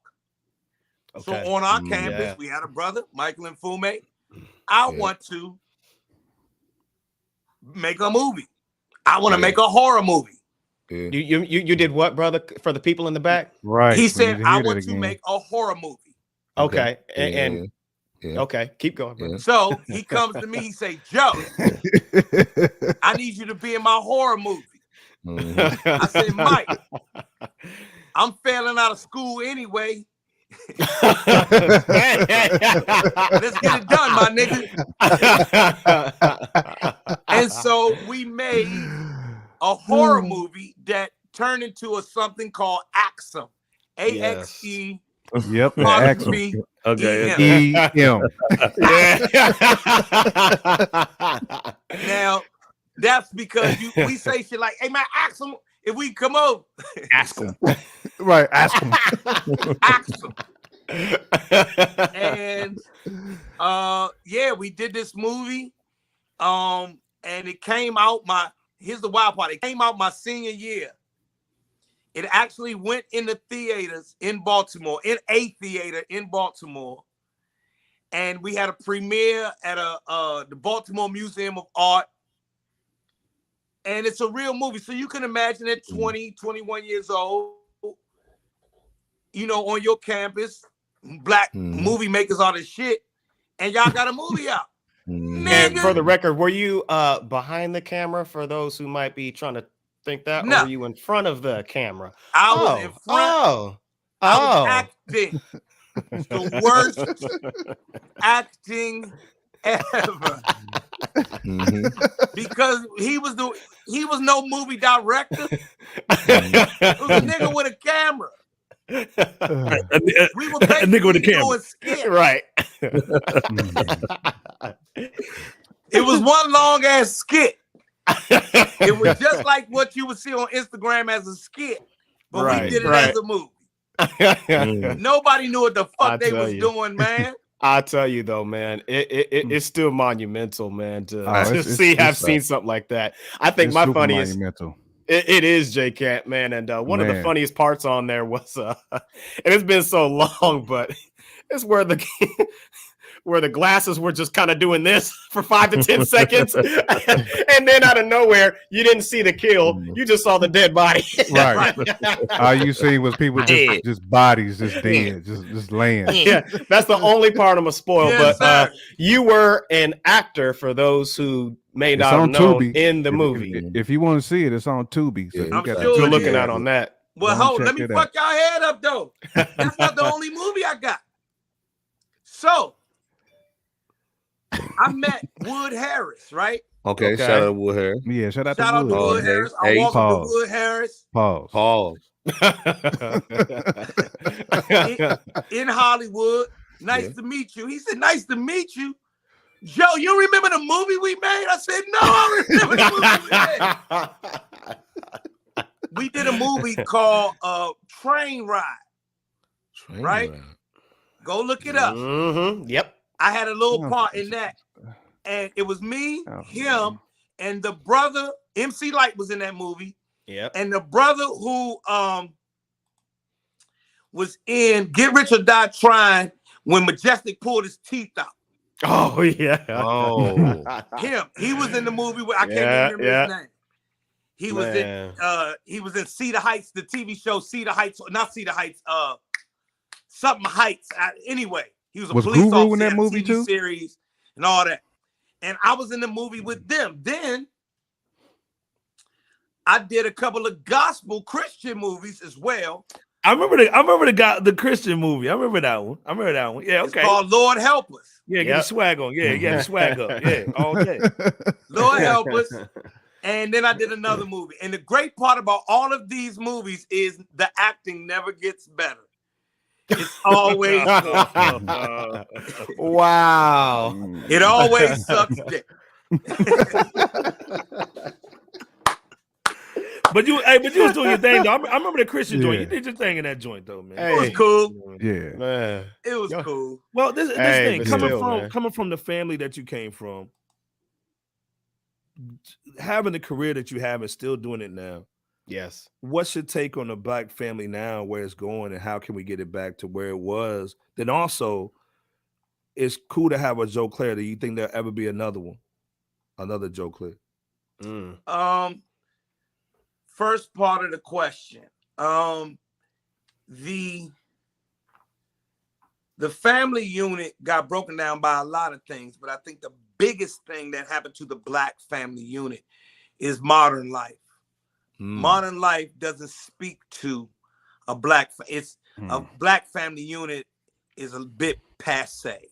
So on our campus, we had a brother, Michael Mfume. I want to make a movie. I want to make a horror movie. You did what, brother? For the people in the back, right? He said, "I want to make a horror movie." Okay, and okay, keep going, brother. So he comes to me. He say, "Joe, I need you to be in my horror movie." I said, "Mike, I'm failing out of school anyway. Let's get it done, my nigga." And so we made a horror movie that turned into something called Axum. AXE. Yep. Axum. Okay. EM. Now that's because we say shit like, "Hey man, Axum, if we come over." Ask him. Right. Ask him. Axum. And we did this movie. And it came out here's the wild part. It came out my senior year. It actually went in the theaters in Baltimore, in a theater in Baltimore. And we had a premiere at the Baltimore Museum of Art. And it's a real movie. So you can imagine at 20, 21 years old, on your campus, black movie makers, all this shit, and y'all got a movie out. And for the record, were you behind the camera for those who might be trying to think that? No. Or were you in front of the camera? I was in front. I was acting. The worst acting ever. Because he was no movie director. It was a nigga with a camera. We were basically doing skits. Right. It was one long ass skit. It was just like what you would see on Instagram as a skit, but we did it as a movie. Nobody knew what the fuck they was doing, man. I tell you though, man, it's still monumental, man, to seen something like that. I think my funniest. It is J-Cat, man, and one of the funniest parts on there was, and it's been so long, but it's where where the glasses were just kind of doing this for 5 to 10 seconds. And then out of nowhere, you didn't see the kill. You just saw the dead body. Right. All you see was people just bodies, just dead, just laying. Yeah, that's the only part I'm going to spoil. Yes, but you were an actor, for those who may not have known, Tubi. In the movie. If you want to see it, it's on Tubi. So I'm sure looking out on that. Well, hold, let me fuck y'all head up, though. That's not the only movie I got. So, I met Wood Harris, right? Okay. Shout out to Wood Harris. Yeah, shout out to Wood Harris. I walked up to Wood Harris. Pause. in Hollywood. Nice to meet you. He said, nice to meet you. Joe, you remember the movie we made? I said, no, I remember the movie we made. We did a movie called Train Ride. Right? Go look it up. Mm-hmm. Yep. I had a little part in that. And it was me, him, and the brother, MC Light was in that movie. Yep. And the brother who was in Get Rich or Die Trying when Majestic pulled his teeth out. Oh, yeah. Oh. Him. He was in the movie where I can't remember his name. He was in Cedar Heights, the TV show Cedar Heights, not Cedar Heights, something Heights. Anyway, he was a police Guru officer in that movie TV too? series and all that. And I was in the movie with them. Then I did a couple of gospel Christian movies as well. I remember the Christian movie. I remember that one. Yeah, okay. It's called Lord Help Us. Yeah, get the swag on. Yeah, the swag up. Yeah, all day. Lord Help Us. And then I did another movie. And the great part about all of these movies is the acting never gets better. It's always wow. It always sucks dick. But you was doing your thing though. I remember the Christian joint. You did your thing in that joint though, man. It was cool. Yeah, man. It was cool. Well, this thing coming from the family that you came from, having the career that you have and still doing it now. Yes. What's your take on the Black family now, where it's going, and how can we get it back to where it was? Then also, it's cool to have a Joe Clair. Do you think there'll ever be another one? Another Joe Clair? First part of the question. The family unit got broken down by a lot of things, but I think the biggest thing that happened to the Black family unit is modern life. Modern life doesn't speak to a Black. A Black family unit is a bit passe.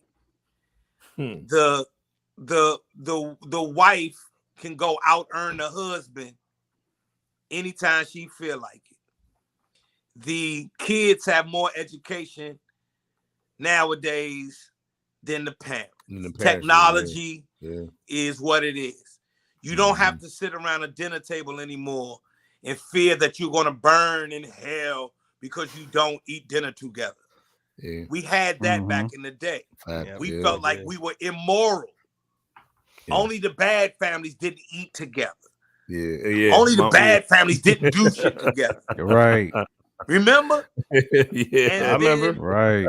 The wife can go out earn the husband anytime she feel like it. The kids have more education nowadays than the parents. Technology is what it is. You don't have to sit around a dinner table anymore and fear that you're going to burn in hell because you don't eat dinner together. Yeah. We had that back in the day. We felt like we were immoral. Yeah. Only the bad families didn't eat together. Only the bad families didn't do shit together. Right. Remember? I remember. Right.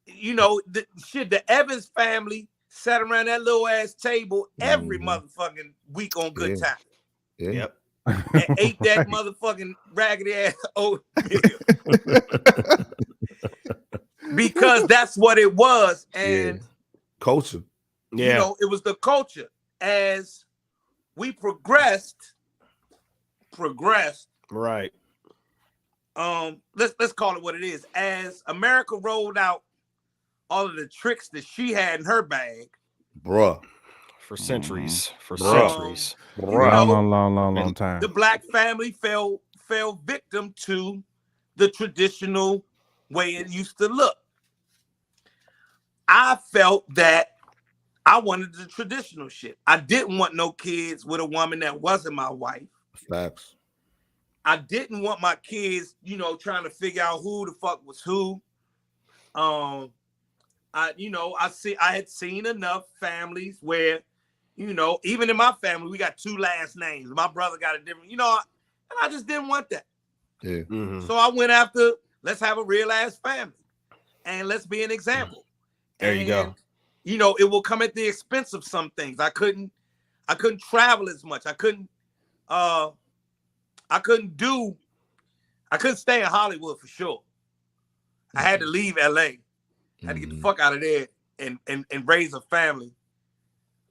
You know, the Evans family sat around that little ass table every motherfucking week on Good Time. Yep. And ate that motherfucking raggedy ass oatmeal. Because that's what it was. And culture. You know, it was the culture. As we progressed. Right. Let's call it what it is. As America rolled out all of the tricks that she had in her bag. Bruh. For centuries. Long time. The Black family fell victim to the traditional way it used to look. I felt that I wanted the traditional shit. I didn't want no kids with a woman that wasn't my wife. Facts. I didn't want my kids, you know, trying to figure out who the fuck was who. I had seen enough families where, you know, even in my family, we got two last names. My brother got a different, you know, and I just didn't want that. Yeah. Mm-hmm. So I went after, let's have a real ass family and let's be an example. There you go. you know, it will come at the expense of some things. I couldn't travel as much. I couldn't stay in Hollywood for sure. I had to leave LA. I had to get the fuck out of there and raise a family,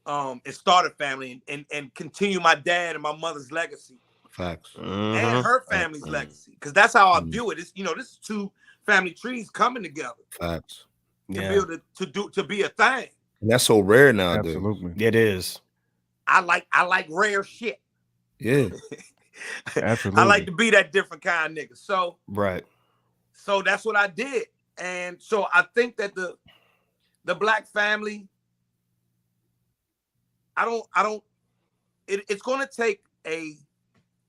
and start a family and continue my dad and my mother's legacy. Facts. And her family's legacy. Because that's how I view it. It's, you know, this is two family trees coming together. Facts. To be able to be a thing. And that's so rare nowadays. Absolutely. It is. I like rare shit. Yeah. Absolutely. I like to be that different kind of nigga. So right. So that's what I did. And so I think that the black family, it's gonna take a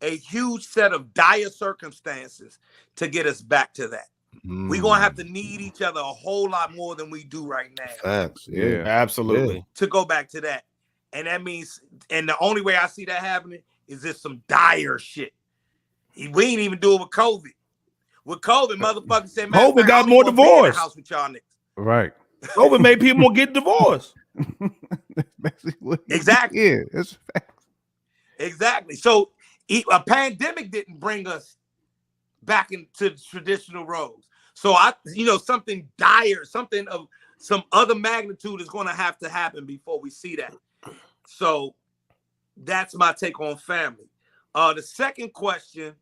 huge set of dire circumstances to get us back to that. We're gonna have to need each other a whole lot more than we do right now. Facts. Yeah, absolutely. To go back to that. And that means, and the only way I see that happening is just some dire shit. We ain't even do it with COVID. With COVID, motherfuckers said, man, COVID got more divorce. House with y'all niggas. Right. COVID made people get divorced. Exactly. Yeah, it's facts. Exactly. So a pandemic didn't bring us back into traditional roles. So something dire, something of some other magnitude is going to have to happen before we see that. So that's my take on family. The second question.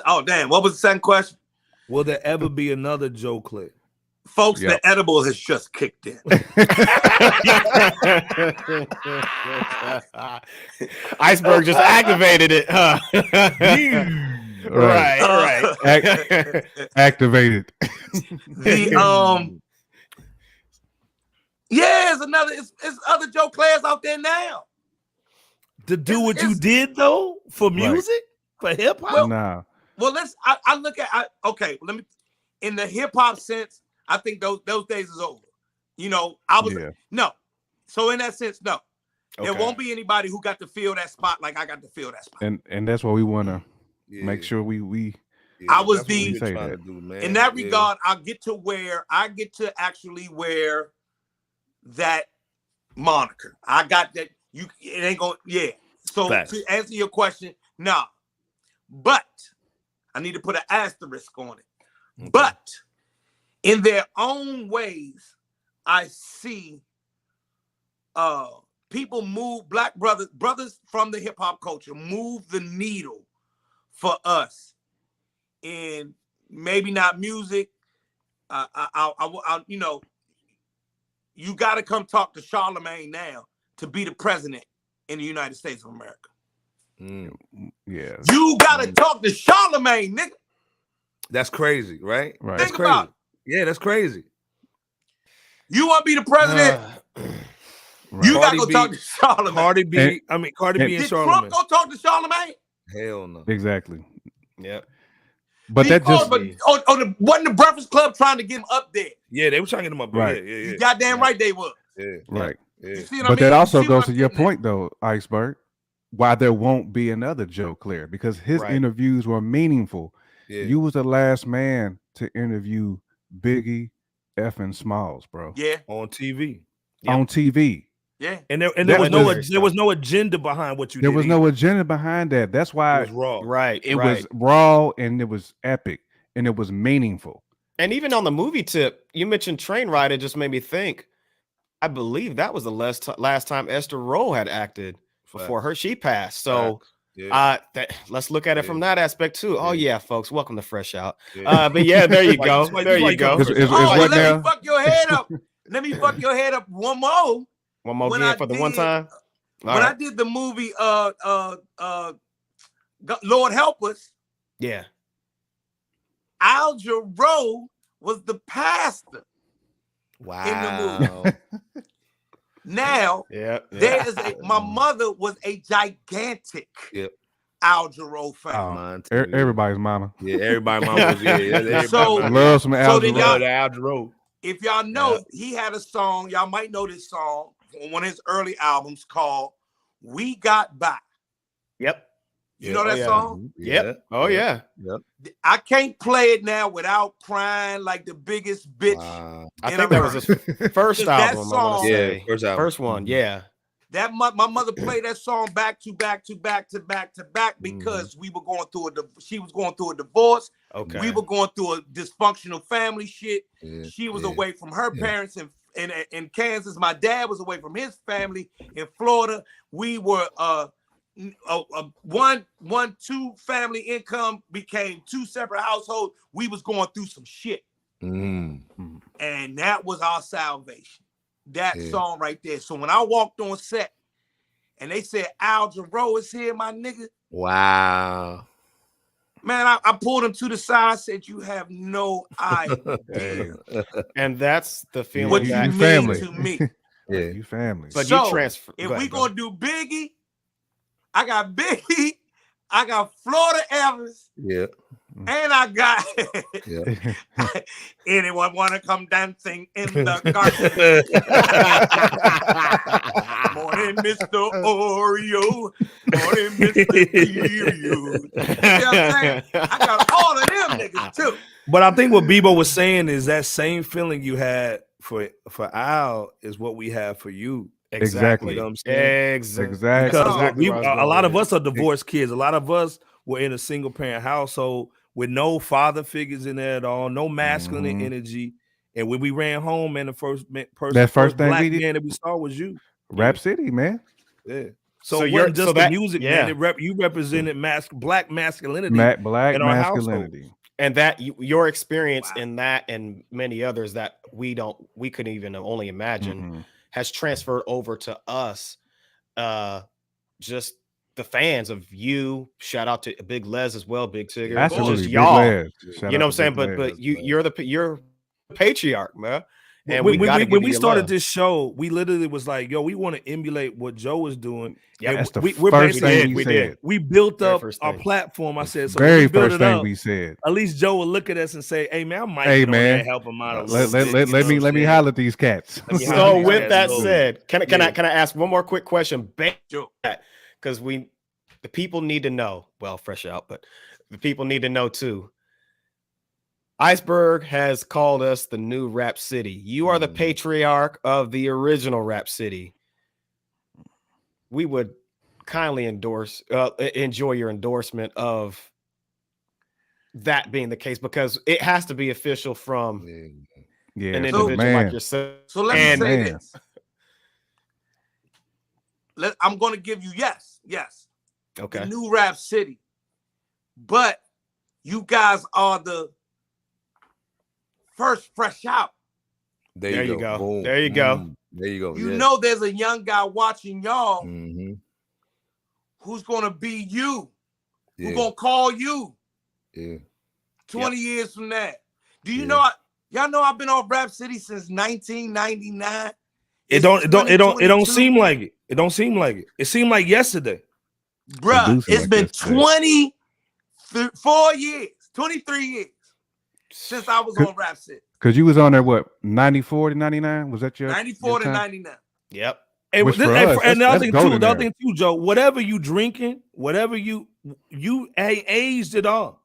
Oh, damn. What was the second question? Will there ever be another Joe Clair? Folks, the edible has just kicked in. Iceberg just activated it, huh? Right. Activated. It's other Joe Clairs out there now. To do what you did though for music, for hip hop. Well, I look at let me, in the hip hop sense, I think those days is over. You know, no. So in that sense, no. There won't be anybody who got to fill that spot like I got to fill that spot. And that's what we want to make sure we I was in that regard, I get to actually wear that moniker. I got that. It ain't going. So to answer your question, nah. But I need to put an asterisk on it. Okay. But in their own ways, I see people move, black brothers from the hip hop culture move the needle for us in maybe not music. You got to come talk to Charlemagne now to be the president in the United States of America. Yeah. You got to talk to Charlemagne, nigga. That's crazy, right? Right. Think about it. Yeah, that's crazy. You want to be the president? Right. You got to go talk to Charlemagne. Cardi B and Charlemagne. Did Trump go talk to Charlemagne? Hell no. Exactly. Yeah. But that just wasn't the Breakfast Club trying to get him up there? Yeah, they were trying to get him up there. Right. Yeah. You goddamn right they were. Yeah. Right. Yeah. You see what But I mean? that also goes to your point, though, Iceberg. Why there won't be another Joe Clair, because his interviews were meaningful. Yeah. You was the last man to interview Biggie effing Smalls, bro. Yeah. On TV. Yep. On TV. Yeah. And there was no agenda behind what you did. There was no agenda behind that. That's why it was raw. Right. It was raw and it was epic and it was meaningful. And even on the movie tip, you mentioned Train Ride. It just made me think, I believe that was the last time Esther Rolle had acted before she passed. So let's look at it from that aspect too. Oh yeah, folks, welcome to Fresh Out. But yeah, there you go. There you go. Let me fuck your head up. Let me fuck your head up one more. One more again for the one time. I did the movie Lord Help Us. Yeah. Al Jarreau was the pastor. Wow. In the movie. Now, my mother was a gigantic Al Jarreau fan. Everybody's mama. Yeah, everybody's mama was. So love some Al Jarreau. If y'all know, he had a song. Y'all might know this song on one of his early albums called "We Got By." Yep. You know that song? Yep. Oh yeah. Yep. I can't play it now without crying like the biggest bitch. Wow. I think that was his first album. Song, I want to say. First album. First one. Yeah. That my mother played that song back to back because we were going through she was going through a divorce. Okay. We were going through a dysfunctional family shit. Yeah. She was away from her parents in Kansas. My dad was away from his family in Florida. We were two family income became two separate households. We was going through some shit. And that was our salvation. That song right there. So when I walked on set and they said Al Jarreau is here, my nigga. Wow. Man, I pulled him to the side, said, you have no idea. And that's the feeling what that you mean to me. You family. But so you transfer. If we gonna do Biggie, I got Biggie, I got Florida Evans. Yeah. And I got anyone want to come dancing in the garden? Morning, Mr. Oreo. Morning, Mr. Cheerio. You know what I'm saying? I got all of them niggas too. But I think what Bebo was saying is that same feeling you had for Al is what we have for you. Exactly. You know what I'm saying? Exactly. Because a lot of us are divorced kids. A lot of us were in a single parent household with no father figures in there at all, no masculine energy. And when we ran home, man, the first black man that we saw was you. Rap City, man. Yeah. So it wasn't just the music, man. You represented black masculinity. Black in our masculinity. household. And that your experience in that and many others that we couldn't even only imagine has transferred over to us. Just the fans of you. Shout out to Big Les as well, Big Tigger. Absolutely, y'all. You know what I'm saying? But you're the patriarch, man. And when we started this show, we literally was like, yo, we want to emulate what Joe was doing. Yeah, that's the first thing we said. We built up our platform. I said, so very first thing we said. At least Joe would look at us and say, hey man, I might get on there and help him out. Let me holler at these cats. So with that said, can I ask one more quick question? Because the people need to know. Well, fresh out, but the people need to know too. Iceberg has called us the new Rap City. You are the patriarch of the original Rap City. We would kindly enjoy your endorsement of that being the case, because it has to be official from an individual like yourself. So let me say this. I'm going to give you yes. Okay. The new Rap City. But you guys are the first fresh out. There you go. Boom. There you go. There you go. You know there's a young guy watching y'all who's going to be you. Who's going to call you 20 years from now. Do you know y'all know I've been on Rap City since 1999? It don't seem like it. It don't seem like it. It seemed like yesterday. Bruh, it's been 24 years, 23 years since I was on Rap City. Because you was on there, what, 94 to 99? Was that your 94 to 99? Yep. And the other thing too, Joe, whatever you drinking, whatever you aged it all.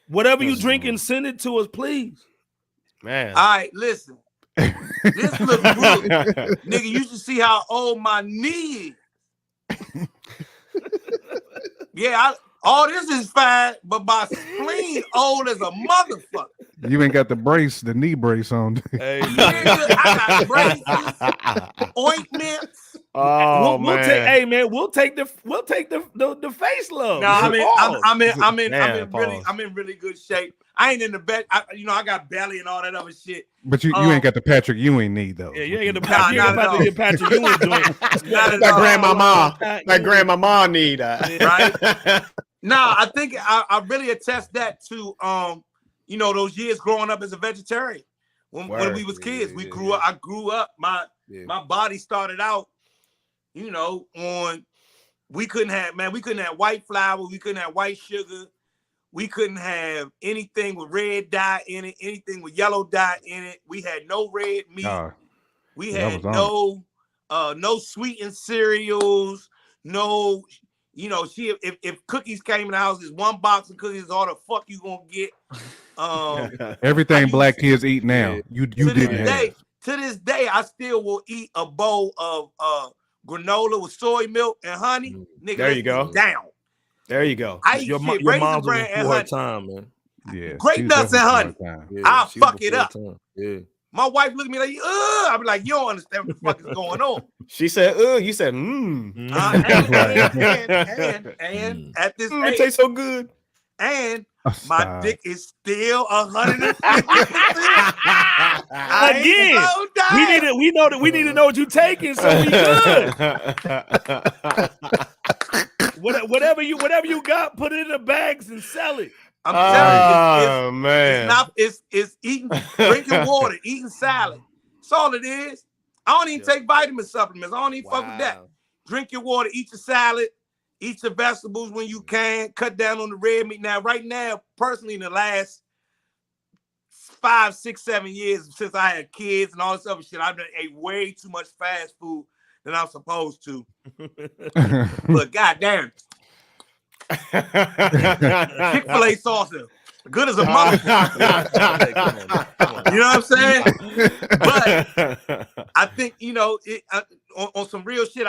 Whatever you drinking, send it to us, please. Man. All right, listen. This look good. Nigga, you should see how old my knee is. All this is fine, but my spleen old as a motherfucker. You ain't got the knee brace on. Hey, I got braces, ointments. We'll take the face love. No, I'm in really good shape. I ain't in the bed. I got belly and all that other shit. But you ain't got the Patrick Ewing knee though. Yeah, you ain't got the Patrick Ewing joint. That grandmama need. Right? Nah, I think I really attest that to those years growing up as a vegetarian. When we was kids, we grew up. I grew up. My body started out, on. We couldn't have white flour. We couldn't have white sugar. We couldn't have anything with red dye in it, anything with yellow dye in it. We had no red meat. We had no sweetened cereals, no you know, if cookies came in the house, there's one box of cookies, all the fuck you gonna get. Everything black kids eat now. You didn't have. To this day, I still will eat a bowl of granola with soy milk and honey. Nigga, there you go. Down. There you go. I eat your mom's was before her time, man. Yeah, grape nuts and honey. Yeah, I'll fuck it up. Yeah. My wife looked at me like, I'll be like, you don't understand what the fuck is going on. She said, you said, and at this it tastes so good. And my dick is still 150%. Again, we need to know what you're taking, so we good. whatever you got, put it in the bags and sell it. I'm telling you, man, it's eating, drinking water, eating salad. That's all it is. I don't even take vitamin supplements. I don't even fuck with that. Drink your water, eat your salad. Eat your vegetables when you can. Cut down on the red meat. Now, right now, personally, in the last 5, 6, 7 years since I had kids and all this other shit, I've ate way too much fast food than I'm supposed to. But goddamn, Chick-fil-A sauce, good as a motherfucker. You know what I'm saying? But I think on some real shit.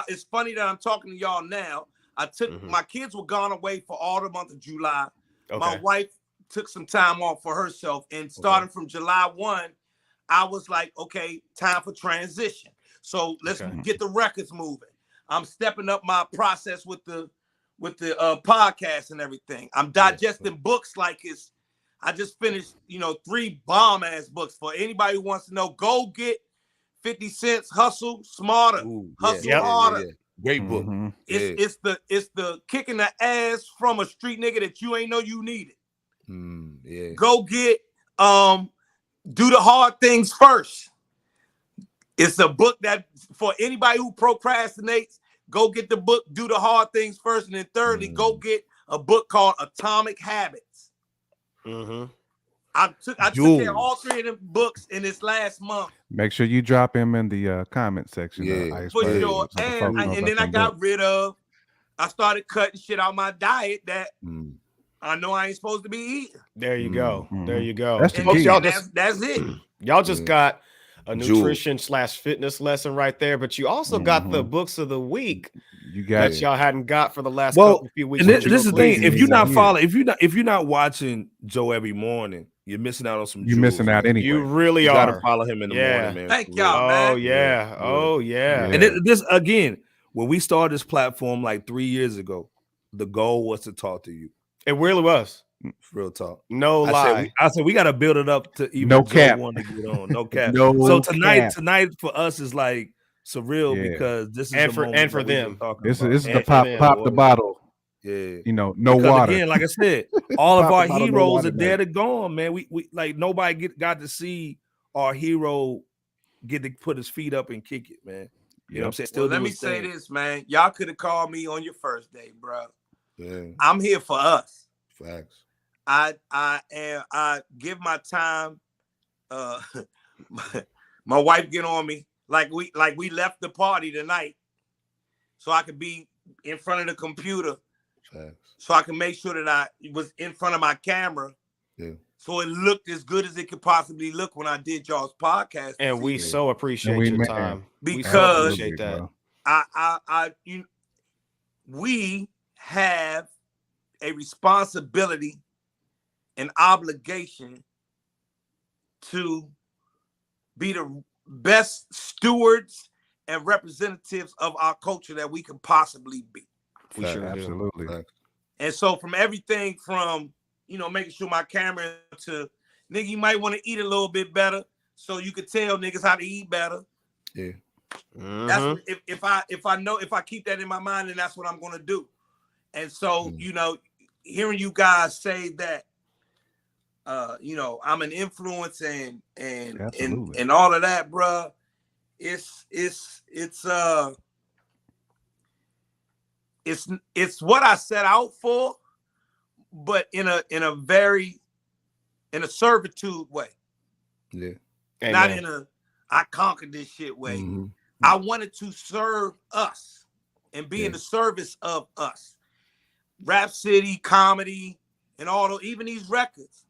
It's funny that I'm talking to y'all now. I took my kids were gone away for all the month of July. Okay. My wife took some time off for herself, and starting from July 1, I was like, okay, time for transition. So let's get the records moving. I'm stepping up my process with the podcast and everything. I'm digesting books like it's. I just finished, 3 bomb ass books. For anybody who wants to know, go get 50 Cent's Hustle Smarter, Hustle Harder. Great book. It's the kicking the ass from a street nigga that you ain't know you needed. Go get Do the Hard Things First. It's a book that for anybody who procrastinates, go get the book Do the Hard Things First, and then thirdly, go get a book called Atomic Habits. I took care of all 3 of them books in this last month. Make sure you drop him in the comment section. For sure. And then I started cutting shit out my diet that I know I ain't supposed to be eating. There you go. There you go. That's the key. That's it. Y'all just got a nutrition/fitness lesson right there, but you also got the books of the week that y'all hadn't got for the last few weeks. And this is the thing: if you're not following, if you're not watching Joe every morning, you're missing out on some. You're missing out anyway. You really are. Gotta follow him in the morning, man. Thank y'all, man. Oh yeah. And this again, when we started this platform like 3 years ago, the goal was to talk to you. It really was. Real talk. No lie. I said we got to build it up to even no cap. Want to get on. No cap. So tonight for us is like surreal because this is for them. This is the pop the bottle. Yeah. No water. Again, like I said, all of our heroes are dead and gone, man. We like nobody got to see our hero get to put his feet up and kick it, man. You know what I'm saying? Let me say this, man. Y'all could have called me on your first day, bro. Yeah. I'm here for us. Facts. I give my time. My wife get on me like we left the party tonight, so I could be in front of the computer, so I can make sure that I was in front of my camera, so it looked as good as it could possibly look when I did y'all's podcast. And we so appreciate your time because appreciate that. We have a responsibility, an obligation to be the best stewards and representatives of our culture that we can possibly be. We sure absolutely. And so from everything from, making sure my camera to, nigga, you might want to eat a little bit better so you could tell niggas how to eat better. Yeah. That's if I keep that in my mind, then that's what I'm going to do. And so, hearing you guys say that, I'm an influence and all of that, bruh. It's what I set out for, but in a servitude way. Yeah. Not in a I conquered this shit way. I wanted to serve us and be in the service of us. Rap City, comedy, and all even these records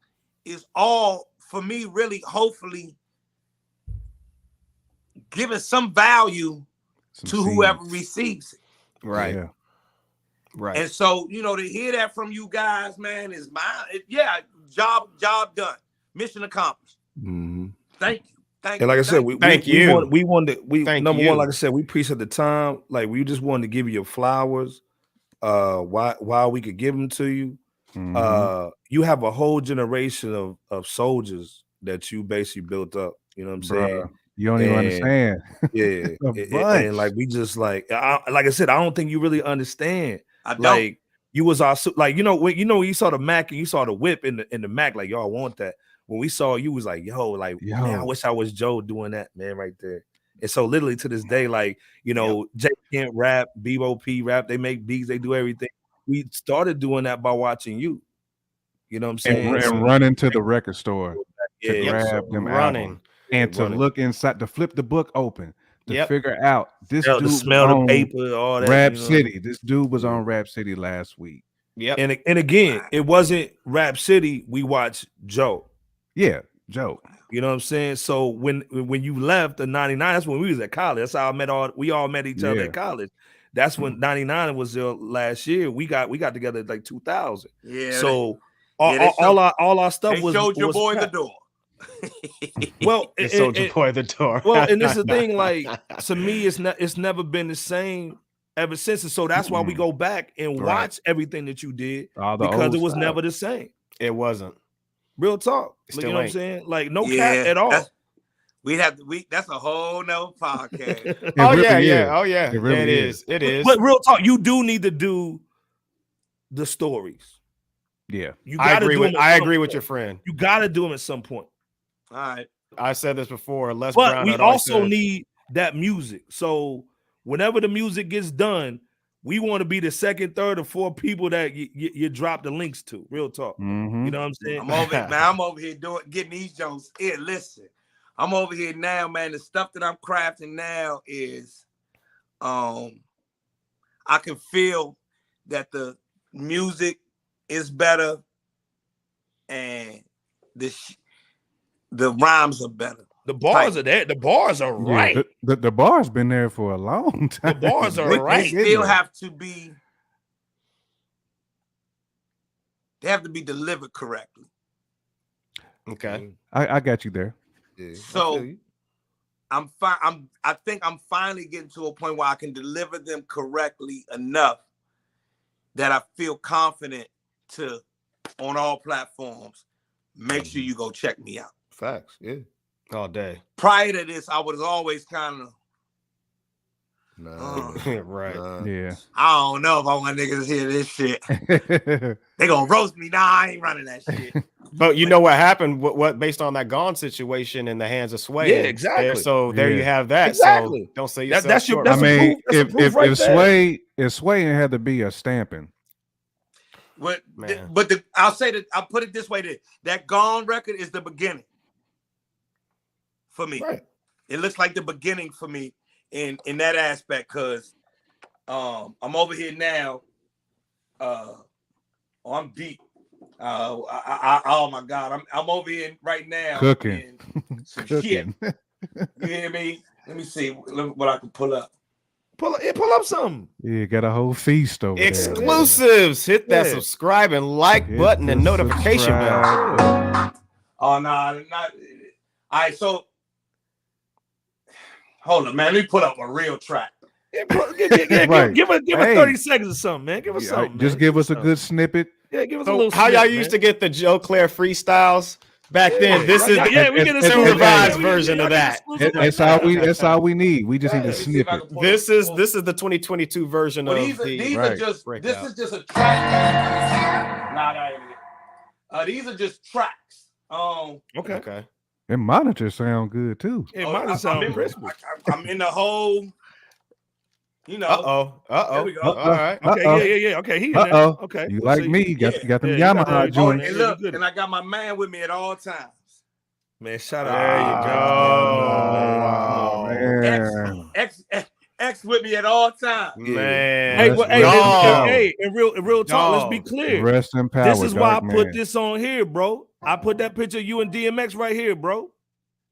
is all for me really hopefully giving some value to whoever receives it. Right. Yeah. Right. And so, to hear that from you guys, man, is job done. Mission accomplished. Mm-hmm. Thank you. Thank and like you. I said, we wanted number one, like I said, we appreciate the time. Like we just wanted to give you your flowers. While we could give them to you. Mm-hmm. You have a whole generation of soldiers that you basically built up. You know what I'm saying? You don't even understand. Yeah. And like we just like I said, I don't think you really understand. I don't. Like you was our like when you saw the Mac and you saw the whip in the Mac, like y'all want that. When we saw you was like, man, I wish I was Joe doing that, man, right there. And so literally to this day, like, Jay can't rap, Bebo P rap, they make beats, they do everything. We started doing that by watching you. You know what I'm saying? And running to the record store to grab them running. And to look inside, to flip the book open, to figure out this dude smell the paper, all that. Rap City. This dude was on Rap City last week. Yep. And again, it wasn't Rap City. We watched Joe. Yeah, Joe. You know what I'm saying? So when you left in 99, that's when we was at college. That's how we all met each other at college. That's when 99 was the last year. We got together like 2000. Yeah. So all our stuff was showed your boy the door. Well, it showed your boy the door. Well, and this is the thing, like to me, it's never been the same ever since. And so that's why we go back and watch everything that you did because it was never the same. It wasn't. Real talk. You know what I'm saying? Like no cap at all. That's a whole nother podcast. Oh yeah. It is. But real talk, you do need to do the stories. Yeah. I agree with your friend. You gotta do them at some point. All right. I said this before. But we also need that music. So whenever the music gets done, we want to be the second, third, or fourth people that you drop the links to. Real talk. Mm-hmm. You know what I'm saying? I'm over here getting these jokes. Here, listen. I'm over here now, man. The stuff that I'm crafting now is, I can feel that the music is better and the rhymes are better. The bars are there. The bars are right. The bar's been there for a long time. The bars are right. They still have to be. They have to be delivered correctly. Okay, I got you there. Yeah, so I'm fine. I think I'm finally getting to a point where I can deliver them correctly enough that I feel confident to, on all platforms, make sure you go check me out. Facts, yeah. All day. Prior to this, I was always kind of right. Yeah. I don't know if I want niggas to hear this shit. They gonna roast me. Nah, I ain't running that shit. But you know what happened? What based on that Gone situation in the hands of Sway? Yeah, exactly. So there you have that. Exactly. So don't say yourself that's your. short. That's if Sway had to be a stamping. But I'll say that I'll put it this way: that Gone record is the beginning for me. Right. It looks like the beginning for me in that aspect because I'm over here now. I'm deep. Oh my God, I'm over here right now cooking. Shit. You hear me? Let me see what I can pull up. Pull up something. Yeah, got a whole feast over exclusives. there. Hit that subscribe and like button and notification bell. Oh no, not. All right, so hold on, man. Let me put up a real track. Give us 30 seconds or something, man. Give us something. Just give us a good snippet. Yeah, give us a little. How y'all used to get the Joe Clair freestyles back then? This is we get a supervised version of that. That's all we need. We just need a snippet. This is the 2022 version of these are just this is just a track. These are just tracks. Okay. And monitors sound good too. Yeah, monitors sound crisp. I'm in the whole. You know. There we go. All right. Okay. Yeah. Okay. He in there. Okay. You like me? You got them Yamaha joints. And look, and I got my man with me at all times. Man, shout out. There you go. Wow, man. X with me at all times. Man. Hey, in real talk, let's be clear. Rest in power. This is why I put this on here, bro. I put that picture of you and DMX right here, bro.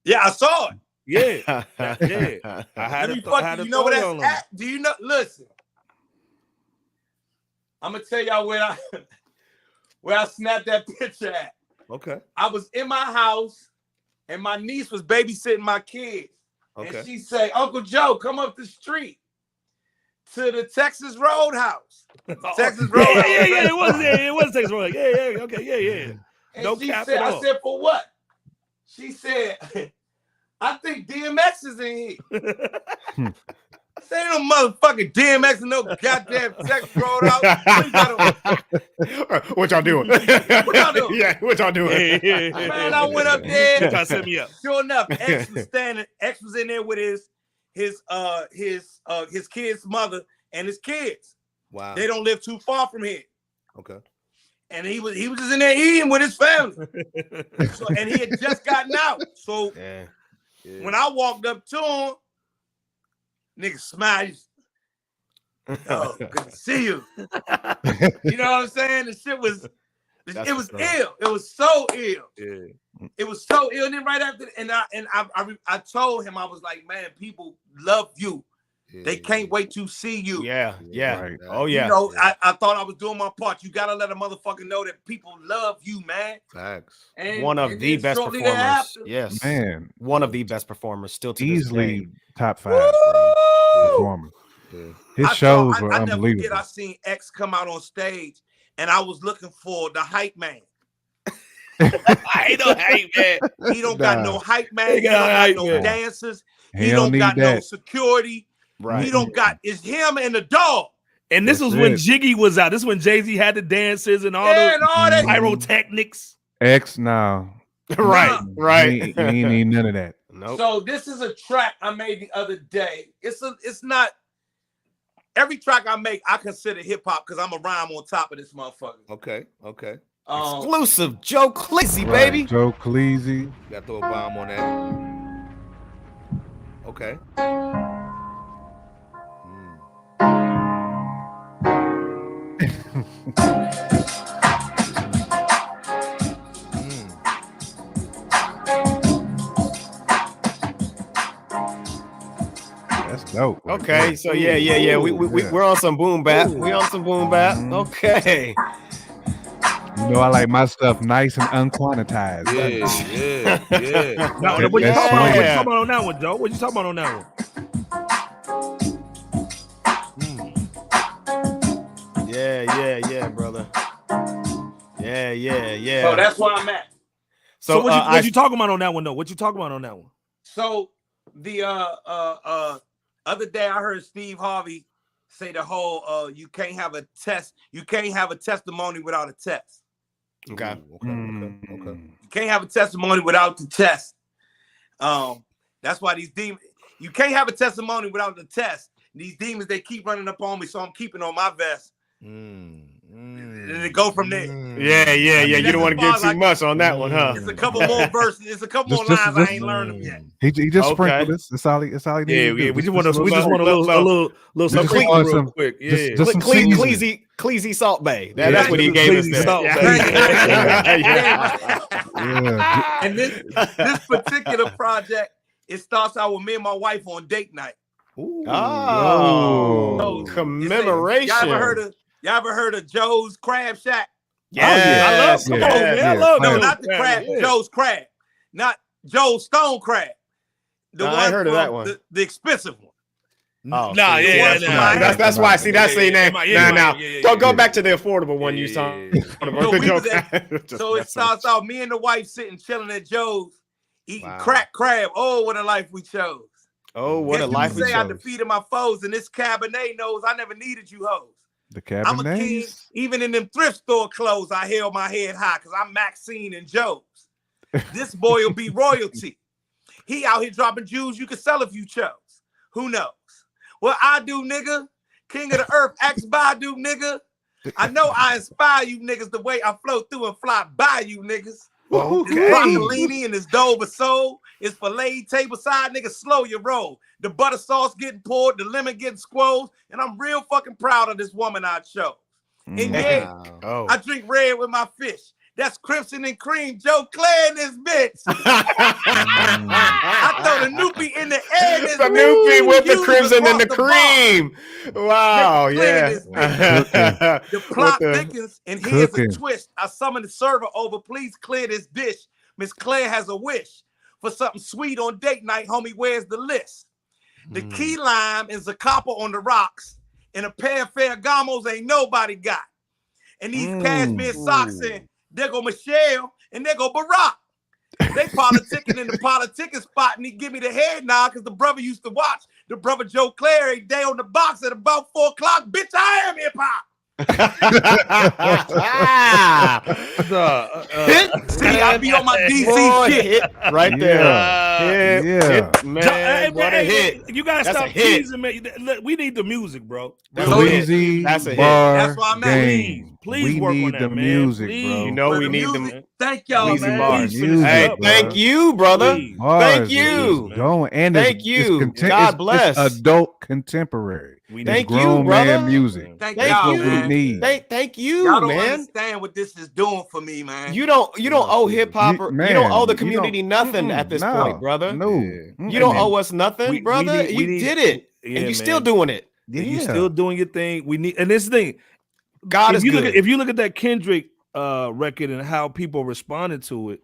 Yeah, I saw it. Yeah. I had it. You know what that's at? Do you know? Listen, I'm gonna tell y'all where I snapped that picture at. Okay. I was in my house, and my niece was babysitting my kids. Okay. And she said, "Uncle Joe, come up the street to the Texas Roadhouse." Texas Roadhouse. Yeah. It was Texas Roadhouse. Yeah. Okay. Yeah. And no cap at all. I said, "For what?" She said, "I think DMX is in here." I said, "No motherfucking DMX and no goddamn Texas Roadhouse." What y'all doing? Yeah, what y'all doing? Man, I went up there. Trying to set me up. Sure enough, X was standing. X was in there with his kid's mother and his kids. Wow. They don't live too far from here. Okay. And he was just in there eating with his family. And he had just gotten out. So when I walked up to him, nigga smiled. Oh, good to see you. You know what I'm saying? The shit was, it was ill. It was so ill. Yeah. It was so ill. And then right after, I told him, I was like, man, people love you. They can't wait to see you. Yeah. Right. Oh, yeah. You know, I thought I was doing my part. You got to let a motherfucker know that people love you, man. Facts. And, one of the best performers. Yes. Man. One of the best performers still to easily this day. top 5 performers. Yeah. His shows were unbelievable. I never forget I seen X come out on stage and I was looking for the hype man. I ain't no hype man. He don't got no hype man. He don't got no dancers. He don't got no security. Right. He don't got, it's him and the dog. And this was when Jiggy was out. This is when Jay-Z had the dances and all the pyrotechnics. X now. Right. He ain't need none of that. Nope. So this is a track I made the other day. It's not every track I make, I consider hip-hop because I'm a rhyme on top of this motherfucker. Okay. Exclusive Joe Clair, baby. Joe Clair. You gotta throw a bomb on that. Okay. That's dope. Okay, so yeah. We're on some boom bap. Okay. You know, I like my stuff nice and unquantized. Yeah. Now, what you talking about on that one, Joe? What you talking about on that one? Yeah, brother. Yeah. So that's where I'm at. So what you talking about on that one, though? What you talking about on that one? So the other day I heard Steve Harvey say the whole you can't have a test, you can't have a testimony without a test. Okay. You can't have a testimony without the test. That's why these demons, you can't have a testimony without the test. These demons, they keep running up on me, so I'm keeping on my vest. And they go from there. Yeah. You don't want to get too much on that one, huh? It's a couple more verses. It's a couple more lines I ain't learned them yet. He just sprinkled us. That's all he did. Yeah. We just want a little real quick. Yeah. Cleasy Salt Bay. That's what he gave us. Salt And this particular project, it starts out with me and my wife on date night. Ooh. Oh, so commemoration. Y'all ever heard of Joe's Crab Shack? Yeah, I love No, not the crab, Joe's Crab. Not Joe's Stone Crab. I heard of that one. The expensive one. Oh, that's why I see that scene there. Now, go back to the affordable one you saw. So it starts out me and the wife sitting chilling at Joe's, eating crack crab. Oh, what a life we chose. Oh, what a life we chose. I defeated my foes, and this Cabernet knows I never needed you hoes. The Cabernet. I'm a king. Even in them thrift store clothes, I held my head high because I'm Maxine and Joe's. This boy will be royalty. He out here dropping jewels you could sell if you chose. Who knows? Well, I do, nigga. King of the earth, ask Badu, nigga. I know I inspire you niggas the way I flow through and fly by you niggas. Okay. This broccolini and this Dover soul. It's filet table side, nigga. Slow your roll. The butter sauce getting poured, the lemon getting squoze, and I'm real fucking proud of this woman I chose. And I drink red with my fish. That's crimson and cream. Joe Clair in this bitch. I throw the Noopy in the air. The Noopy with the crimson and the cream. Wow, yeah. The plot thickens, and here's a twist. I summon the server over. Please clear this dish. Miss Claire has a wish for something sweet on date night. Homie, where's the list? The key lime is a copper on the rocks, and a pair of Ferragamos ain't nobody got. And these cashmere socks in. There go Michelle, and there go Barack. They politicking in the politicking spot, and he give me the head nod because the brother used to watch the brother Joe Clair every day on the box at about 4 o'clock. Bitch, I am hip hop. See, I be on my DC shit right there. Hit, man. What a hit! You gotta stop teasing me. We need the music, bro. That's a hit. That's why I'm at. Please work on that, music, man. Bro. You know we need them. Thank y'all, man. Hey, thank you, brother. Thank you. Thank you. God bless. It's adult contemporary. Thank you, brother. Music. Thank y'all, man. We need. Thank you, y'all don't man. Understand what this is doing for me, man. You don't owe hip hop. You don't owe the community nothing at this point, brother. No, you don't owe us nothing, brother. You did it, and you're still doing it. You're still doing your thing. We need, and this thing. God is good. If you look at that Kendrick record and how people responded to it,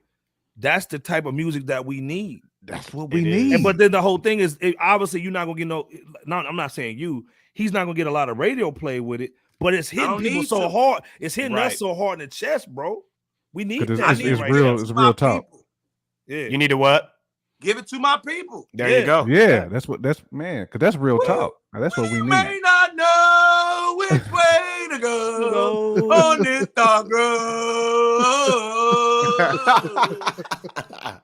that's the type of music that we need. That's what we need. And, but then the whole thing is, obviously, you're not gonna get I'm not saying you. He's not gonna get a lot of radio play with it, but it's hitting people so hard. It's hitting us so hard in the chest, bro. We need that. It's real. It's real talk. Yeah. You need to what? Give it to my people. There you go. Yeah, that's man, because that's real talk. That's what we need. May not know which way to go on this dark road.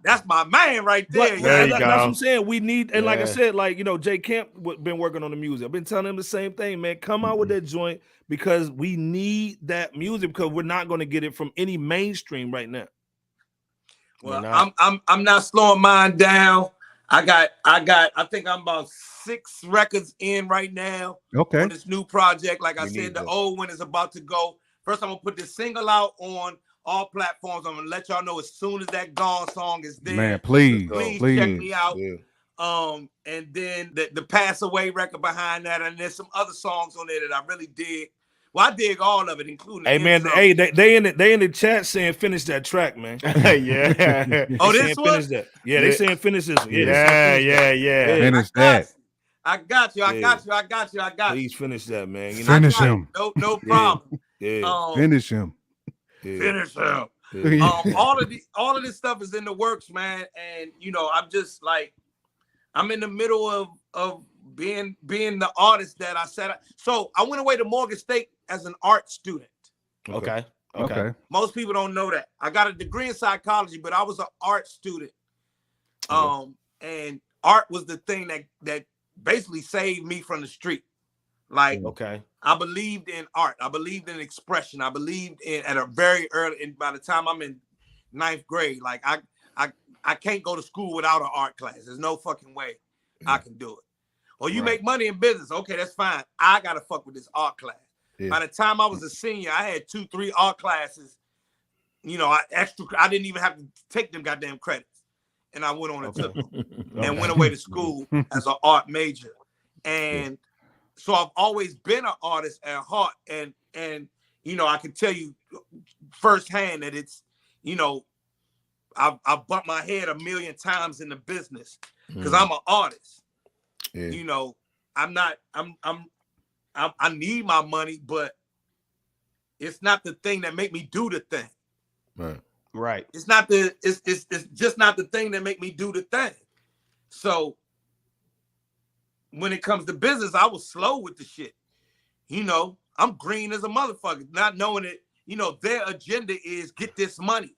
That's my man right there. There you go. That's what I'm saying. We need, and like I said, like, Jay Camp been working on the music. I've been telling him the same thing, man. Come out with that joint because we need that music because we're not going to get it from any mainstream right now. Well, I'm not slowing mine down. I think I'm about 6 records in right now. Okay. On this new project. Like I said, the old one is about to go. First, I'm gonna put this single out on all platforms. I'm gonna let y'all know as soon as that Gone song is there. Man, please check me out. Yeah. And then the Pass Away record behind that, and there's some other songs on there that I really dig. Well, I dig all of it, including. Hey man, they in the chat saying finish that track, man. Yeah. Oh, this one. Finish that. Yeah, they saying finish this. Yeah. Finish that. I got you. Please finish that, man. Finish him. No problem. Yeah. Finish him. Finish him. All of this stuff is in the works, man. And I'm just like, I'm in the middle of being the artist that I said. So I went away to Morgan State as an art student. Okay. Most people don't know that. I got a degree in psychology, but I was an art student. And art was the thing that basically saved me from the street. Like, I believed in art. I believed in expression. I believed in at a very early, and by the time I'm in 9th grade, like I can't go to school without an art class. There's no fucking way I can do it. Or you make money in business. Okay, that's fine. I gotta fuck with this art class. Yeah. By the time I was a senior, I had 2-3 art classes. I didn't even have to take them goddamn credits. And I went on and took them and went away to school as an art major. And so I've always been an artist at heart. And I can tell you firsthand that it's, I've bumped my head 1,000,000 times in the business because I'm an artist. Yeah. I need my money, but it's not the thing that make me do the thing. Right. It's just not the thing that make me do the thing. So when it comes to business, I was slow with the shit. I'm green as a motherfucker, not knowing it. Their agenda is get this money.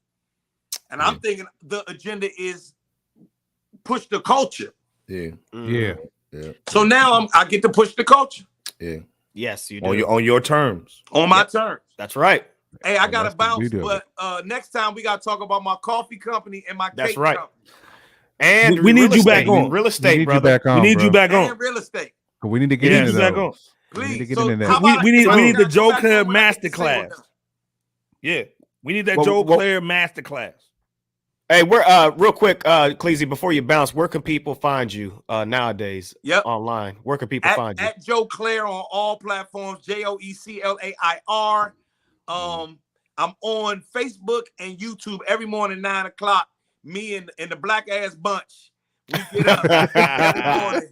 And I'm thinking the agenda is push the culture. Yeah. Yeah. So now I get to push the culture. Yeah. Yes, you do. On your terms. On my terms. That's right. Hey, I gotta bounce, but next time we gotta talk about my coffee company and my cake company. And we need you back on. Real estate, brother. We need you back on. And real estate. We need to get into those. Please. We need the Joe Clair masterclass. Yeah. We need that Joe Clair masterclass. Hey, we're real quick, Cleasy, before you bounce, where can people find you nowadays? Online. Where can people find you? At Joe Clair on all platforms, JoeClair. I'm on Facebook and YouTube every morning, 9 o'clock. Me and the black ass bunch. We get up every morning.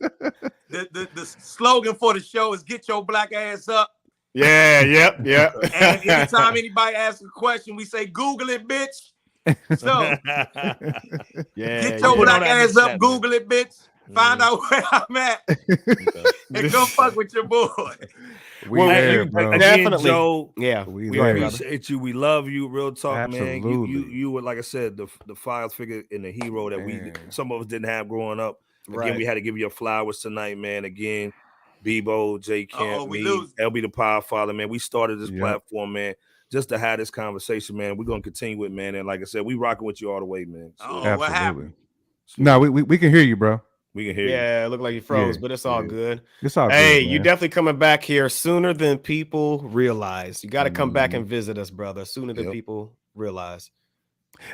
The slogan for the show is "Get your black ass up." Yeah. And anytime anybody asks a question, we say, "Google it, bitch." So, get your black ass up, Google it, bitch. Find out where I'm at, and come fuck with your boy. Definitely, Joe. Yeah, we appreciate you. We love you. Real talk, absolutely. man. You were, like I said, the father figure and the hero that some of us didn't have growing up. Again, we had to give you your flowers tonight, man. Again, Bebo, J. Camp, me, LB the Power Father, man. We started this platform, man, just to have this conversation, man. We're gonna continue it, man. And like I said, we rocking with you all the way, man. So, what happened? No, we can hear you, bro. We can hear you. Yeah, it looked like you froze, but it's all good. It's all good. Hey, you definitely coming back here sooner than people realize. You got to come back and visit us, brother, sooner than people realize.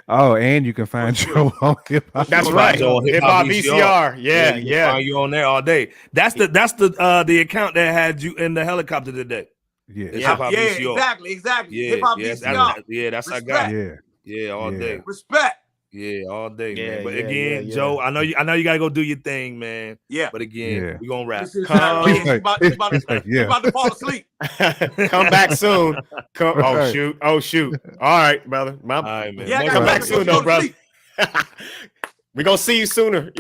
Oh, and you can find Joe on Hip Hop. That's right. Hip Hop VCR. Yeah. Find you on there all day. That's the account that had you in the helicopter today. Exactly. Hip Hop VCR. That's our guy. Yeah, all day. Respect. Yeah, all day, man. But again, Joe, I know you gotta go do your thing, man. Yeah. But again, we're gonna wrap. He's about to fall asleep. Come back soon. Oh shoot. All right, brother. All right, man. Yeah, come back soon, though, brother. We're gonna see you sooner.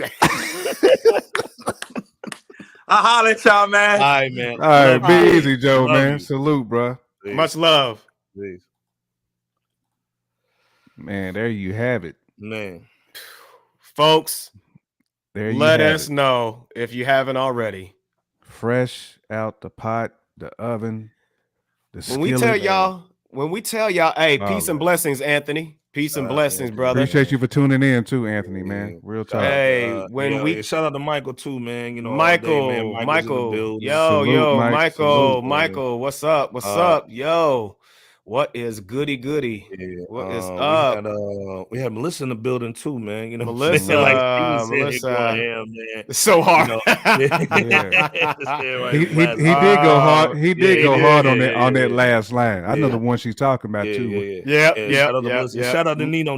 I'll holler at y'all, man. All right, man. All right, be easy, Joe, man. Salute, bro. Please. Much love. Please. Man, there you have it. Man, folks, let us it. know if you haven't already. Fresh out the pot, the oven, the when we tell y'all, hey, peace and blessings, Anthony. Peace and blessings, brother. Appreciate you for tuning in too, Anthony, man. Real talk. Hey, shout out to Michael too, man. You know, Michael, Michael, what's up? Yo. What is goody? Yeah, what is up? We had Melissa in the building too, man. You know, Melissa, man. It's so hard. He did go hard. He did go hard on that last line. I know the one she's talking about too. Yeah. Shout out to Nino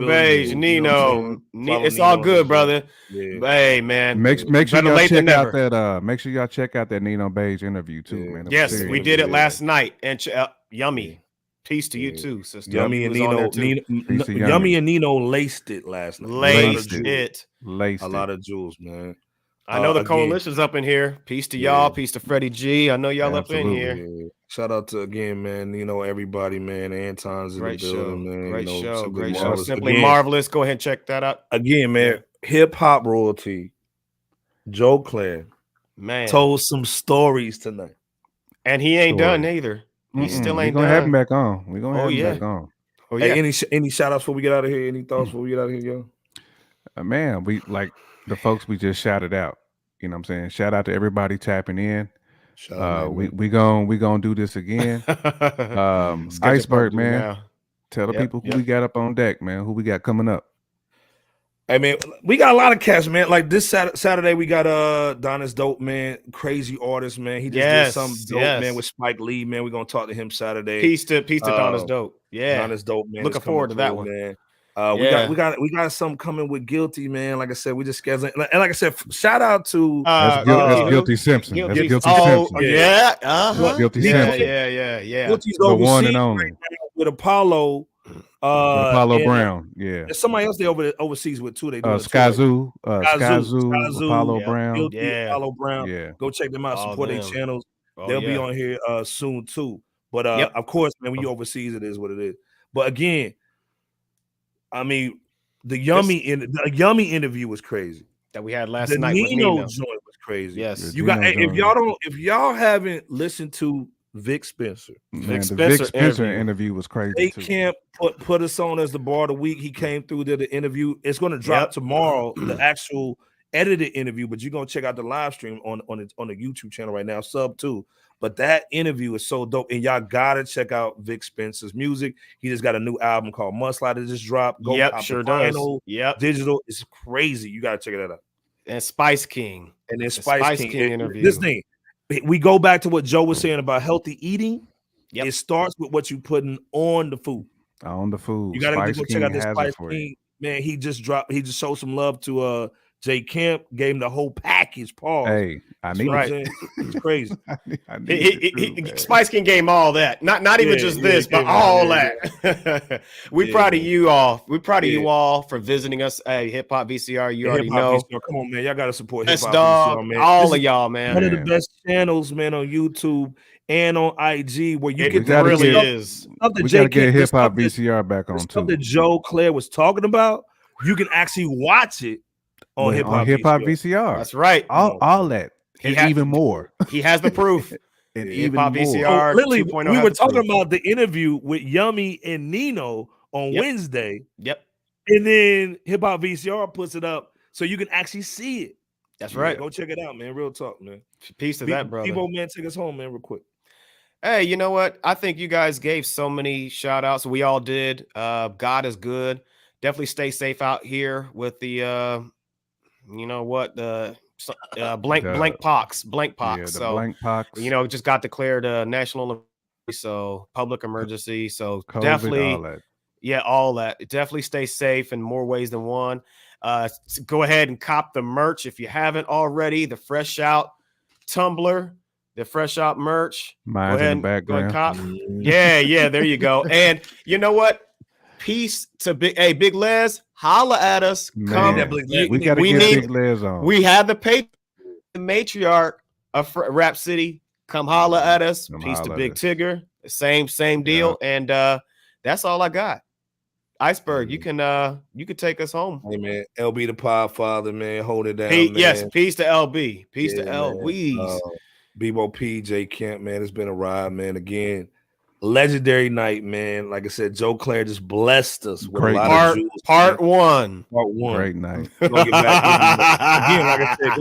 Beige, Nino. It's all good, brother. Hey, man. Make sure y'all check out that. Make sure y'all check out that Nino Beige interview too, man. Yes, we did it last night, and Yummy. Peace to you too, sister. Yummy and Nino laced it last night. Laced a lot of jewels, man. I know the coalition's up in here. Peace to y'all. Peace to Freddie G. I know y'all up in here. Yeah. Shout out to man. You know everybody, man. Anton's in the building, man. Great show. Simply marvelous. Go ahead and check that out. Again, man. Hip hop royalty. Joe Clair, man, told some stories tonight, and he ain't done either. He still ain't done. We're gonna have him back on. We're gonna have him back on. Oh yeah. Hey, any shout outs before we get out of here? Any thoughts before we get out of here, yo? Man, we like the folks we just shouted out. You know what I'm saying? Shout out to everybody tapping in. We gonna do this again. Iceberg, man. Tell the people who we got up on deck, man. Who we got coming up. Hey man, we got a lot of cats, man. Like this Saturday, we got Donna's Dope, man. Crazy artist, man. He just did some dope, man, with Spike Lee, man. We're gonna talk to him Saturday. Peace to Donna's Dope. Yeah, Donna's Dope, man. Looking forward to that one, man. We got something coming with Guilty, man. Like I said, we just scheduling. And like I said, shout out to that's Guilty Simpson. That's Guilty Simpson. Yeah, Guilty Simpson. Yeah. Guilty's the one and only right with Apollo. Apollo Brown, there's somebody else they overseas with too. They Skyzoo, Apollo Brown, Apollo Brown. Yeah, go check them out. Support their channels. They'll be on here soon too. But of course, man, when you overseas, it is what it is. But again, I mean, the Yummy interview was crazy that we had last night. Nino joint was crazy. Yes, you got. If y'all haven't listened to Vic Spencer. Man, the Vic Spencer interview was crazy. They can't put us on as the bar of the week. He came through there the interview. It's going to drop tomorrow, the actual edited interview, but you're going to check out the live stream on the YouTube channel right now, sub 2. But that interview is so dope, and y'all gotta check out Vic Spencer's music. He just got a new album called Mudslide that just dropped. Go sure does. Digital. It's crazy. You gotta check that out. And Spice King. And then Spice King interview. This thing, we go back to what Joe was saying about healthy eating. Yep. It starts with what you putting on the food. On the food. You gotta go check out this Spice King. Man, he just showed some love to Jay Kemp, gave him the whole package. Pause. Hey, I need it. It's crazy. Spice King gave him all that. Not even just this, but all that. We proud of you all. We proud of you all for visiting us. Hey, Hip Hop VCR, you already know. VCR. Come on, man. Y'all gotta support Hip Hip Hop VCR, man. All of y'all, man. One of the best channels, man, on YouTube and on IG where you get the really is. We gotta get Hip Hop VCR back on too. That Joe Clair was talking about, you can actually watch it on Hip Hop VCR. That's right. All that. And even more. He has the proof. And even Hip-Hop more. VCR. Literally, we were talking about the interview with Yummy and Nino on Wednesday. Yep. And then Hip Hop VCR puts it up so you can actually see it. That's right. Go check it out, man. Real talk, man. Peace to that, brother. Bebo, man, take us home, man, real quick. Hey, you know what? I think you guys gave so many shout outs. We all did. God is good. Definitely stay safe out here with the you know what, the blank pox. Yeah, so blank pox. You know, just got declared a national emergency, so public emergency. So COVID, definitely all that. Yeah, all that. Definitely stay safe in more ways than one. Go ahead and cop the merch if you haven't already. The Fresh Out Tumbler, the Fresh Out merch. Mine's go ahead in the background. and cop. Yeah, there you go. And you know what? Peace to Big Les. Holla at us. Man, come. We got to get Big Les on. We have the matriarch of Rap City. Come holla at us. Peace to Big Tigger. Same deal. Yeah. And that's all I got. Iceberg, you can take us home. Hey man, LB the Podfather, man, hold it down. Man. Yes, peace to LB. Peace to LB. Bebo P, J Kemp, man, it's been a ride, man. Again, legendary night, man. Like I said, Joe Clair just blessed us with great a lot of jewels. Part one. Great night. Again, like I said,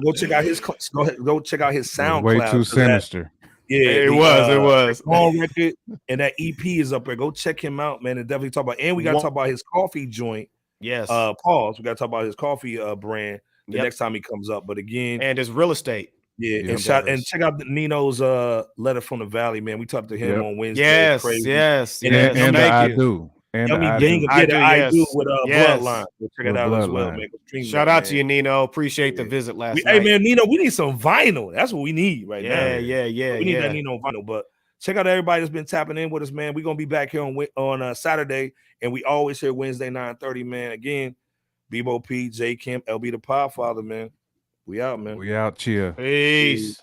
go check out his SoundCloud. Way too sinister. It was. On record, and that EP is up there. Go check him out, man. And definitely talk about. And we got to talk about his coffee joint. Yes. Pause. We got to talk about his coffee brand the next time he comes up. But again, and his real estate. Yeah, and check out Nino's letter from the Valley, man. We talked to him on Wednesday. Yes. And I do. And I do with Bloodline. Check it out as well, man. Shout out to you, Nino. Appreciate the visit last night. Hey, man, Nino, we need some vinyl. That's what we need now. Yeah. We need that Nino vinyl. But check out everybody that's been tapping in with us, man. We're gonna be back here on Saturday, and we always here Wednesday 9:30, man. Again, Bebo P, J Kemp, LB the Podfather, man. We out, man. We out. Cheer. Peace.